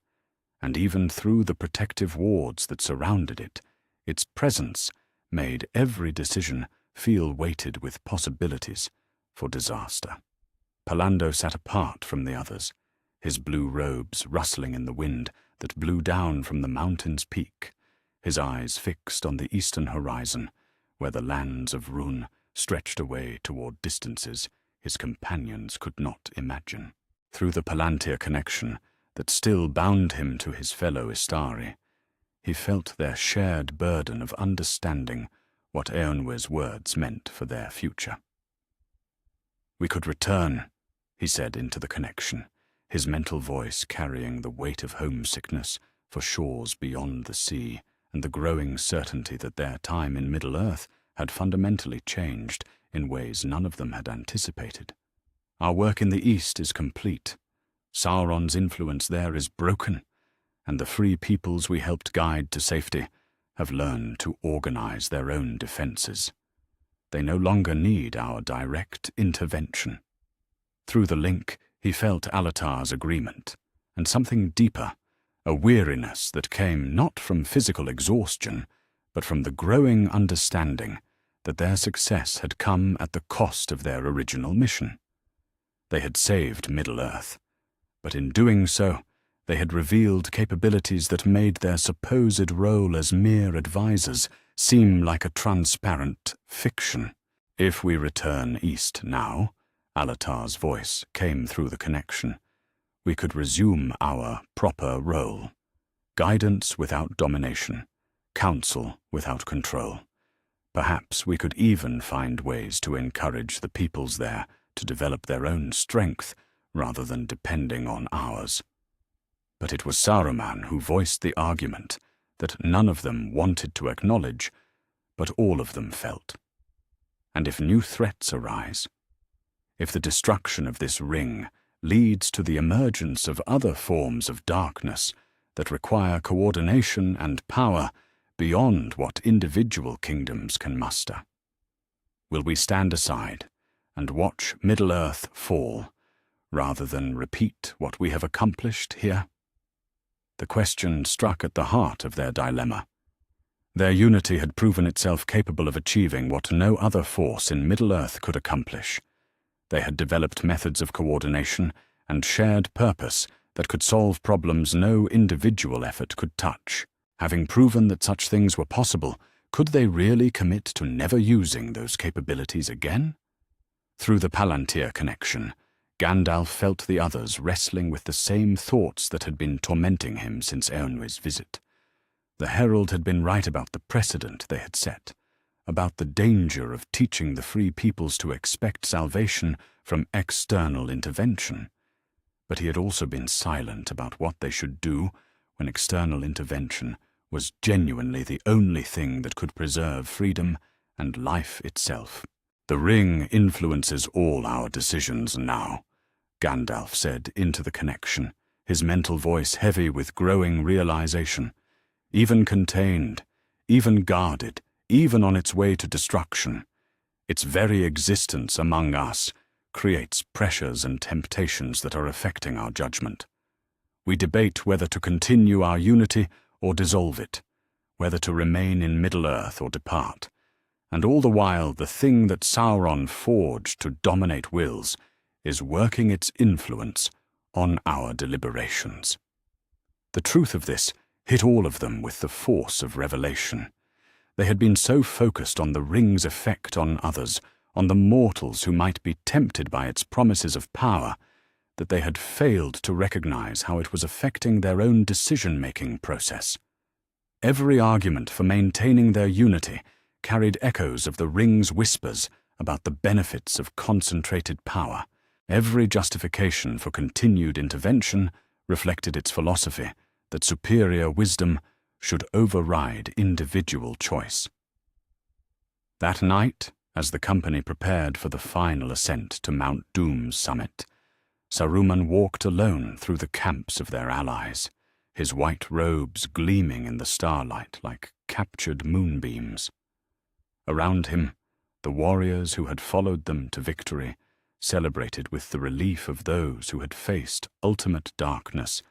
and even through the protective wards that surrounded it, its presence made every decision feel weighted with possibilities for disaster. Pallando sat apart from the others, his blue robes rustling in the wind that blew down from the mountain's peak, his eyes fixed on the eastern horizon, where the lands of Rhûn stretched away toward distances his companions could not imagine. Through the Palantir connection that still bound him to his fellow Istari, he felt their shared burden of understanding what Eonwë's words meant for their future. "We could return," he said into the connection, his mental voice carrying the weight of homesickness for shores beyond the sea and the growing certainty that their time in Middle-earth had fundamentally changed in ways none of them had anticipated. "Our work in the East is complete. Sauron's influence there is broken, and the free peoples we helped guide to safety have learned to organize their own defenses. They no longer need our direct intervention." Through the link, he felt Alatar's agreement, and something deeper, a weariness that came not from physical exhaustion, but from the growing understanding that their success had come at the cost of their original mission. They had saved Middle-earth, but in doing so, they had revealed capabilities that made their supposed role as mere advisors seem like a transparent fiction. "If we return east now," Alatar's voice came through the connection, "we could resume our proper role. Guidance without domination, counsel without control. Perhaps we could even find ways to encourage the peoples there to develop their own strength rather than depending on ours." But it was Saruman who voiced the argument that none of them wanted to acknowledge, but all of them felt. And if new threats arise, if the destruction of this ring leads to the emergence of other forms of darkness that require coordination and power beyond what individual kingdoms can muster, will we stand aside and watch Middle-earth fall rather than repeat what we have accomplished here? The question struck at the heart of their dilemma. Their unity had proven itself capable of achieving what no other force in Middle-earth could accomplish. They had developed methods of coordination and shared purpose that could solve problems no individual effort could touch. Having proven that such things were possible, could they really commit to never using those capabilities again? Through the Palantir connection, Gandalf felt the others wrestling with the same thoughts that had been tormenting him since Eonwë's visit. The herald had been right about the precedent they had set, about the danger of teaching the free peoples to expect salvation from external intervention. But he had also been silent about what they should do when external intervention was genuinely the only thing that could preserve freedom and life itself. "The ring influences all our decisions now," Gandalf said into the connection, his mental voice heavy with growing realization. "Even contained, even guarded, even on its way to destruction, its very existence among us creates pressures and temptations that are affecting our judgment. We debate whether to continue our unity or dissolve it, whether to remain in Middle-earth or depart, and all the while the thing that Sauron forged to dominate wills is working its influence on our deliberations. The truth of this hit all of them with the force of revelation. They had been so focused on the ring's effect on others, on the mortals who might be tempted by its promises of power, that they had failed to recognize how it was affecting their own decision-making process. Every argument for maintaining their unity carried echoes of the ring's whispers about the benefits of concentrated power. Every justification for continued intervention reflected its philosophy that superior wisdom should override individual choice. That night, as the company prepared for the final ascent to Mount Doom's summit, Saruman walked alone through the camps of their allies, his white robes gleaming in the starlight like captured moonbeams. Around him, the warriors who had followed them to victory celebrated with the relief of those who had faced ultimate darkness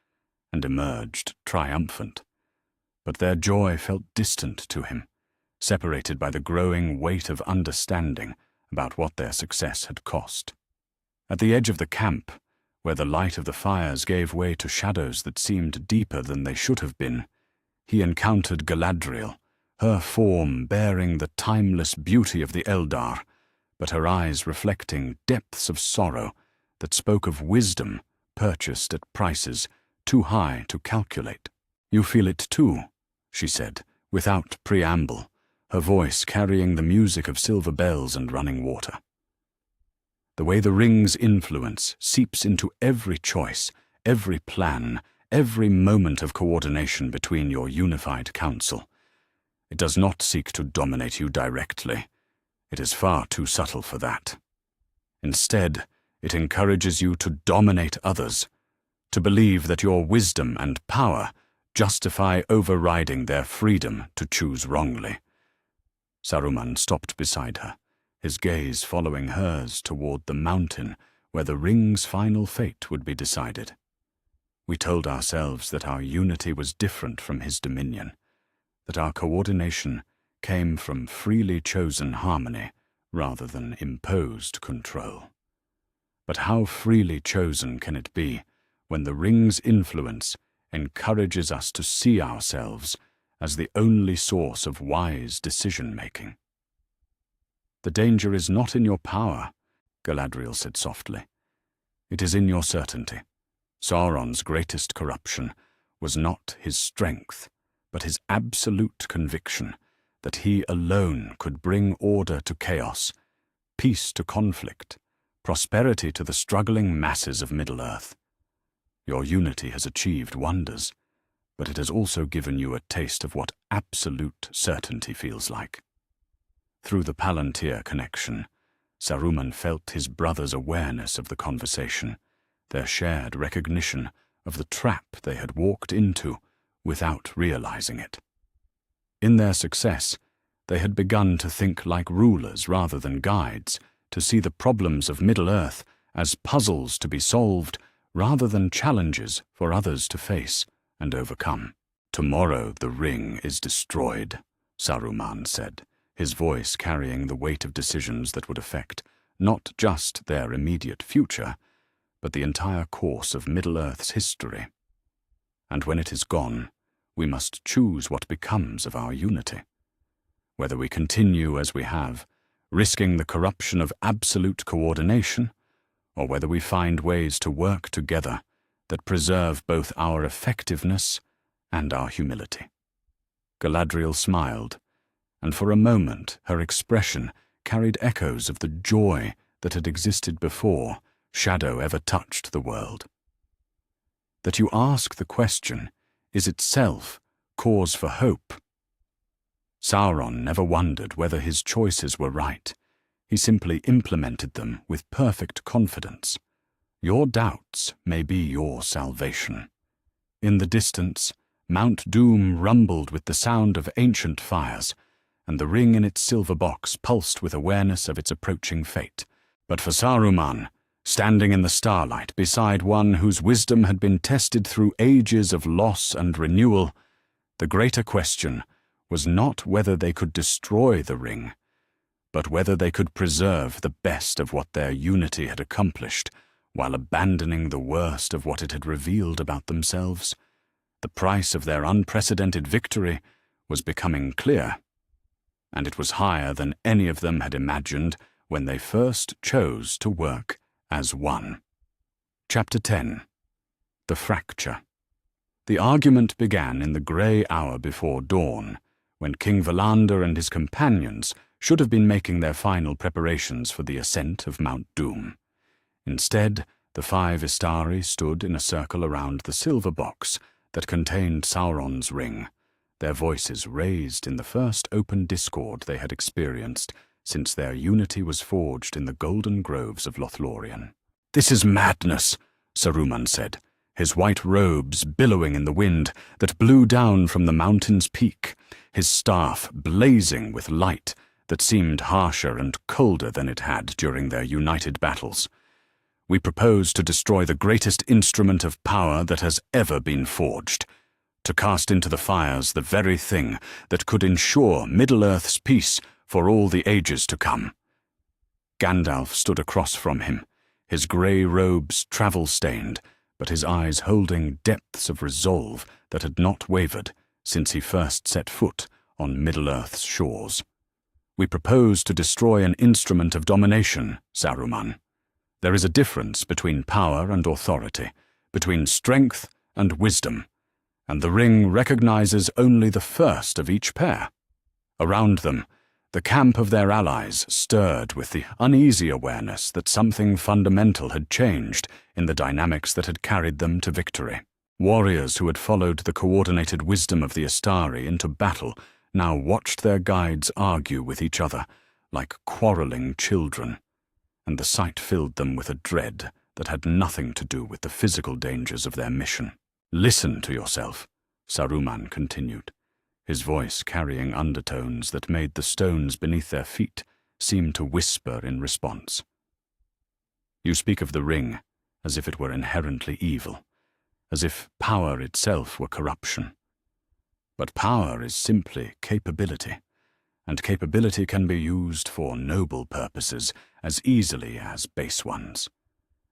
and emerged triumphant. But their joy felt distant to him, separated by the growing weight of understanding about what their success had cost. At the edge of the camp, where the light of the fires gave way to shadows that seemed deeper than they should have been, he encountered Galadriel, her form bearing the timeless beauty of the Eldar, but her eyes reflecting depths of sorrow that spoke of wisdom purchased at prices too high to calculate. "You feel it too," she said, without preamble, her voice carrying the music of silver bells and running water. The way the ring's influence seeps into every choice, every plan, every moment of coordination between your unified council. It does not seek to dominate you directly. It is far too subtle for that. Instead, it encourages you to dominate others, to believe that your wisdom and power justify overriding their freedom to choose wrongly. Saruman stopped beside her, his gaze following hers toward the mountain where the ring's final fate would be decided. We told ourselves that our unity was different from his dominion, that our coordination came from freely chosen harmony rather than imposed control. But how freely chosen can it be when the ring's influence encourages us to see ourselves as the only source of wise decision-making? "The danger is not in your power," Galadriel said softly. "It is in your certainty. Sauron's greatest corruption was not his strength, but his absolute conviction that he alone could bring order to chaos, peace to conflict, prosperity to the struggling masses of Middle-earth. Your unity has achieved wonders, but it has also given you a taste of what absolute certainty feels like." Through the Palantir connection, Saruman felt his brother's awareness of the conversation, their shared recognition of the trap they had walked into without realizing it. In their success, they had begun to think like rulers rather than guides, to see the problems of Middle-earth as puzzles to be solved rather than challenges for others to face and overcome. "Tomorrow the ring is destroyed," Saruman said, his voice carrying the weight of decisions that would affect not just their immediate future, but the entire course of Middle-earth's history. "And when it is gone, we must choose what becomes of our unity. Whether we continue as we have, risking the corruption of absolute coordination, or whether we find ways to work together that preserve both our effectiveness and our humility." Galadriel smiled, and for a moment her expression carried echoes of the joy that had existed before shadow ever touched the world. That you ask the question is itself cause for hope. Sauron never wondered whether his choices were right. He simply implemented them with perfect confidence. Your doubts may be your salvation. In the distance, Mount Doom rumbled with the sound of ancient fires, and the ring in its silver box pulsed with awareness of its approaching fate. But for Saruman, standing in the starlight beside one whose wisdom had been tested through ages of loss and renewal, the greater question was not whether they could destroy the ring, but whether they could preserve the best of what their unity had accomplished while abandoning the worst of what it had revealed about themselves. The price of their unprecedented victory was becoming clear, and it was higher than any of them had imagined when they first chose to work as one. Chapter 10. The Fracture. The argument began in the grey hour before dawn, when King Valander and his companions should have been making their final preparations for the ascent of Mount Doom. Instead, the 5 Istari stood in a circle around the silver box that contained Sauron's ring, their voices raised in the first open discord they had experienced since their unity was forged in the golden groves of Lothlorien. "This is madness," Saruman said, his white robes billowing in the wind that blew down from the mountain's peak, his staff blazing with light that seemed harsher and colder than it had during their united battles. "We propose to destroy the greatest instrument of power that has ever been forged, to cast into the fires the very thing that could ensure Middle-earth's peace for all the ages to come." Gandalf stood across from him, his grey robes travel-stained, but his eyes holding depths of resolve that had not wavered since he first set foot on Middle-earth's shores. "We propose to destroy an instrument of domination, Saruman. There is a difference between power and authority, between strength and wisdom, and the ring recognizes only the first of each pair." Around them, the camp of their allies stirred with the uneasy awareness that something fundamental had changed in the dynamics that had carried them to victory. Warriors who had followed the coordinated wisdom of the Istari into battle now watched their guides argue with each other like quarreling children, and the sight filled them with a dread that had nothing to do with the physical dangers of their mission. "Listen to yourself," Saruman continued, his voice carrying undertones that made the stones beneath their feet seem to whisper in response. "You speak of the ring as if it were inherently evil, as if power itself were corruption. But power is simply capability, and capability can be used for noble purposes as easily as base ones,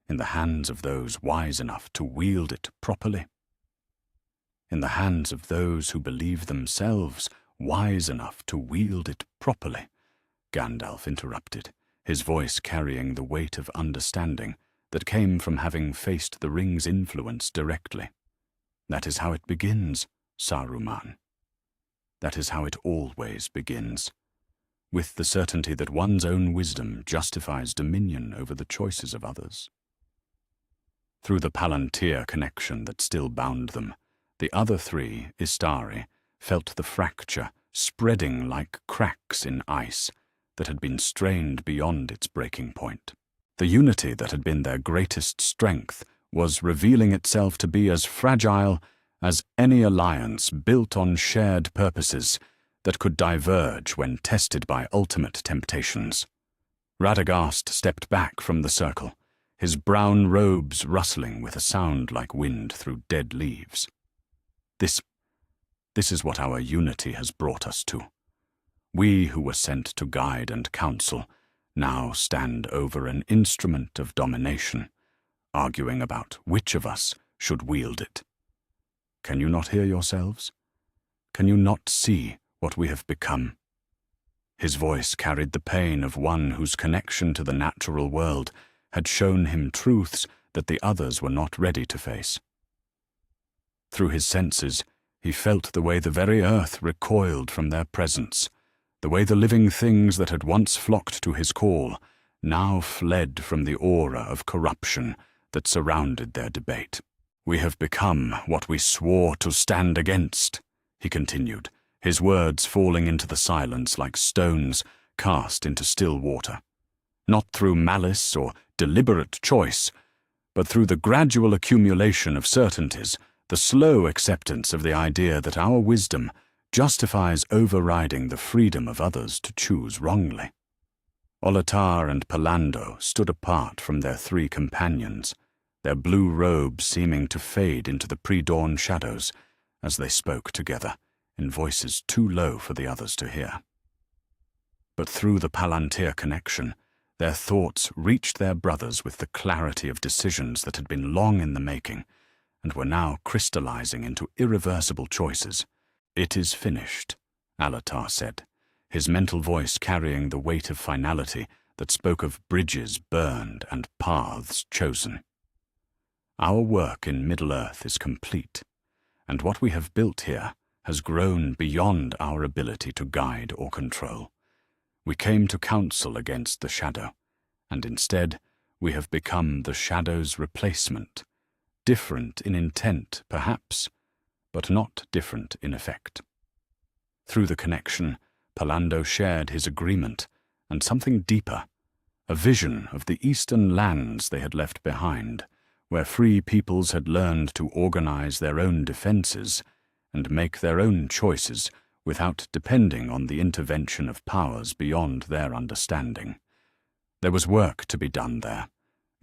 in the hands of those wise enough to wield it properly. In the hands of those who believe themselves wise enough to wield it properly," Gandalf interrupted, his voice carrying the weight of understanding that came from having faced the ring's influence directly. "That is how it begins, Saruman. That is how it always begins, with the certainty that one's own wisdom justifies dominion over the choices of others." Through the Palantir connection that still bound them, the other 3 Istari felt the fracture spreading like cracks in ice that had been strained beyond its breaking point. The unity that had been their greatest strength was revealing itself to be as fragile as any alliance built on shared purposes that could diverge when tested by ultimate temptations. Radagast stepped back from the circle, his brown robes rustling with a sound like wind through dead leaves. This is what our unity has brought us to. We who were sent to guide and counsel now stand over an instrument of domination, arguing about which of us should wield it. Can you not hear yourselves? Can you not see what we have become? His voice carried the pain of one whose connection to the natural world had shown him truths that the others were not ready to face. Through his senses, he felt the way the very earth recoiled from their presence, the way the living things that had once flocked to his call now fled from the aura of corruption that surrounded their debate. "We have become what we swore to stand against," he continued, his words falling into the silence like stones cast into still water. "Not through malice or deliberate choice, but through the gradual accumulation of certainties, the slow acceptance of the idea that our wisdom justifies overriding the freedom of others to choose wrongly." Olatar and Palando stood apart from their 3 companions, their blue robes seeming to fade into the pre-dawn shadows as they spoke together in voices too low for the others to hear. But through the Palantir connection, their thoughts reached their brothers with the clarity of decisions that had been long in the making and were now crystallizing into irreversible choices. "It is finished," Alatar said, his mental voice carrying the weight of finality that spoke of bridges burned and paths chosen. "Our work in Middle-earth is complete, and what we have built here has grown beyond our ability to guide or control. We came to counsel against the shadow, and instead we have become the shadow's replacement, different in intent, perhaps, but not different in effect." Through the connection, Palando shared his agreement and something deeper, a vision of the eastern lands they had left behind, where free peoples had learned to organize their own defenses and make their own choices without depending on the intervention of powers beyond their understanding. There was work to be done there,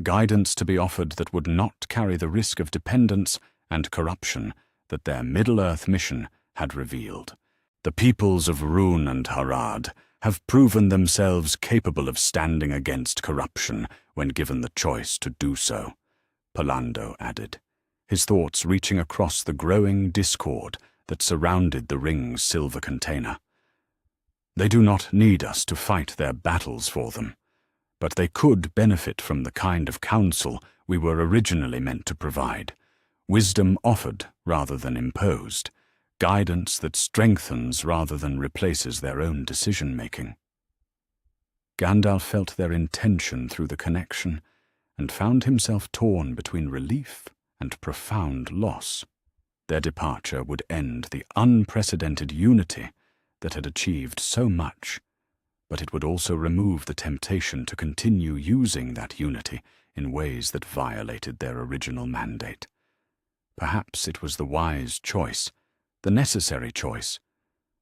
guidance to be offered that would not carry the risk of dependence and corruption that their Middle-earth mission had revealed. The peoples of Rune and Harad have proven themselves capable of standing against corruption when given the choice to do so, Palando added, his thoughts reaching across the growing discord that surrounded the ring's silver container. "They do not need us to fight their battles for them, but they could benefit from the kind of counsel we were originally meant to provide, wisdom offered rather than imposed, guidance that strengthens rather than replaces their own decision-making." Gandalf felt their intention through the connection and found himself torn between relief and profound loss. Their departure would end the unprecedented unity that had achieved so much, but it would also remove the temptation to continue using that unity in ways that violated their original mandate. Perhaps it was the wise choice, the necessary choice,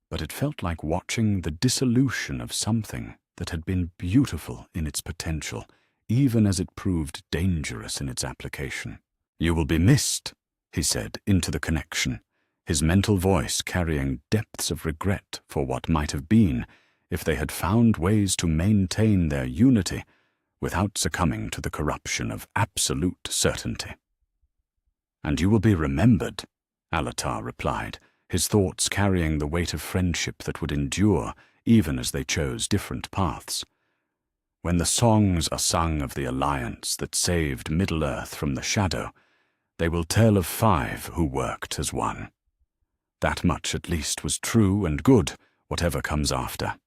but it felt like watching the dissolution of something that had been beautiful in its potential, even as it proved dangerous in its application. "You will be missed," he said into the connection, his mental voice carrying depths of regret for what might have been if they had found ways to maintain their unity without succumbing to the corruption of absolute certainty. "And you will be remembered," Alatar replied, his thoughts carrying the weight of friendship that would endure even as they chose different paths. "When the songs are sung of the alliance that saved Middle-earth from the shadow, they will tell of 5 who worked as one. That much at least was true and good, whatever comes after."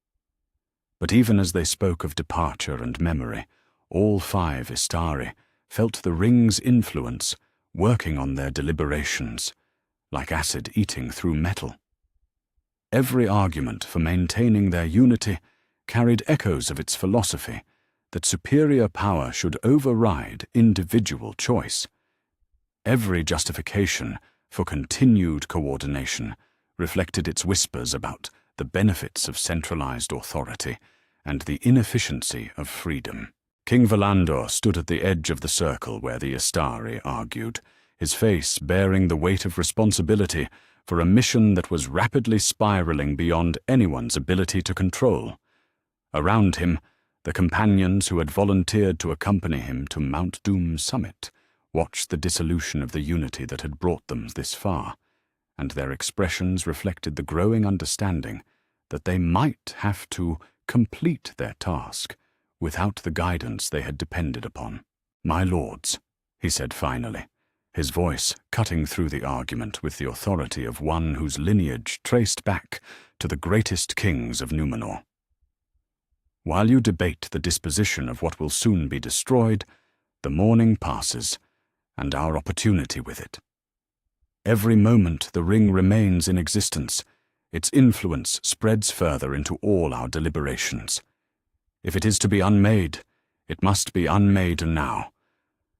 But even as they spoke of departure and memory, all 5 Istari felt the ring's influence working on their deliberations, like acid eating through metal. Every argument for maintaining their unity carried echoes of its philosophy that superior power should override individual choice. Every justification for continued coordination reflected its whispers about the benefits of centralized authority and the inefficiency of freedom. King Valandor stood at the edge of the circle where the Istari argued, his face bearing the weight of responsibility for a mission that was rapidly spiraling beyond anyone's ability to control. Around him, the companions who had volunteered to accompany him to Mount Doom's summit watched the dissolution of the unity that had brought them this far, and their expressions reflected the growing understanding that they might have to complete their task without the guidance they had depended upon. "My lords," he said finally, his voice cutting through the argument with the authority of one whose lineage traced back to the greatest kings of Numenor. "While you debate the disposition of what will soon be destroyed, the morning passes, and our opportunity with it. Every moment the ring remains in existence, its influence spreads further into all our deliberations. If it is to be unmade, it must be unmade now,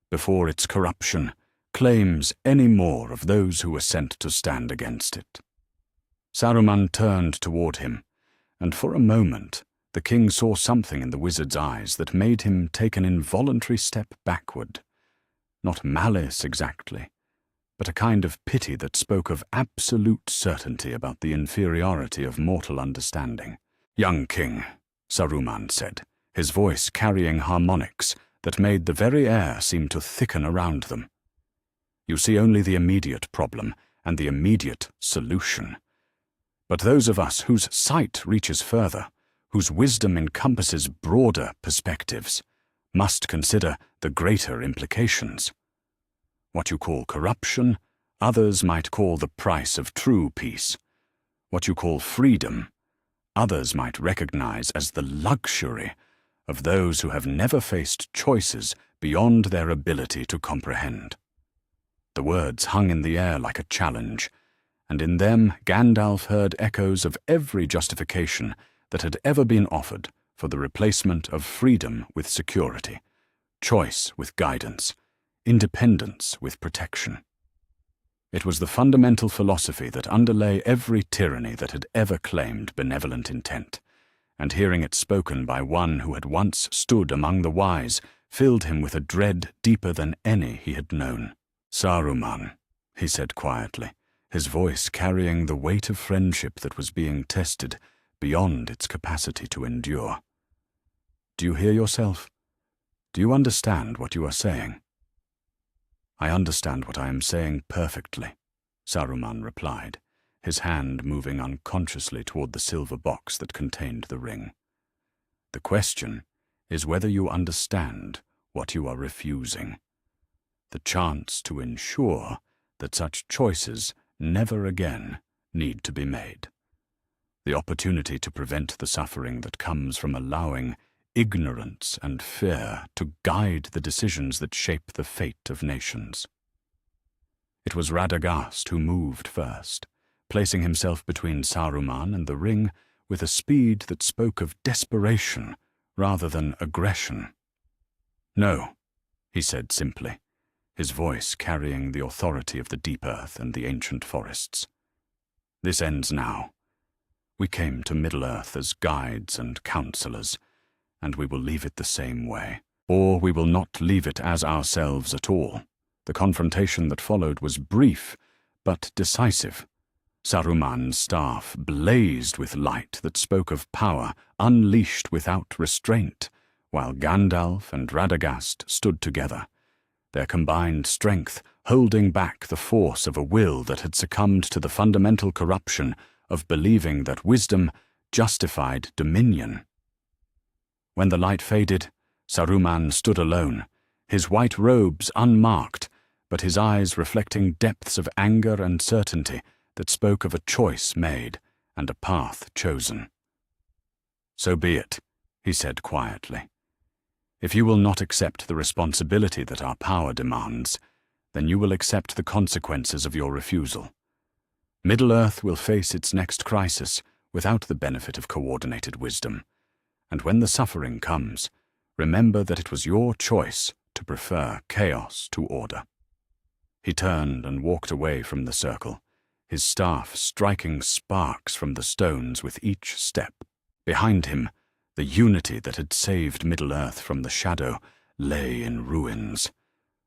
before its corruption claims any more of those who were sent to stand against it." Saruman turned toward him, and for a moment the king saw something in the wizard's eyes that made him take an involuntary step backward. Not malice exactly, but a kind of pity that spoke of absolute certainty about the inferiority of mortal understanding. "Young king," Saruman said, his voice carrying harmonics that made the very air seem to thicken around them. "You see only the immediate problem and the immediate solution. But those of us whose sight reaches further, whose wisdom encompasses broader perspectives, must consider the greater implications. What you call corruption, others might call the price of true peace. What you call freedom, others might recognize as the luxury of those who have never faced choices beyond their ability to comprehend." The words hung in the air like a challenge, and in them Gandalf heard echoes of every justification that had ever been offered for the replacement of freedom with security, choice with guidance, independence with protection. It was the fundamental philosophy that underlay every tyranny that had ever claimed benevolent intent, and hearing it spoken by one who had once stood among the wise filled him with a dread deeper than any he had known. "Saruman," he said quietly, his voice carrying the weight of friendship that was being tested beyond its capacity to endure. "Do you hear yourself? Do you understand what you are saying?" "I understand what I am saying perfectly," Saruman replied, his hand moving unconsciously toward the silver box that contained the ring. "The question is whether you understand what you are refusing. The chance to ensure that such choices never again need to be made. The opportunity to prevent the suffering that comes from allowing ignorance and fear to guide the decisions that shape the fate of nations." It was Radagast who moved first, placing himself between Saruman and the ring with a speed that spoke of desperation rather than aggression. "No," he said simply, his voice carrying the authority of the deep earth and the ancient forests. "This ends now. We came to Middle-earth as guides and counselors, and we will leave it the same way. Or we will not leave it as ourselves at all." The confrontation that followed was brief, but decisive. Saruman's staff blazed with light that spoke of power unleashed without restraint, while Gandalf and Radagast stood together, their combined strength holding back the force of a will that had succumbed to the fundamental corruption of believing that wisdom justified dominion. When the light faded, Saruman stood alone, his white robes unmarked, but his eyes reflecting depths of anger and certainty that spoke of a choice made and a path chosen. "So be it," he said quietly. "If you will not accept the responsibility that our power demands, then you will accept the consequences of your refusal. Middle-earth will face its next crisis without the benefit of coordinated wisdom, and when the suffering comes, remember that it was your choice to prefer chaos to order." He turned and walked away from the circle, his staff striking sparks from the stones with each step. Behind him, the unity that had saved Middle-earth from the shadow lay in ruins,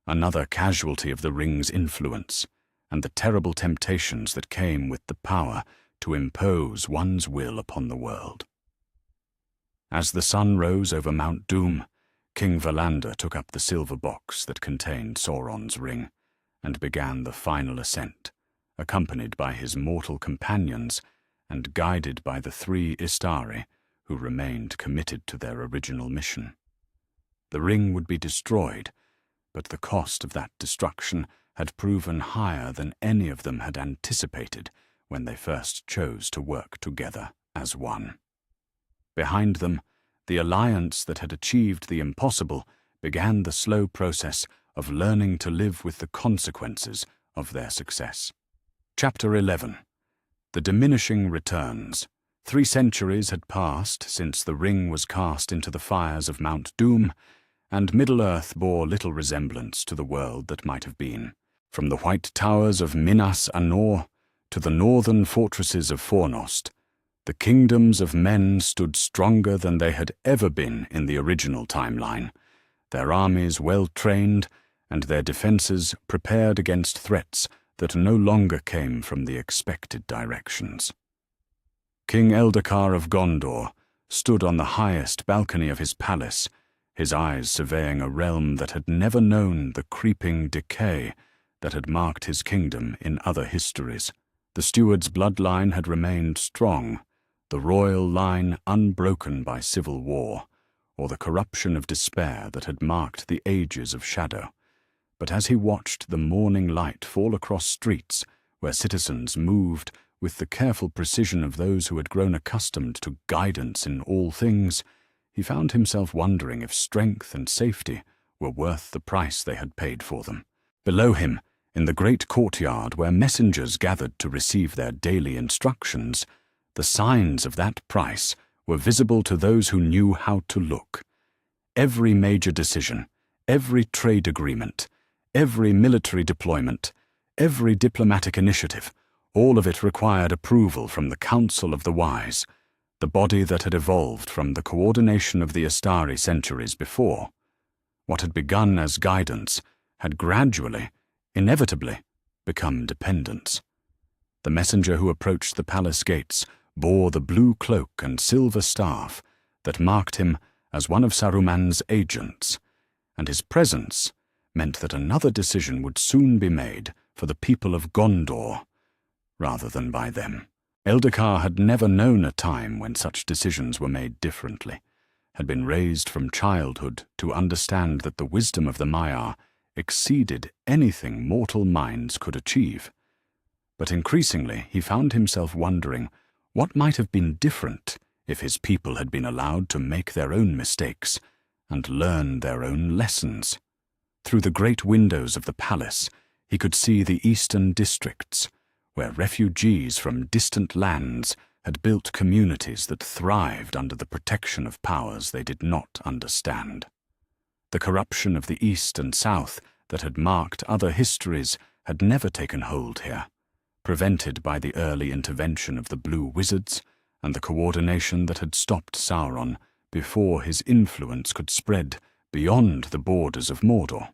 another casualty of the ring's influence, and the terrible temptations that came with the power to impose one's will upon the world. As the sun rose over Mount Doom, King Valander took up the silver box that contained Sauron's ring, and began the final ascent, accompanied by his mortal companions and guided by the 3 Istari who remained committed to their original mission. The ring would be destroyed, but the cost of that destruction had proven higher than any of them had anticipated when they first chose to work together as one. Behind them, the alliance that had achieved the impossible began the slow process of learning to live with the consequences of their success. Chapter 11. The Diminishing Returns. 3 centuries had passed since the ring was cast into the fires of Mount Doom, and Middle-earth bore little resemblance to the world that might have been. From the white towers of Minas Anor to the northern fortresses of Fornost, the kingdoms of men stood stronger than they had ever been in the original timeline, their armies well trained and their defenses prepared against threats that no longer came from the expected directions. King Eldacar of Gondor stood on the highest balcony of his palace, his eyes surveying a realm that had never known the creeping decay that had marked his kingdom in other histories. The steward's bloodline had remained strong, the royal line unbroken by civil war, or the corruption of despair that had marked the ages of shadow. But as he watched the morning light fall across streets where citizens moved with the careful precision of those who had grown accustomed to guidance in all things, he found himself wondering if strength and safety were worth the price they had paid for them. Below him, in the great courtyard where messengers gathered to receive their daily instructions, the signs of that price were visible to those who knew how to look. Every major decision, every trade agreement, every military deployment, every diplomatic initiative, all of it required approval from the Council of the Wise, the body that had evolved from the coordination of the Astari centuries before. What had begun as guidance had gradually, inevitably, become dependence. The messenger who approached the palace gates bore the blue cloak and silver staff that marked him as one of Saruman's agents, and his presence meant that another decision would soon be made for the people of Gondor, rather than by them. Eldacar had never known a time when such decisions were made differently, had been raised from childhood to understand that the wisdom of the Maiar exceeded anything mortal minds could achieve. But increasingly he found himself wondering what might have been different if his people had been allowed to make their own mistakes and learn their own lessons. Through the great windows of the palace, he could see the eastern districts, where refugees from distant lands had built communities that thrived under the protection of powers they did not understand. The corruption of the East and South that had marked other histories had never taken hold here, prevented by the early intervention of the Blue Wizards and the coordination that had stopped Sauron before his influence could spread beyond the borders of Mordor.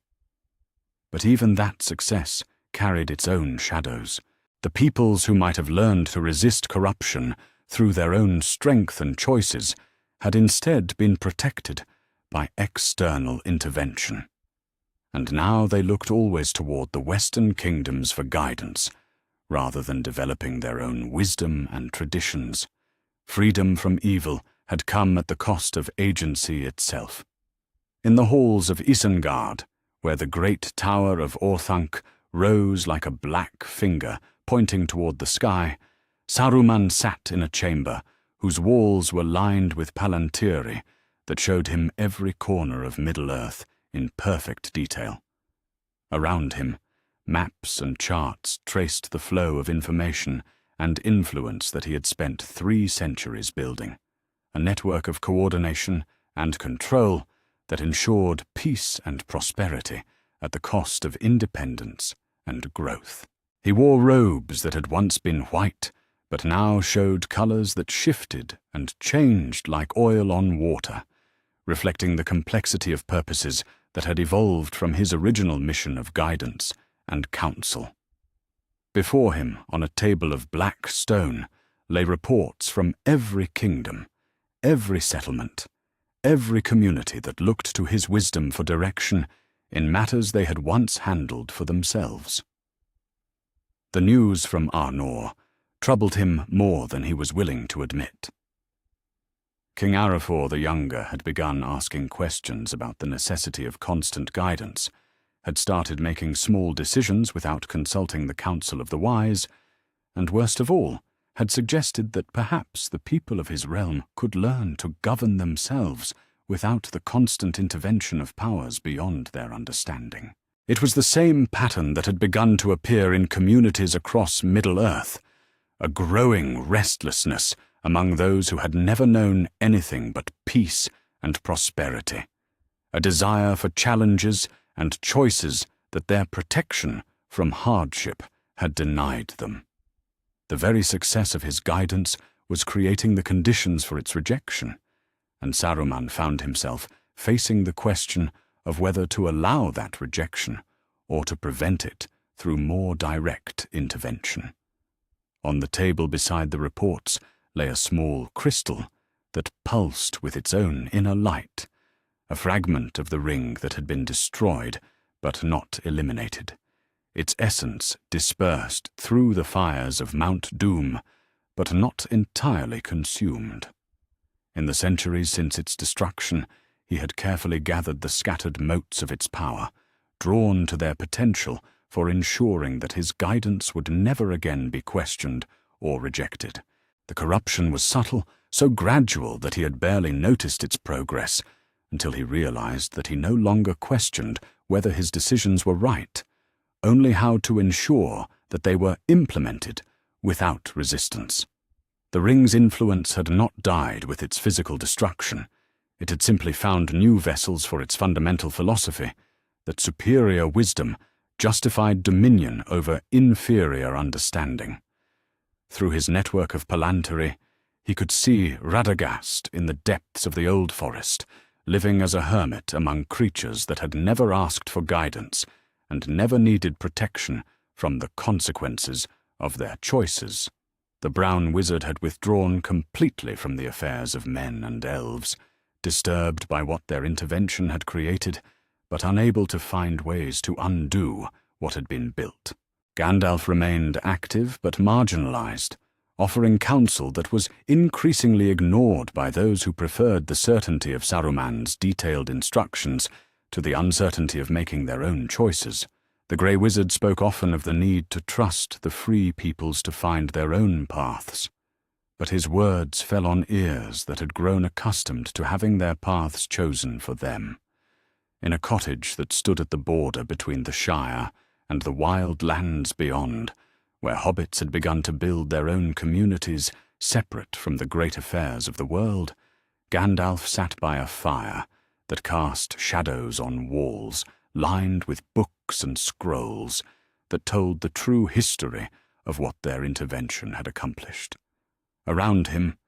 But even that success carried its own shadows. The peoples who might have learned to resist corruption through their own strength and choices had instead been protected by external intervention. And now they looked always toward the Western kingdoms for guidance, rather than developing their own wisdom and traditions. Freedom from evil had come at the cost of agency itself. In the halls of Isengard, where the great tower of Orthanc rose like a black finger pointing toward the sky, Saruman sat in a chamber whose walls were lined with palantyri that showed him every corner of Middle-earth in perfect detail. Around him, maps and charts traced the flow of information and influence that he had spent 3 centuries building, a network of coordination and control that ensured peace and prosperity at the cost of independence and growth. He wore robes that had once been white, but now showed colors that shifted and changed like oil on water, reflecting the complexity of purposes that had evolved from his original mission of guidance and counsel. Before him, on a table of black stone, lay reports from every kingdom, every settlement, every community that looked to his wisdom for direction in matters they had once handled for themselves. The news from Arnor troubled him more than he was willing to admit. King Arafor the Younger had begun asking questions about the necessity of constant guidance, had started making small decisions without consulting the Council of the Wise, and worst of all, had suggested that perhaps the people of his realm could learn to govern themselves without the constant intervention of powers beyond their understanding. It was the same pattern that had begun to appear in communities across Middle-earth, a growing restlessness among those who had never known anything but peace and prosperity, a desire for challenges and choices that their protection from hardship had denied them. The very success of his guidance was creating the conditions for its rejection, and Saruman found himself facing the question of whether to allow that rejection or to prevent it through more direct intervention. On the table beside the reports lay a small crystal that pulsed with its own inner light, a fragment of the ring that had been destroyed but not eliminated, its essence dispersed through the fires of Mount Doom, but not entirely consumed. In the centuries since its destruction, he had carefully gathered the scattered motes of its power, drawn to their potential for ensuring that his guidance would never again be questioned or rejected. The corruption was subtle, so gradual that he had barely noticed its progress, until he realized that he no longer questioned whether his decisions were right, only how to ensure that they were implemented without resistance. The ring's influence had not died with its physical destruction. It had simply found new vessels for its fundamental philosophy, that superior wisdom justified dominion over inferior understanding. Through his network of Palantari, he could see Radagast in the depths of the old forest, living as a hermit among creatures that had never asked for guidance and never needed protection from the consequences of their choices. The brown wizard had withdrawn completely from the affairs of men and elves, disturbed by what their intervention had created, but unable to find ways to undo what had been built. Gandalf remained active but marginalized, offering counsel that was increasingly ignored by those who preferred the certainty of Saruman's detailed instructions to the uncertainty of making their own choices. The Grey Wizard spoke often of the need to trust the free peoples to find their own paths, but his words fell on ears that had grown accustomed to having their paths chosen for them. In a cottage that stood at the border between the Shire and the wild lands beyond, where hobbits had begun to build their own communities separate from the great affairs of the world, Gandalf sat by a fire that cast shadows on walls lined with books and scrolls that told the true history of what their intervention had accomplished. Around him,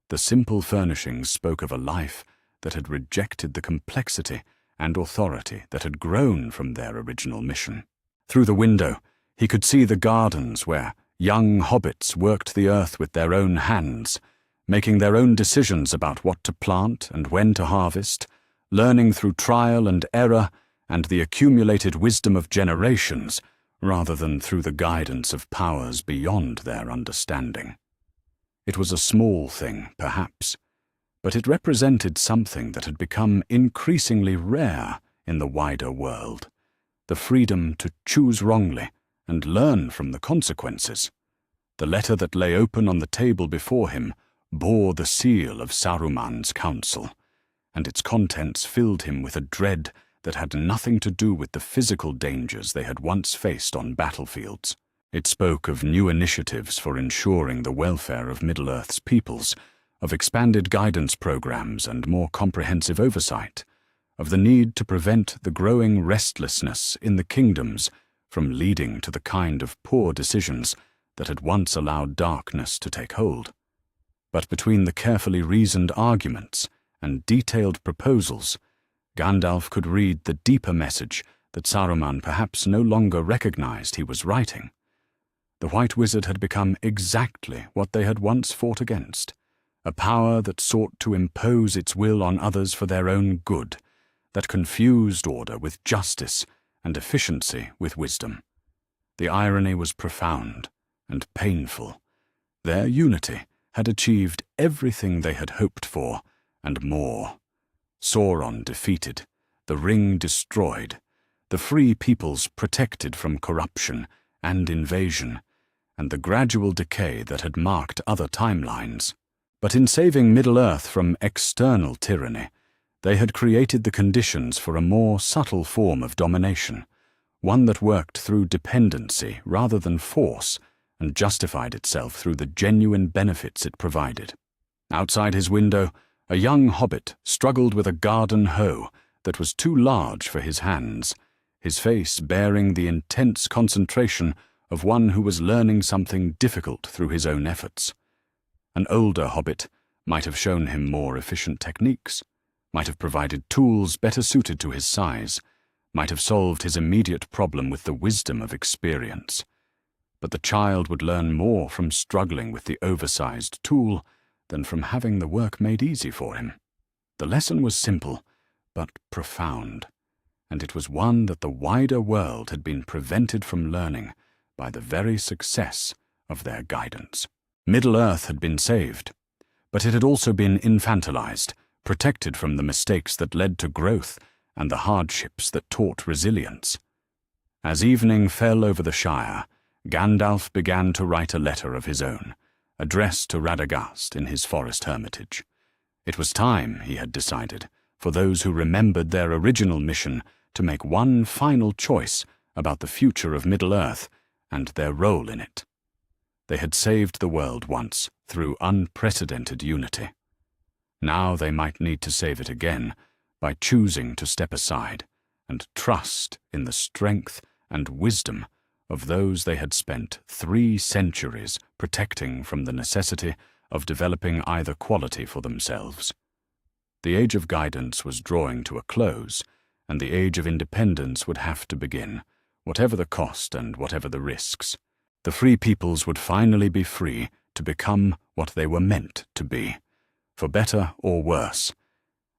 the simple furnishings spoke of a life that had rejected the complexity and authority that had grown from their original mission. Through the window, he could see the gardens where young hobbits worked the earth with their own hands, making their own decisions about what to plant and when to harvest, learning through trial and error and the accumulated wisdom of generations, rather than through the guidance of powers beyond their understanding. It was a small thing, perhaps, but it represented something that had become increasingly rare in the wider world, the freedom to choose wrongly and learn from the consequences. The letter that lay open on the table before him bore the seal of Saruman's counsel, and its contents filled him with a dread that had nothing to do with the physical dangers they had once faced on battlefields. It spoke of new initiatives for ensuring the welfare of Middle-earth's peoples, of expanded guidance programs and more comprehensive oversight, of the need to prevent the growing restlessness in the kingdoms from leading to the kind of poor decisions that had once allowed darkness to take hold. But between the carefully reasoned arguments and detailed proposals, Gandalf could read the deeper message that Saruman perhaps no longer recognized he was writing. The White Wizard had become exactly what they had once fought against, a power that sought to impose its will on others for their own good, that confused order with justice and efficiency with wisdom. The irony was profound and painful. Their unity had achieved everything they had hoped for, and more. Sauron defeated, the ring destroyed, the free peoples protected from corruption and invasion, and the gradual decay that had marked other timelines. But in saving Middle-earth from external tyranny, they had created the conditions for a more subtle form of domination, one that worked through dependency rather than force, and justified itself through the genuine benefits it provided. Outside his window, a young hobbit struggled with a garden hoe that was too large for his hands, his face bearing the intense concentration of one who was learning something difficult through his own efforts. An older hobbit might have shown him more efficient techniques, might have provided tools better suited to his size, might have solved his immediate problem with the wisdom of experience. But the child would learn more from struggling with the oversized tool than from having the work made easy for him. The lesson was simple, but profound, and it was one that the wider world had been prevented from learning by the very success of their guidance. Middle-earth had been saved, but it had also been infantilized, protected from the mistakes that led to growth and the hardships that taught resilience. As evening fell over the Shire, Gandalf began to write a letter of his own, addressed to Radagast in his forest hermitage. It was time, he had decided, for those who remembered their original mission to make one final choice about the future of Middle-earth and their role in it. They had saved the world once through unprecedented unity. Now they might need to save it again by choosing to step aside and trust in the strength and wisdom of those they had spent 3 centuries protecting from the necessity of developing either quality for themselves. The age of guidance was drawing to a close, and the age of independence would have to begin, whatever the cost and whatever the risks. The free peoples would finally be free to become what they were meant to be, for better or worse,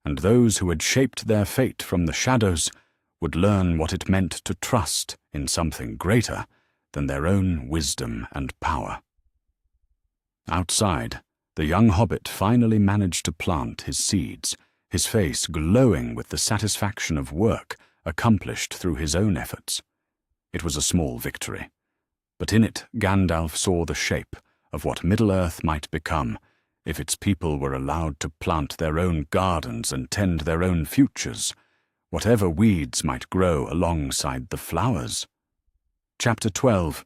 and those who had shaped their fate from the shadows would learn what it meant to trust in something greater than their own wisdom and power. Outside, the young hobbit finally managed to plant his seeds, his face glowing with the satisfaction of work accomplished through his own efforts. It was a small victory, but in it Gandalf saw the shape of what Middle-earth might become if its people were allowed to plant their own gardens and tend their own futures, whatever weeds might grow alongside the flowers. Chapter 12.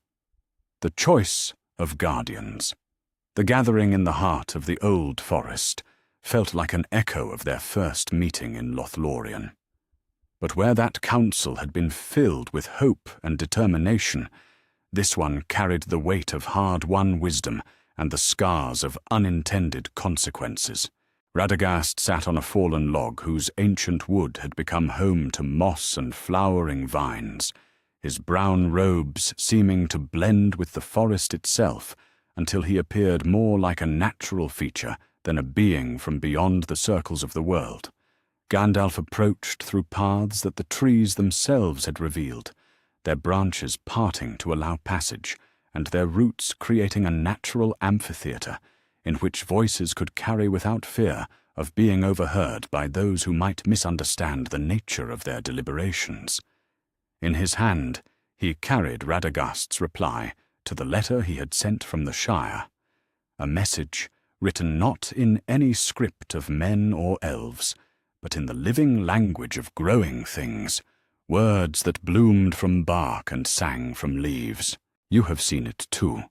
The Choice of Guardians. The gathering in the heart of the old forest felt like an echo of their first meeting in Lothlorien. But where that council had been filled with hope and determination, this one carried the weight of hard-won wisdom and the scars of unintended consequences. Radagast sat on a fallen log whose ancient wood had become home to moss and flowering vines, his brown robes seeming to blend with the forest itself until he appeared more like a natural feature than a being from beyond the circles of the world. Gandalf approached through paths that the trees themselves had revealed, their branches parting to allow passage, and their roots creating a natural amphitheatre in which voices could carry without fear of being overheard by those who might misunderstand the nature of their deliberations. In his hand, he carried Radagast's reply to the letter he had sent from the Shire, a message written not in any script of men or elves, but in the living language of growing things, words that bloomed from bark and sang from leaves. "You have seen it too,"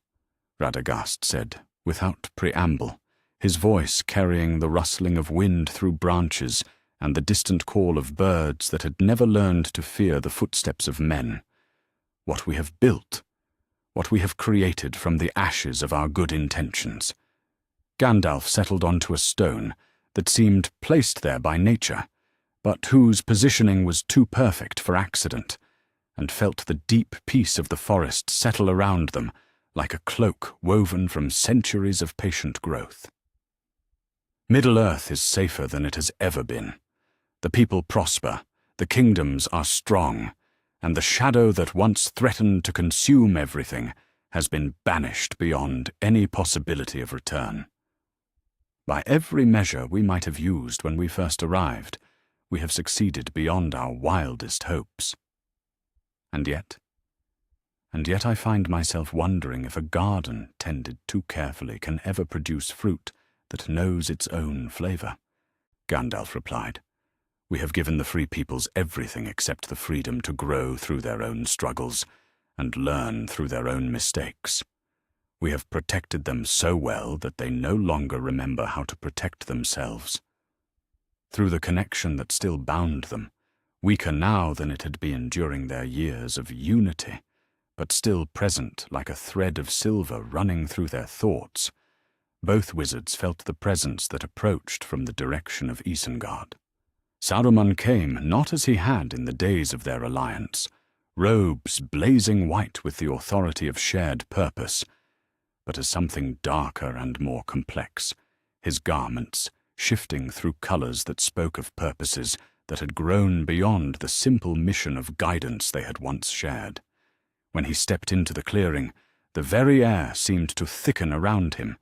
Radagast said, without preamble, his voice carrying the rustling of wind through branches and the distant call of birds that had never learned to fear the footsteps of men. "What we have built, what we have created from the ashes of our good intentions." Gandalf settled onto a stone that seemed placed there by nature, but whose positioning was too perfect for accident, and felt the deep peace of the forest settle around them like a cloak woven from centuries of patient growth. Middle-earth is safer than it has ever been. The people prosper, the kingdoms are strong, and the shadow that once threatened to consume everything has been banished beyond any possibility of return. By every measure we might have used when we first arrived, we have succeeded beyond our wildest hopes. And yet I find myself wondering if a garden tended too carefully can ever produce fruit that knows its own flavor. Gandalf replied, "We have given the free peoples everything except the freedom to grow through their own struggles and learn through their own mistakes. We have protected them so well that they no longer remember how to protect themselves. Through the connection that still bound them, weaker now than it had been during their years of unity, but still present like a thread of silver running through their thoughts, both wizards felt the presence that approached from the direction of Isengard. Saruman came not as he had in the days of their alliance, robes blazing white with the authority of shared purpose, but as something darker and more complex, his garments shifting through colors that spoke of purposes that had grown beyond the simple mission of guidance they had once shared. When he stepped into the clearing, the very air seemed to thicken around him,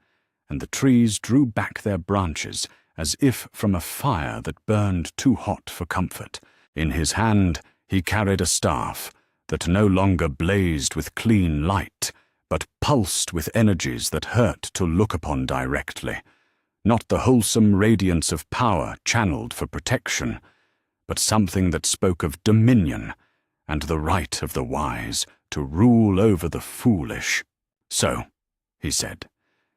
and the trees drew back their branches as if from a fire that burned too hot for comfort. In his hand he carried a staff that no longer blazed with clean light, but pulsed with energies that hurt to look upon directly, not the wholesome radiance of power channeled for protection, but something that spoke of dominion and the right of the wise to rule over the foolish. "So," he said,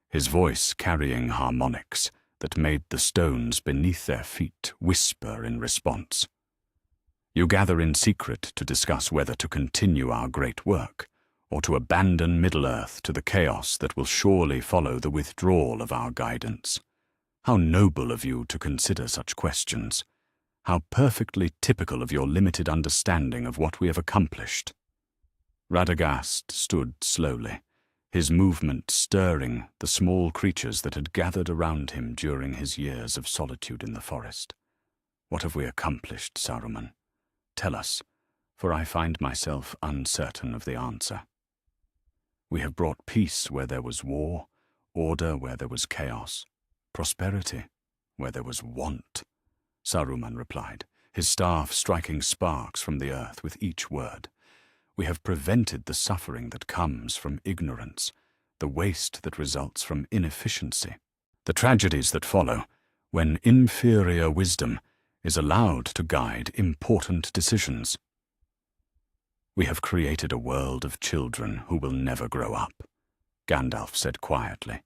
his voice carrying harmonics that made the stones beneath their feet whisper in response. "You gather in secret to discuss whether to continue our great work, or to abandon Middle-earth to the chaos that will surely follow the withdrawal of our guidance. How noble of you to consider such questions. How perfectly typical of your limited understanding of what we have accomplished." Radagast stood slowly, his movement stirring the small creatures that had gathered around him during his years of solitude in the forest. "What have we accomplished, Saruman? Tell us, for I find myself uncertain of the answer." "We have brought peace where there was war, order where there was chaos, prosperity where there was want," Saruman replied, his staff striking sparks from the earth with each word. "We have prevented the suffering that comes from ignorance, the waste that results from inefficiency, the tragedies that follow when inferior wisdom is allowed to guide important decisions. We have created a world of children who will never grow up," Gandalf said quietly.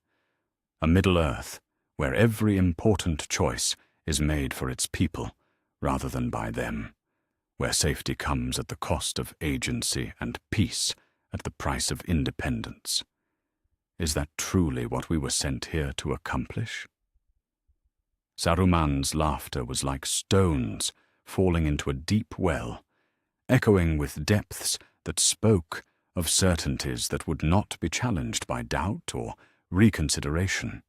"A Middle-earth where every important choice is made for its people rather than by them, where safety comes at the cost of agency and peace at the price of independence. Is that truly what we were sent here to accomplish?" Saruman's laughter was like stones falling into a deep well, echoing with depths that spoke of certainties that would not be challenged by doubt or reconsideration.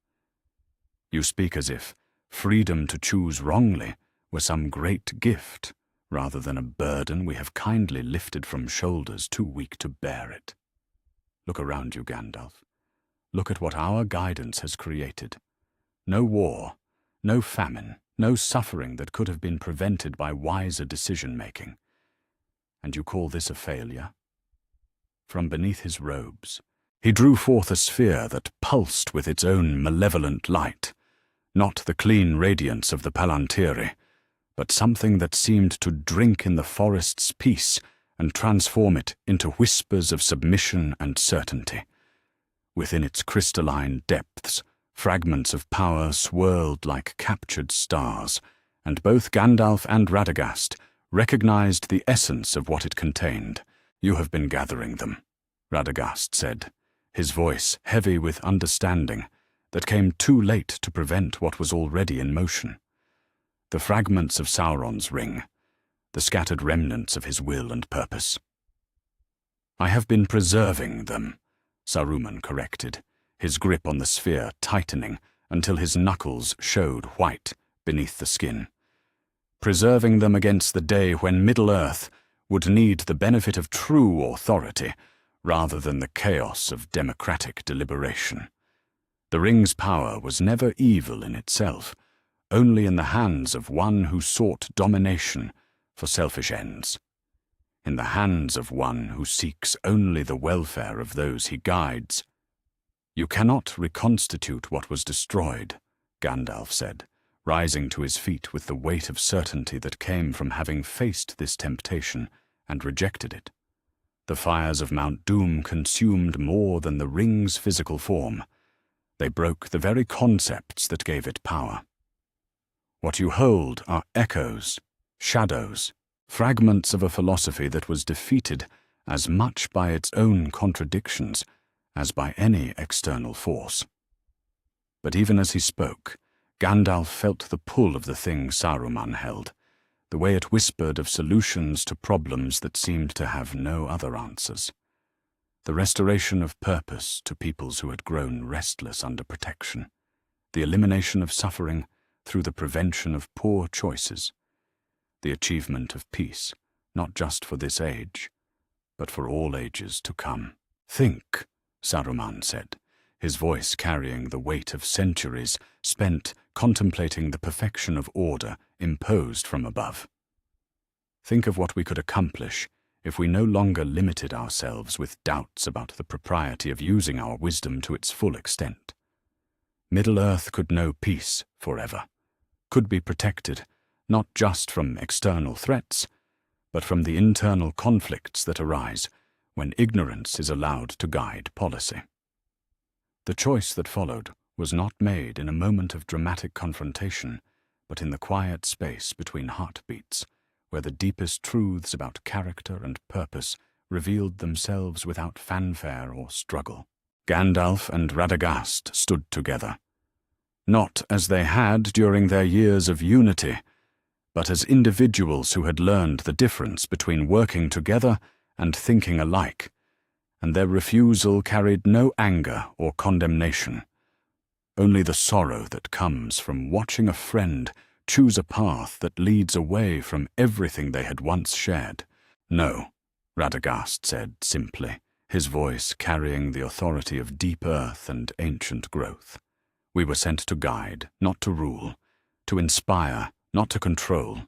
"You speak as if freedom to choose wrongly were some great gift, rather than a burden we have kindly lifted from shoulders too weak to bear it. Look around you, Gandalf. Look at what our guidance has created. No war, no famine, no suffering that could have been prevented by wiser decision-making. And you call this a failure?" From beneath his robes, he drew forth a sphere that pulsed with its own malevolent light, not the clean radiance of the Palantiri, but something that seemed to drink in the forest's peace and transform it into whispers of submission and certainty. Within its crystalline depths, fragments of power swirled like captured stars, and both Gandalf and Radagast recognized the essence of what it contained. "You have been gathering them," Radagast said, his voice heavy with understanding that came too late to prevent what was already in motion. The fragments of Sauron's ring, the scattered remnants of his will and purpose. "I have been preserving them," Saruman corrected, his grip on the sphere tightening until his knuckles showed white beneath the skin. "Preserving them against the day when Middle-earth would need the benefit of true authority rather than the chaos of democratic deliberation. The ring's power was never evil in itself, only in the hands of one who sought domination for selfish ends. In the hands of one who seeks only the welfare of those he guides. You cannot reconstitute what was destroyed, Gandalf said, rising to his feet with the weight of certainty that came from having faced this temptation and rejected it. The fires of Mount Doom consumed more than the ring's physical form. They broke the very concepts that gave it power. What you hold are echoes, shadows, fragments of a philosophy that was defeated as much by its own contradictions as by any external force. But even as he spoke, Gandalf felt the pull of the thing Saruman held, the way it whispered of solutions to problems that seemed to have no other answers, the restoration of purpose to peoples who had grown restless under protection, the elimination of suffering through the prevention of poor choices, the achievement of peace, not just for this age, but for all ages to come. "Think," Saruman said, his voice carrying the weight of centuries spent contemplating the perfection of order imposed from above. "Think of what we could accomplish if we no longer limited ourselves with doubts about the propriety of using our wisdom to its full extent. Middle-earth could know peace forever, could be protected not just from external threats, but from the internal conflicts that arise when ignorance is allowed to guide policy." The choice that followed was not made in a moment of dramatic confrontation, but in the quiet space between heartbeats, where the deepest truths about character and purpose revealed themselves without fanfare or struggle. Gandalf and Radagast stood together, not as they had during their years of unity, but as individuals who had learned the difference between working together and thinking alike, and their refusal carried no anger or condemnation, only the sorrow that comes from watching a friend choose a path that leads away from everything they had once shared. "No," Radagast said simply, his voice carrying the authority of deep earth and ancient growth. "We were sent to guide, not to rule, to inspire, not to control,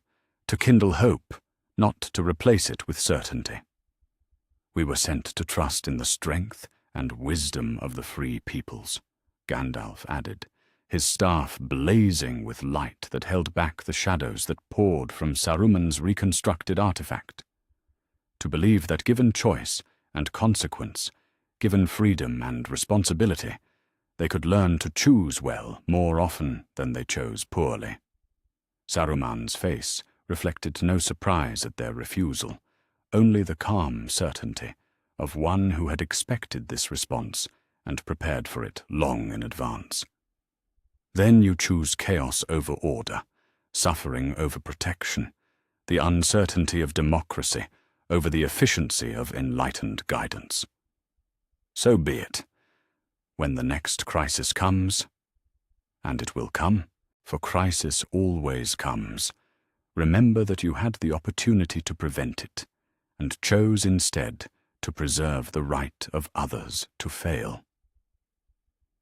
to kindle hope, not to replace it with certainty. We were sent to trust in the strength and wisdom of the free peoples," Gandalf added, his staff blazing with light that held back the shadows that poured from Saruman's reconstructed artifact. To believe that given choice and consequence, given freedom and responsibility, they could learn to choose well more often than they chose poorly. Saruman's face reflected no surprise at their refusal, only the calm certainty of one who had expected this response and prepared for it long in advance. "Then you choose chaos over order, suffering over protection, the uncertainty of democracy over the efficiency of enlightened guidance. So be it. When the next crisis comes, and it will come, for crisis always comes, remember that you had the opportunity to prevent it, and chose instead to preserve the right of others to fail."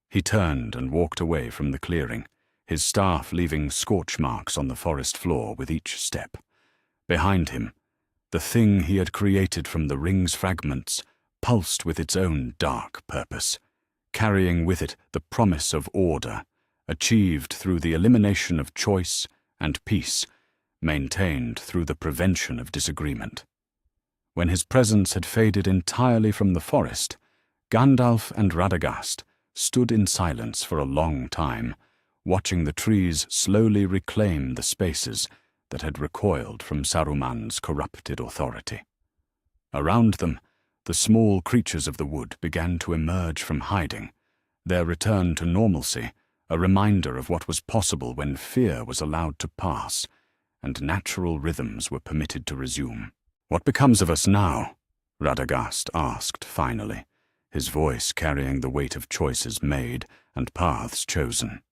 He turned and walked away from the clearing, his staff leaving scorch marks on the forest floor with each step. Behind him, the thing he had created from the ring's fragments pulsed with its own dark purpose, carrying with it the promise of order, achieved through the elimination of choice, and peace, maintained through the prevention of disagreement. When his presence had faded entirely from the forest, Gandalf and Radagast stood in silence for a long time, watching the trees slowly reclaim the spaces that had recoiled from Saruman's corrupted authority. Around them, the small creatures of the wood began to emerge from hiding, their return to normalcy a reminder of what was possible when fear was allowed to pass and natural rhythms were permitted to resume. "What becomes of us now?" Radagast asked finally, his voice carrying the weight of choices made and paths chosen.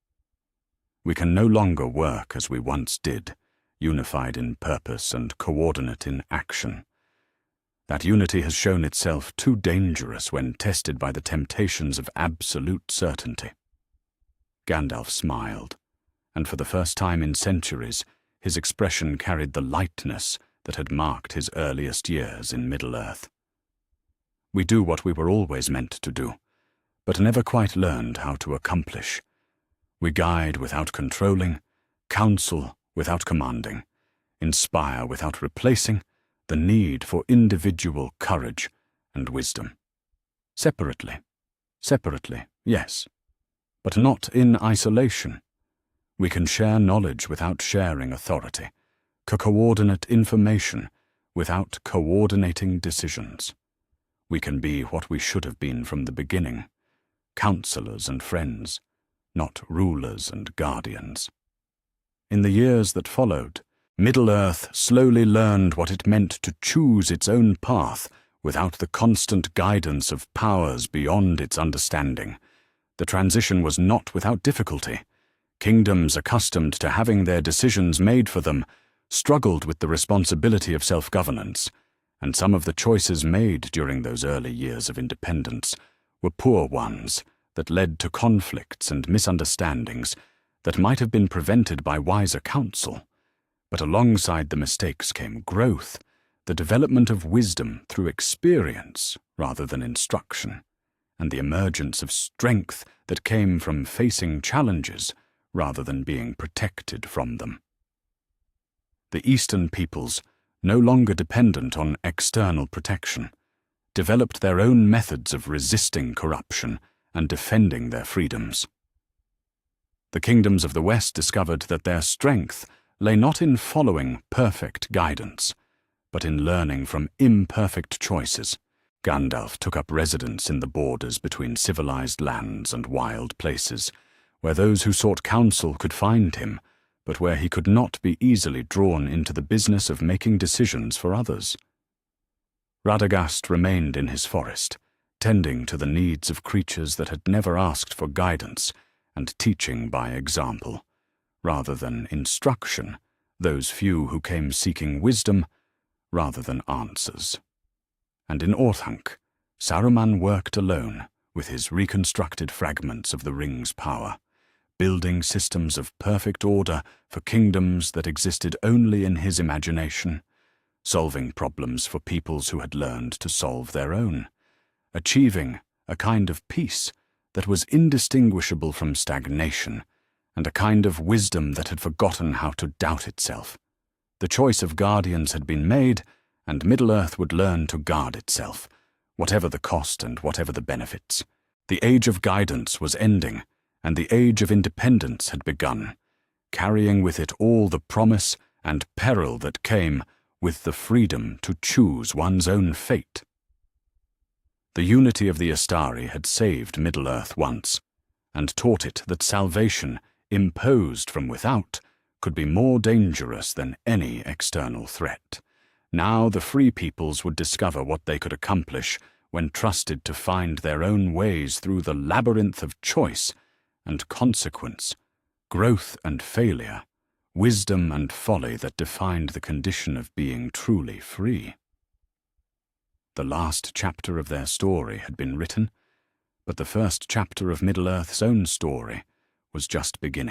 "We can no longer work as we once did, unified in purpose and coordinate in action. That unity has shown itself too dangerous when tested by the temptations of absolute certainty." Gandalf smiled, and for the first time in centuries, his expression carried the lightness that had marked his earliest years in Middle-earth. "We do what we were always meant to do, but never quite learned how to accomplish. We guide without controlling, counsel without commanding, inspire without replacing the need for individual courage and wisdom. Separately, yes, but not in isolation. We can share knowledge without sharing authority, coordinate information without coordinating decisions. We can be what we should have been from the beginning, counselors and friends, not rulers and guardians." In the years that followed, Middle-earth slowly learned what it meant to choose its own path without the constant guidance of powers beyond its understanding. The transition was not without difficulty. Kingdoms accustomed to having their decisions made for them struggled with the responsibility of self-governance, and some of the choices made during those early years of independence were poor ones that led to conflicts and misunderstandings that might have been prevented by wiser counsel. But alongside the mistakes came growth, the development of wisdom through experience rather than instruction, and the emergence of strength that came from facing challenges rather than being protected from them. The Eastern peoples, no longer dependent on external protection, developed their own methods of resisting corruption and defending their freedoms. The kingdoms of the West discovered that their strength lay not in following perfect guidance, but in learning from imperfect choices. Gandalf took up residence in the borders between civilized lands and wild places, where those who sought counsel could find him, but where he could not be easily drawn into the business of making decisions for others. Radagast remained in his forest, tending to the needs of creatures that had never asked for guidance and teaching by example, rather than instruction, those few who came seeking wisdom rather than answers. And in Orthanc, Saruman worked alone with his reconstructed fragments of the ring's power, building systems of perfect order for kingdoms that existed only in his imagination, solving problems for peoples who had learned to solve their own, achieving a kind of peace that was indistinguishable from stagnation, and a kind of wisdom that had forgotten how to doubt itself. The choice of guardians had been made, and Middle-earth would learn to guard itself, whatever the cost and whatever the benefits. The age of guidance was ending, and the age of independence had begun, carrying with it all the promise and peril that came with the freedom to choose one's own fate. The unity of the Astari had saved Middle-earth once, and taught it that salvation, imposed from without, could be more dangerous than any external threat. Now the free peoples would discover what they could accomplish when trusted to find their own ways through the labyrinth of choice and consequence, growth and failure, wisdom and folly that defined the condition of being truly free. The last chapter of their story had been written, but the first chapter of Middle-earth's own story was just beginning.